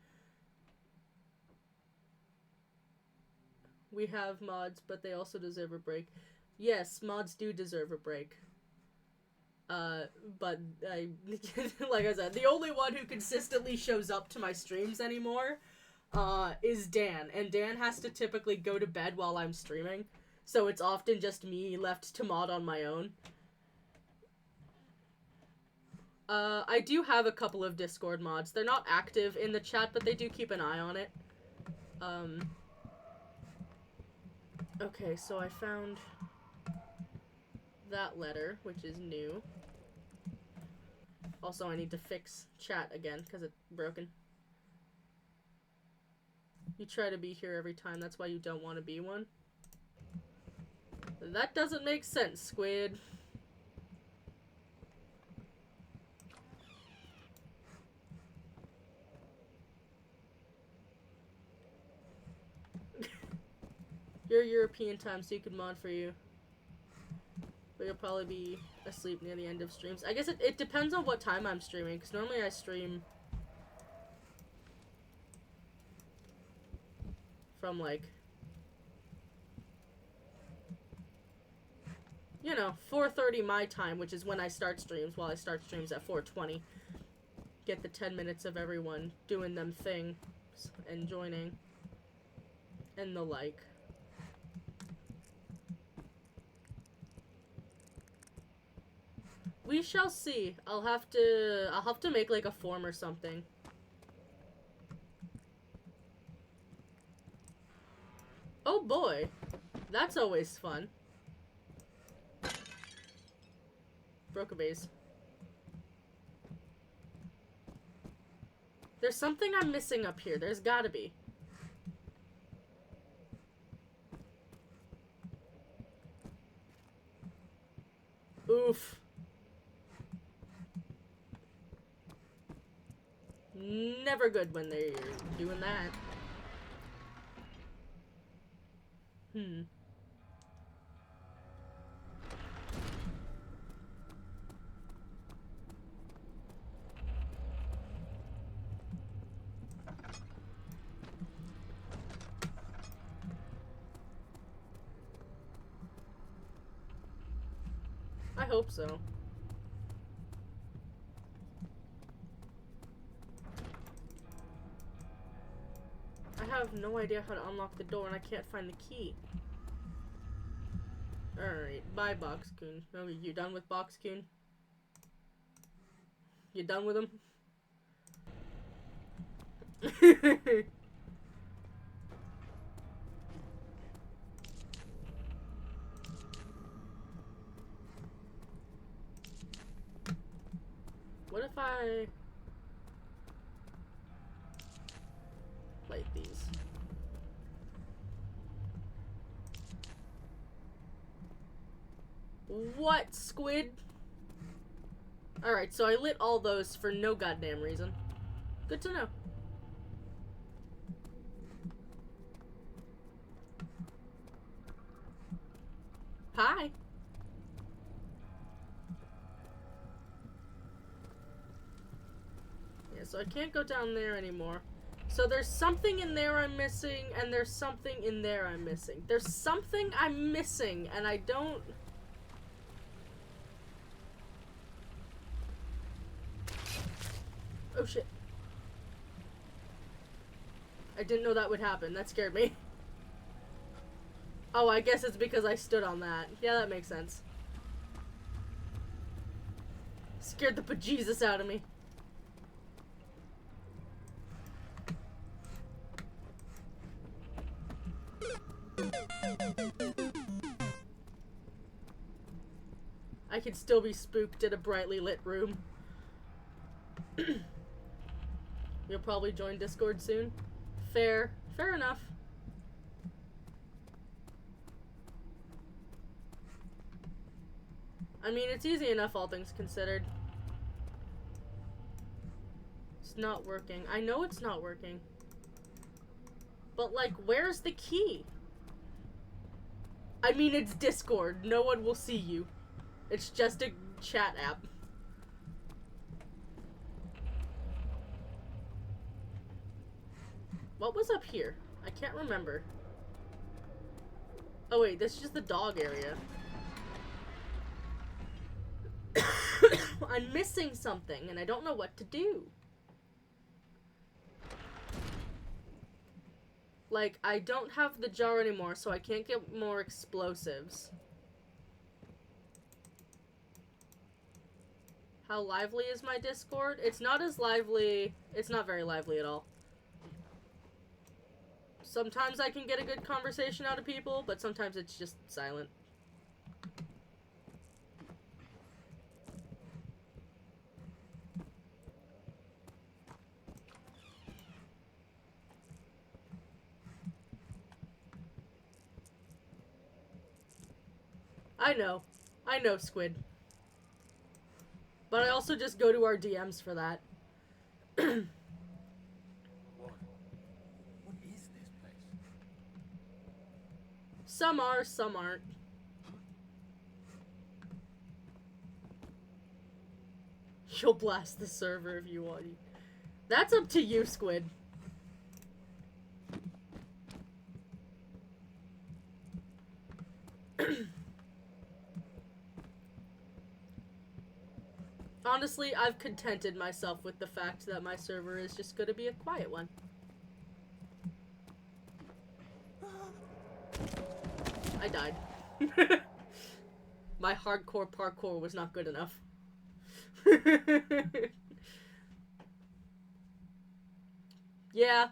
We have mods, but they also deserve a break. Yes, mods do deserve a break. But like I said, the only one who consistently shows up to my streams anymore, is Dan. And Dan has to typically go to bed while I'm streaming. So it's often just me left to mod on my own. I do have a couple of Discord mods. They're not active in the chat, but they do keep an eye on it. Okay, so I found that letter, which is new. Also, I need to fix chat again, because it's broken. You try to be here every time, that's why you don't want to be one. That doesn't make sense, Squid. You're European time, so you can mod for you. But you'll probably be asleep near the end of streams. I guess it depends on what time I'm streaming, because normally I stream from, like, you know, 4:30 my time, which is when I start streams, while I start streams at 4:20. Get the 10 minutes of everyone doing them things and joining and the like. We shall see. I'll have to make like a form or something. Oh boy. That's always fun. Broke a vase. There's something I'm missing up here. There's gotta be. Oof. Never good when they're doing that. I hope so. I have no idea how to unlock the door and I can't find the key. Alright, bye Boxcoon. Oh, you done with Boxcoon? You done with him? What if I light these? What, Squid? Alright, so I lit all those for no goddamn reason. Good to know. Hi. Yeah, so I can't go down there anymore. So there's something in there I'm missing, and there's something in there I'm missing. There's something I'm missing, and I don't... Oh shit. I didn't know that would happen. That scared me. Oh, I guess it's because I stood on that. Yeah, that makes sense. Scared the bejesus out of me. I could still be spooked in a brightly lit room. You'll probably join Discord soon. Fair. Fair enough. I mean, it's easy enough, all things considered. It's not working. I know it's not working. But, like, where's the key? I mean, it's Discord. No one will see you. It's just a chat app. What was up here? I can't remember. Oh wait, this is just the dog area. I'm missing something and I don't know what to do. Like, I don't have the jar anymore, so I can't get more explosives. How lively is my Discord? It's not as lively. It's not very lively at all. Sometimes I can get a good conversation out of people, but sometimes it's just silent. I know, Squid. But I also just go to our DMs for that. What is this place? Some are, some aren't. You'll blast the server if you want. That's up to you, Squid. Honestly, I've contented myself with the fact that my server is just gonna be a quiet one. I died. My hardcore parkour was not good enough. Yeah.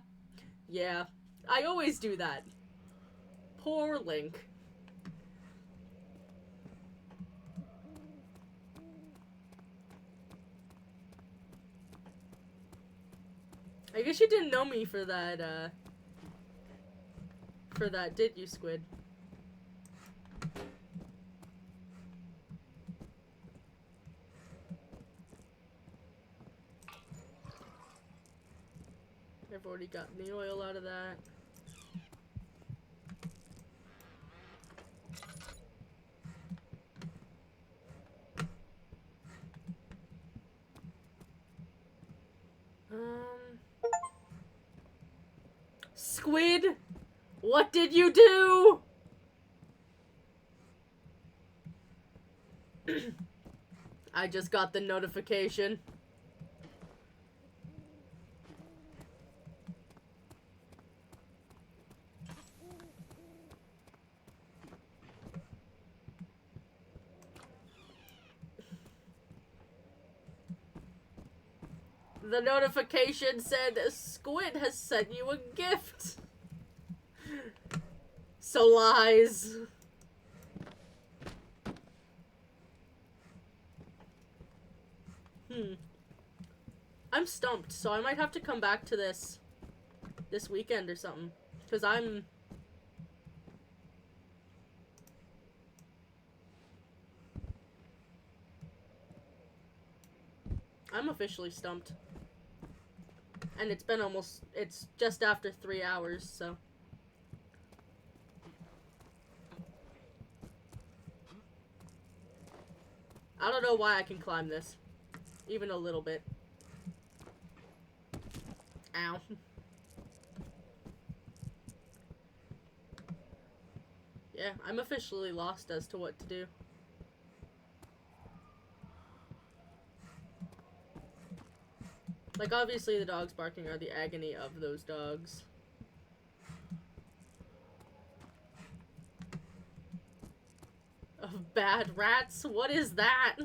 Yeah. I always do that. Poor Link. I guess you didn't know me for that, did you, Squid? I've already gotten the oil out of that. Squid, what did you do? I just got the notification. The notification said Squid has sent you a gift. So lies. I'm stumped, so I might have to come back to this weekend or something. Because I'm officially stumped. And it's been it's just after 3 hours, so. I don't know why I can climb this. Even a little bit. Ow. Yeah, I'm officially lost as to what to do. Like, obviously the dogs barking are the agony of those dogs. Of bad rats? What is that?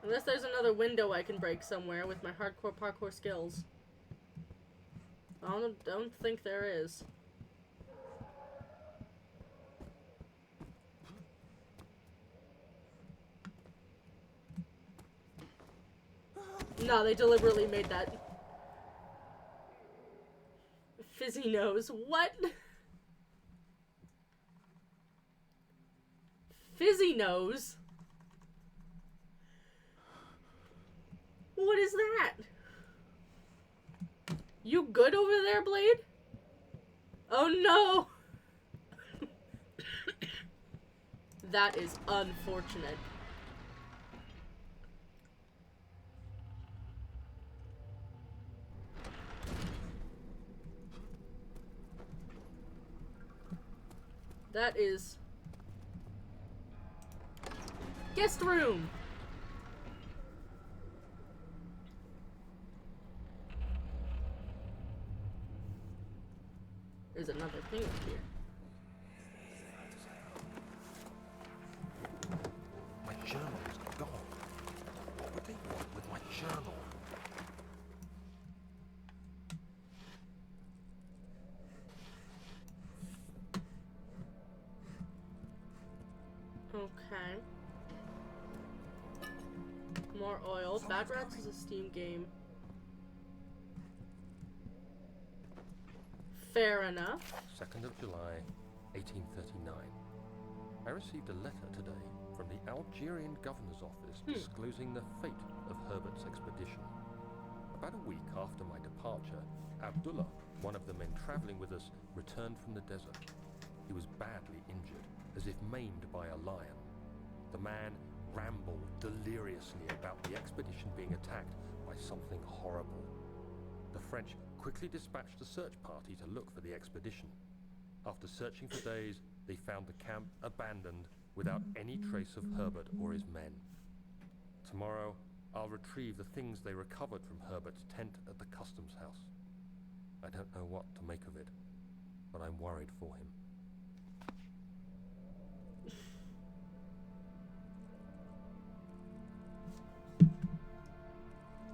Unless there's another window I can break somewhere with my hardcore parkour skills. I don't think there is. No, they deliberately made that. Fizzy nose. What? Fizzy nose? What is that? You good over there, Blade? Oh no! That is unfortunate. That is... guest room! There's another thing up here. My journal is gone. What would they want with my journal? Okay. More oil. Bad Rats is a Steam game. Fair enough. 2nd of July, 1839. I received a letter today from the Algerian governor's office disclosing the fate of Herbert's expedition. About a week after my departure, Abdullah, one of the men traveling with us, returned from the desert. He was badly injured, as if maimed by a lion. The man rambled deliriously about the expedition being attacked by something horrible. The French quickly dispatched a search party to look for the expedition. After searching for days, they found the camp abandoned without any trace of Herbert or his men. Tomorrow, I'll retrieve the things they recovered from Herbert's tent at the customs house. I don't know what to make of it, but I'm worried for him.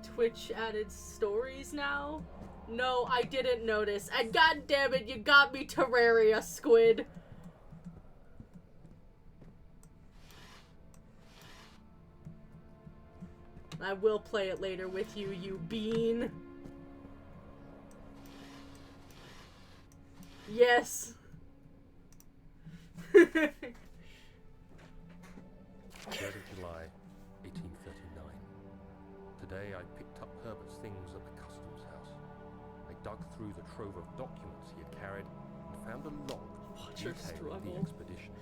Twitch added stories now? No, I didn't notice. And god damn it, you got me, Terraria Squid. I will play it later with you, you bean. Yes. 3rd of July, 1839. Today I picked up Herbert's things at the customs house. I dug through the trove of documents he had carried and found a log detailing the expedition.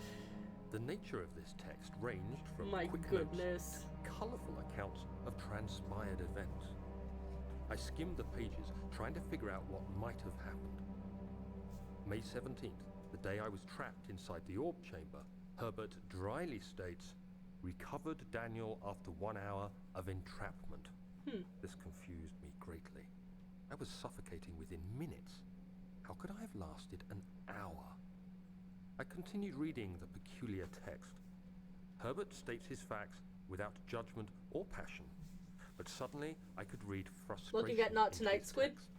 The nature of this text ranged from quick notes to colourful accounts of transpired events. I skimmed the pages, trying to figure out what might have happened. May 17th, the day I was trapped inside the orb chamber, Herbert dryly states, "Recovered Daniel after 1 hour of entrapment." This confused me greatly. I was suffocating within minutes. How could I have lasted an hour? I continued reading the peculiar text. Herbert states his facts without judgment or passion, but suddenly I could read frustration. Looking at Not in Tonight, his Squid? text.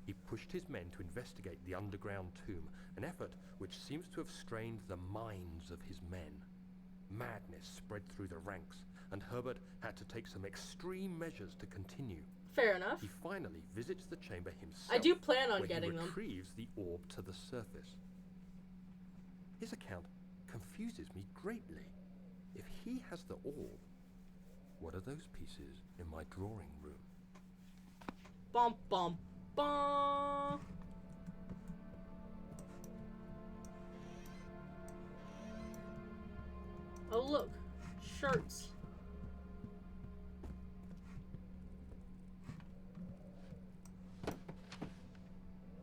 He pushed his men to investigate the underground tomb, an effort which seems to have strained the minds of his men. Madness spread through the ranks, and Herbert had to take some extreme measures to continue. Fair enough. He finally visits the chamber himself. I do plan on where getting he them. retrieves the orb to the surface. His account confuses me greatly. If he has the orb, what are those pieces in my drawing room? Bum bum bum. Oh look, shirts.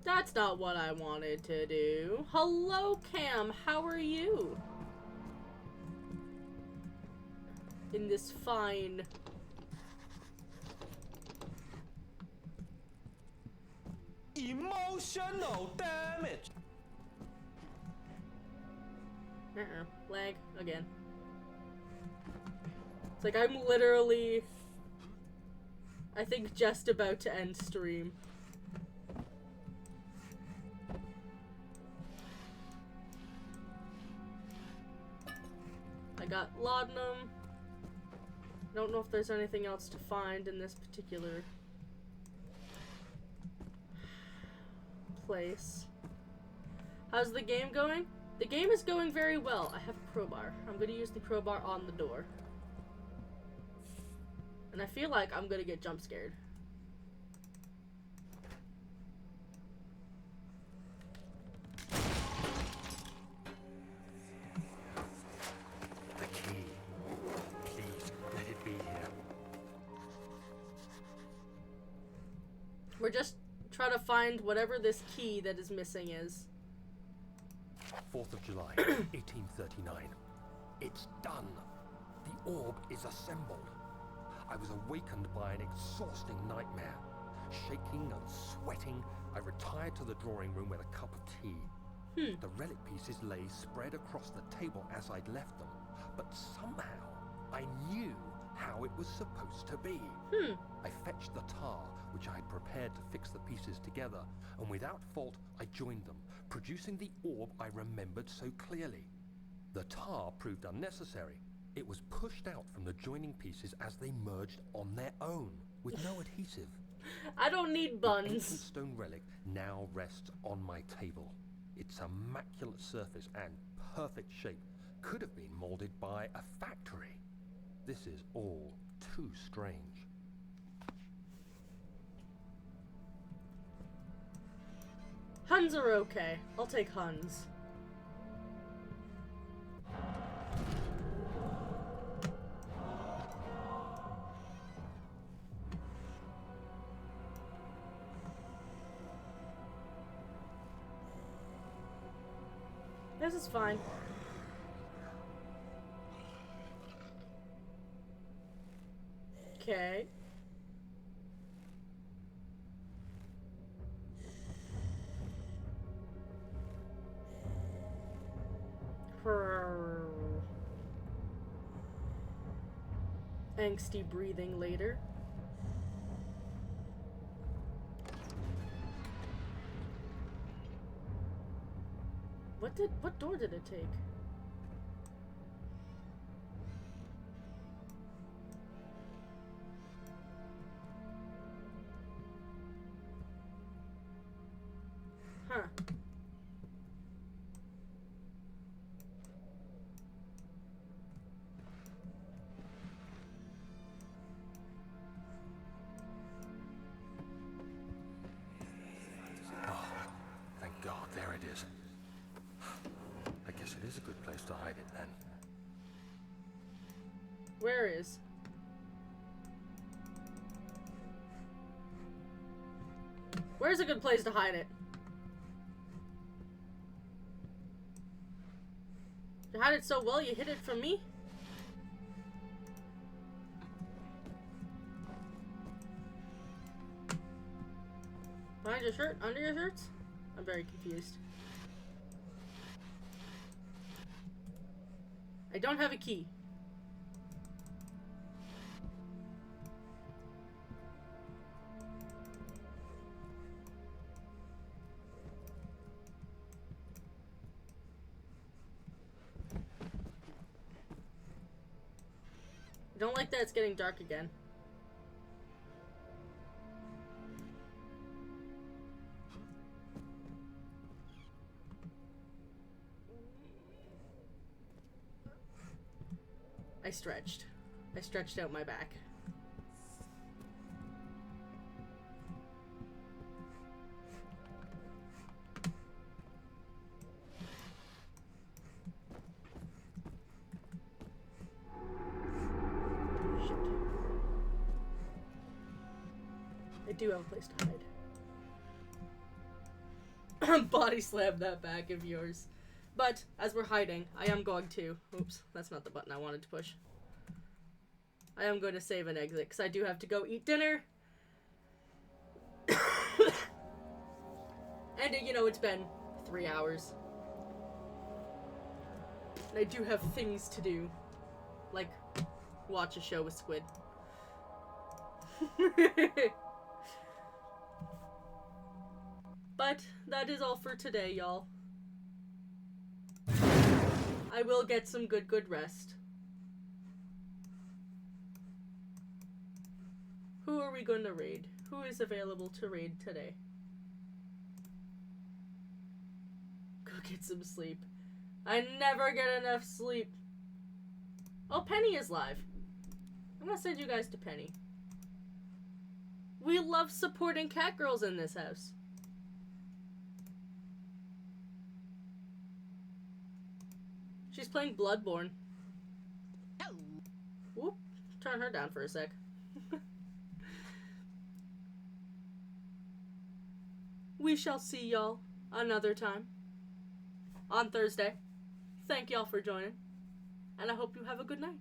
That's not what I wanted to do. Hello, Cam. How are you? In this fine... Emotional damage. Lag again. It's like I'm literally, I think, just about to end stream. I got laudanum. I don't know if there's anything else to find in this particular place. How's the game going? The game is going very well. I have a crowbar. I'm going to use the crowbar on the door. And I feel like I'm going to get jump scared. The key. Please, let it be here. We're just trying to find whatever this key that is missing is. 4th of July, 1839. It's done. The orb is assembled. I was awakened by an exhausting nightmare. Shaking and sweating, I retired to the drawing room with a cup of tea. The relic pieces lay spread across the table as I'd left them, but somehow I knew how it was supposed to be. I fetched the tar, which I had prepared to fix the pieces together, and without fault I joined them, producing the orb I remembered so clearly. The tar proved unnecessary. It was pushed out from the joining pieces as they merged on their own, with no adhesive. I don't need The ancient buns. stone relic now rests on my table. Its immaculate surface and perfect shape could have been molded by a factory. This is all too strange. Huns are okay. I'll take Huns. This is fine. Okay. Angsty breathing later. What door did it take? Huh. Oh, thank God, there it is. I guess it is a good place to hide it then. Where is? Where's a good place to hide it? You hide it so well, you hid it from me? Behind your shirt? Under your shirts? I'm very confused. I don't have a key. I don't like that it's getting dark again. I stretched. I stretched out my back. Shit. I do have a place to hide. Body slam that back of yours. But, as we're hiding, I am going to... Oops, that's not the button I wanted to push. I am going to save an exit, because I do have to go eat dinner. And, you know, it's been 3 hours. And I do have things to do. Like, watch a show with Squid. But, that is all for today, y'all. I will get some good rest. Who are we going to raid? Who is available to raid today? Go get some sleep. I never get enough sleep. Oh, Penny is live. I'm gonna send you guys to Penny. We love supporting cat girls in this house. She's playing Bloodborne. Whoop. Turn her down for a sec. We shall see y'all another time. On Thursday. Thank y'all for joining. And I hope you have a good night.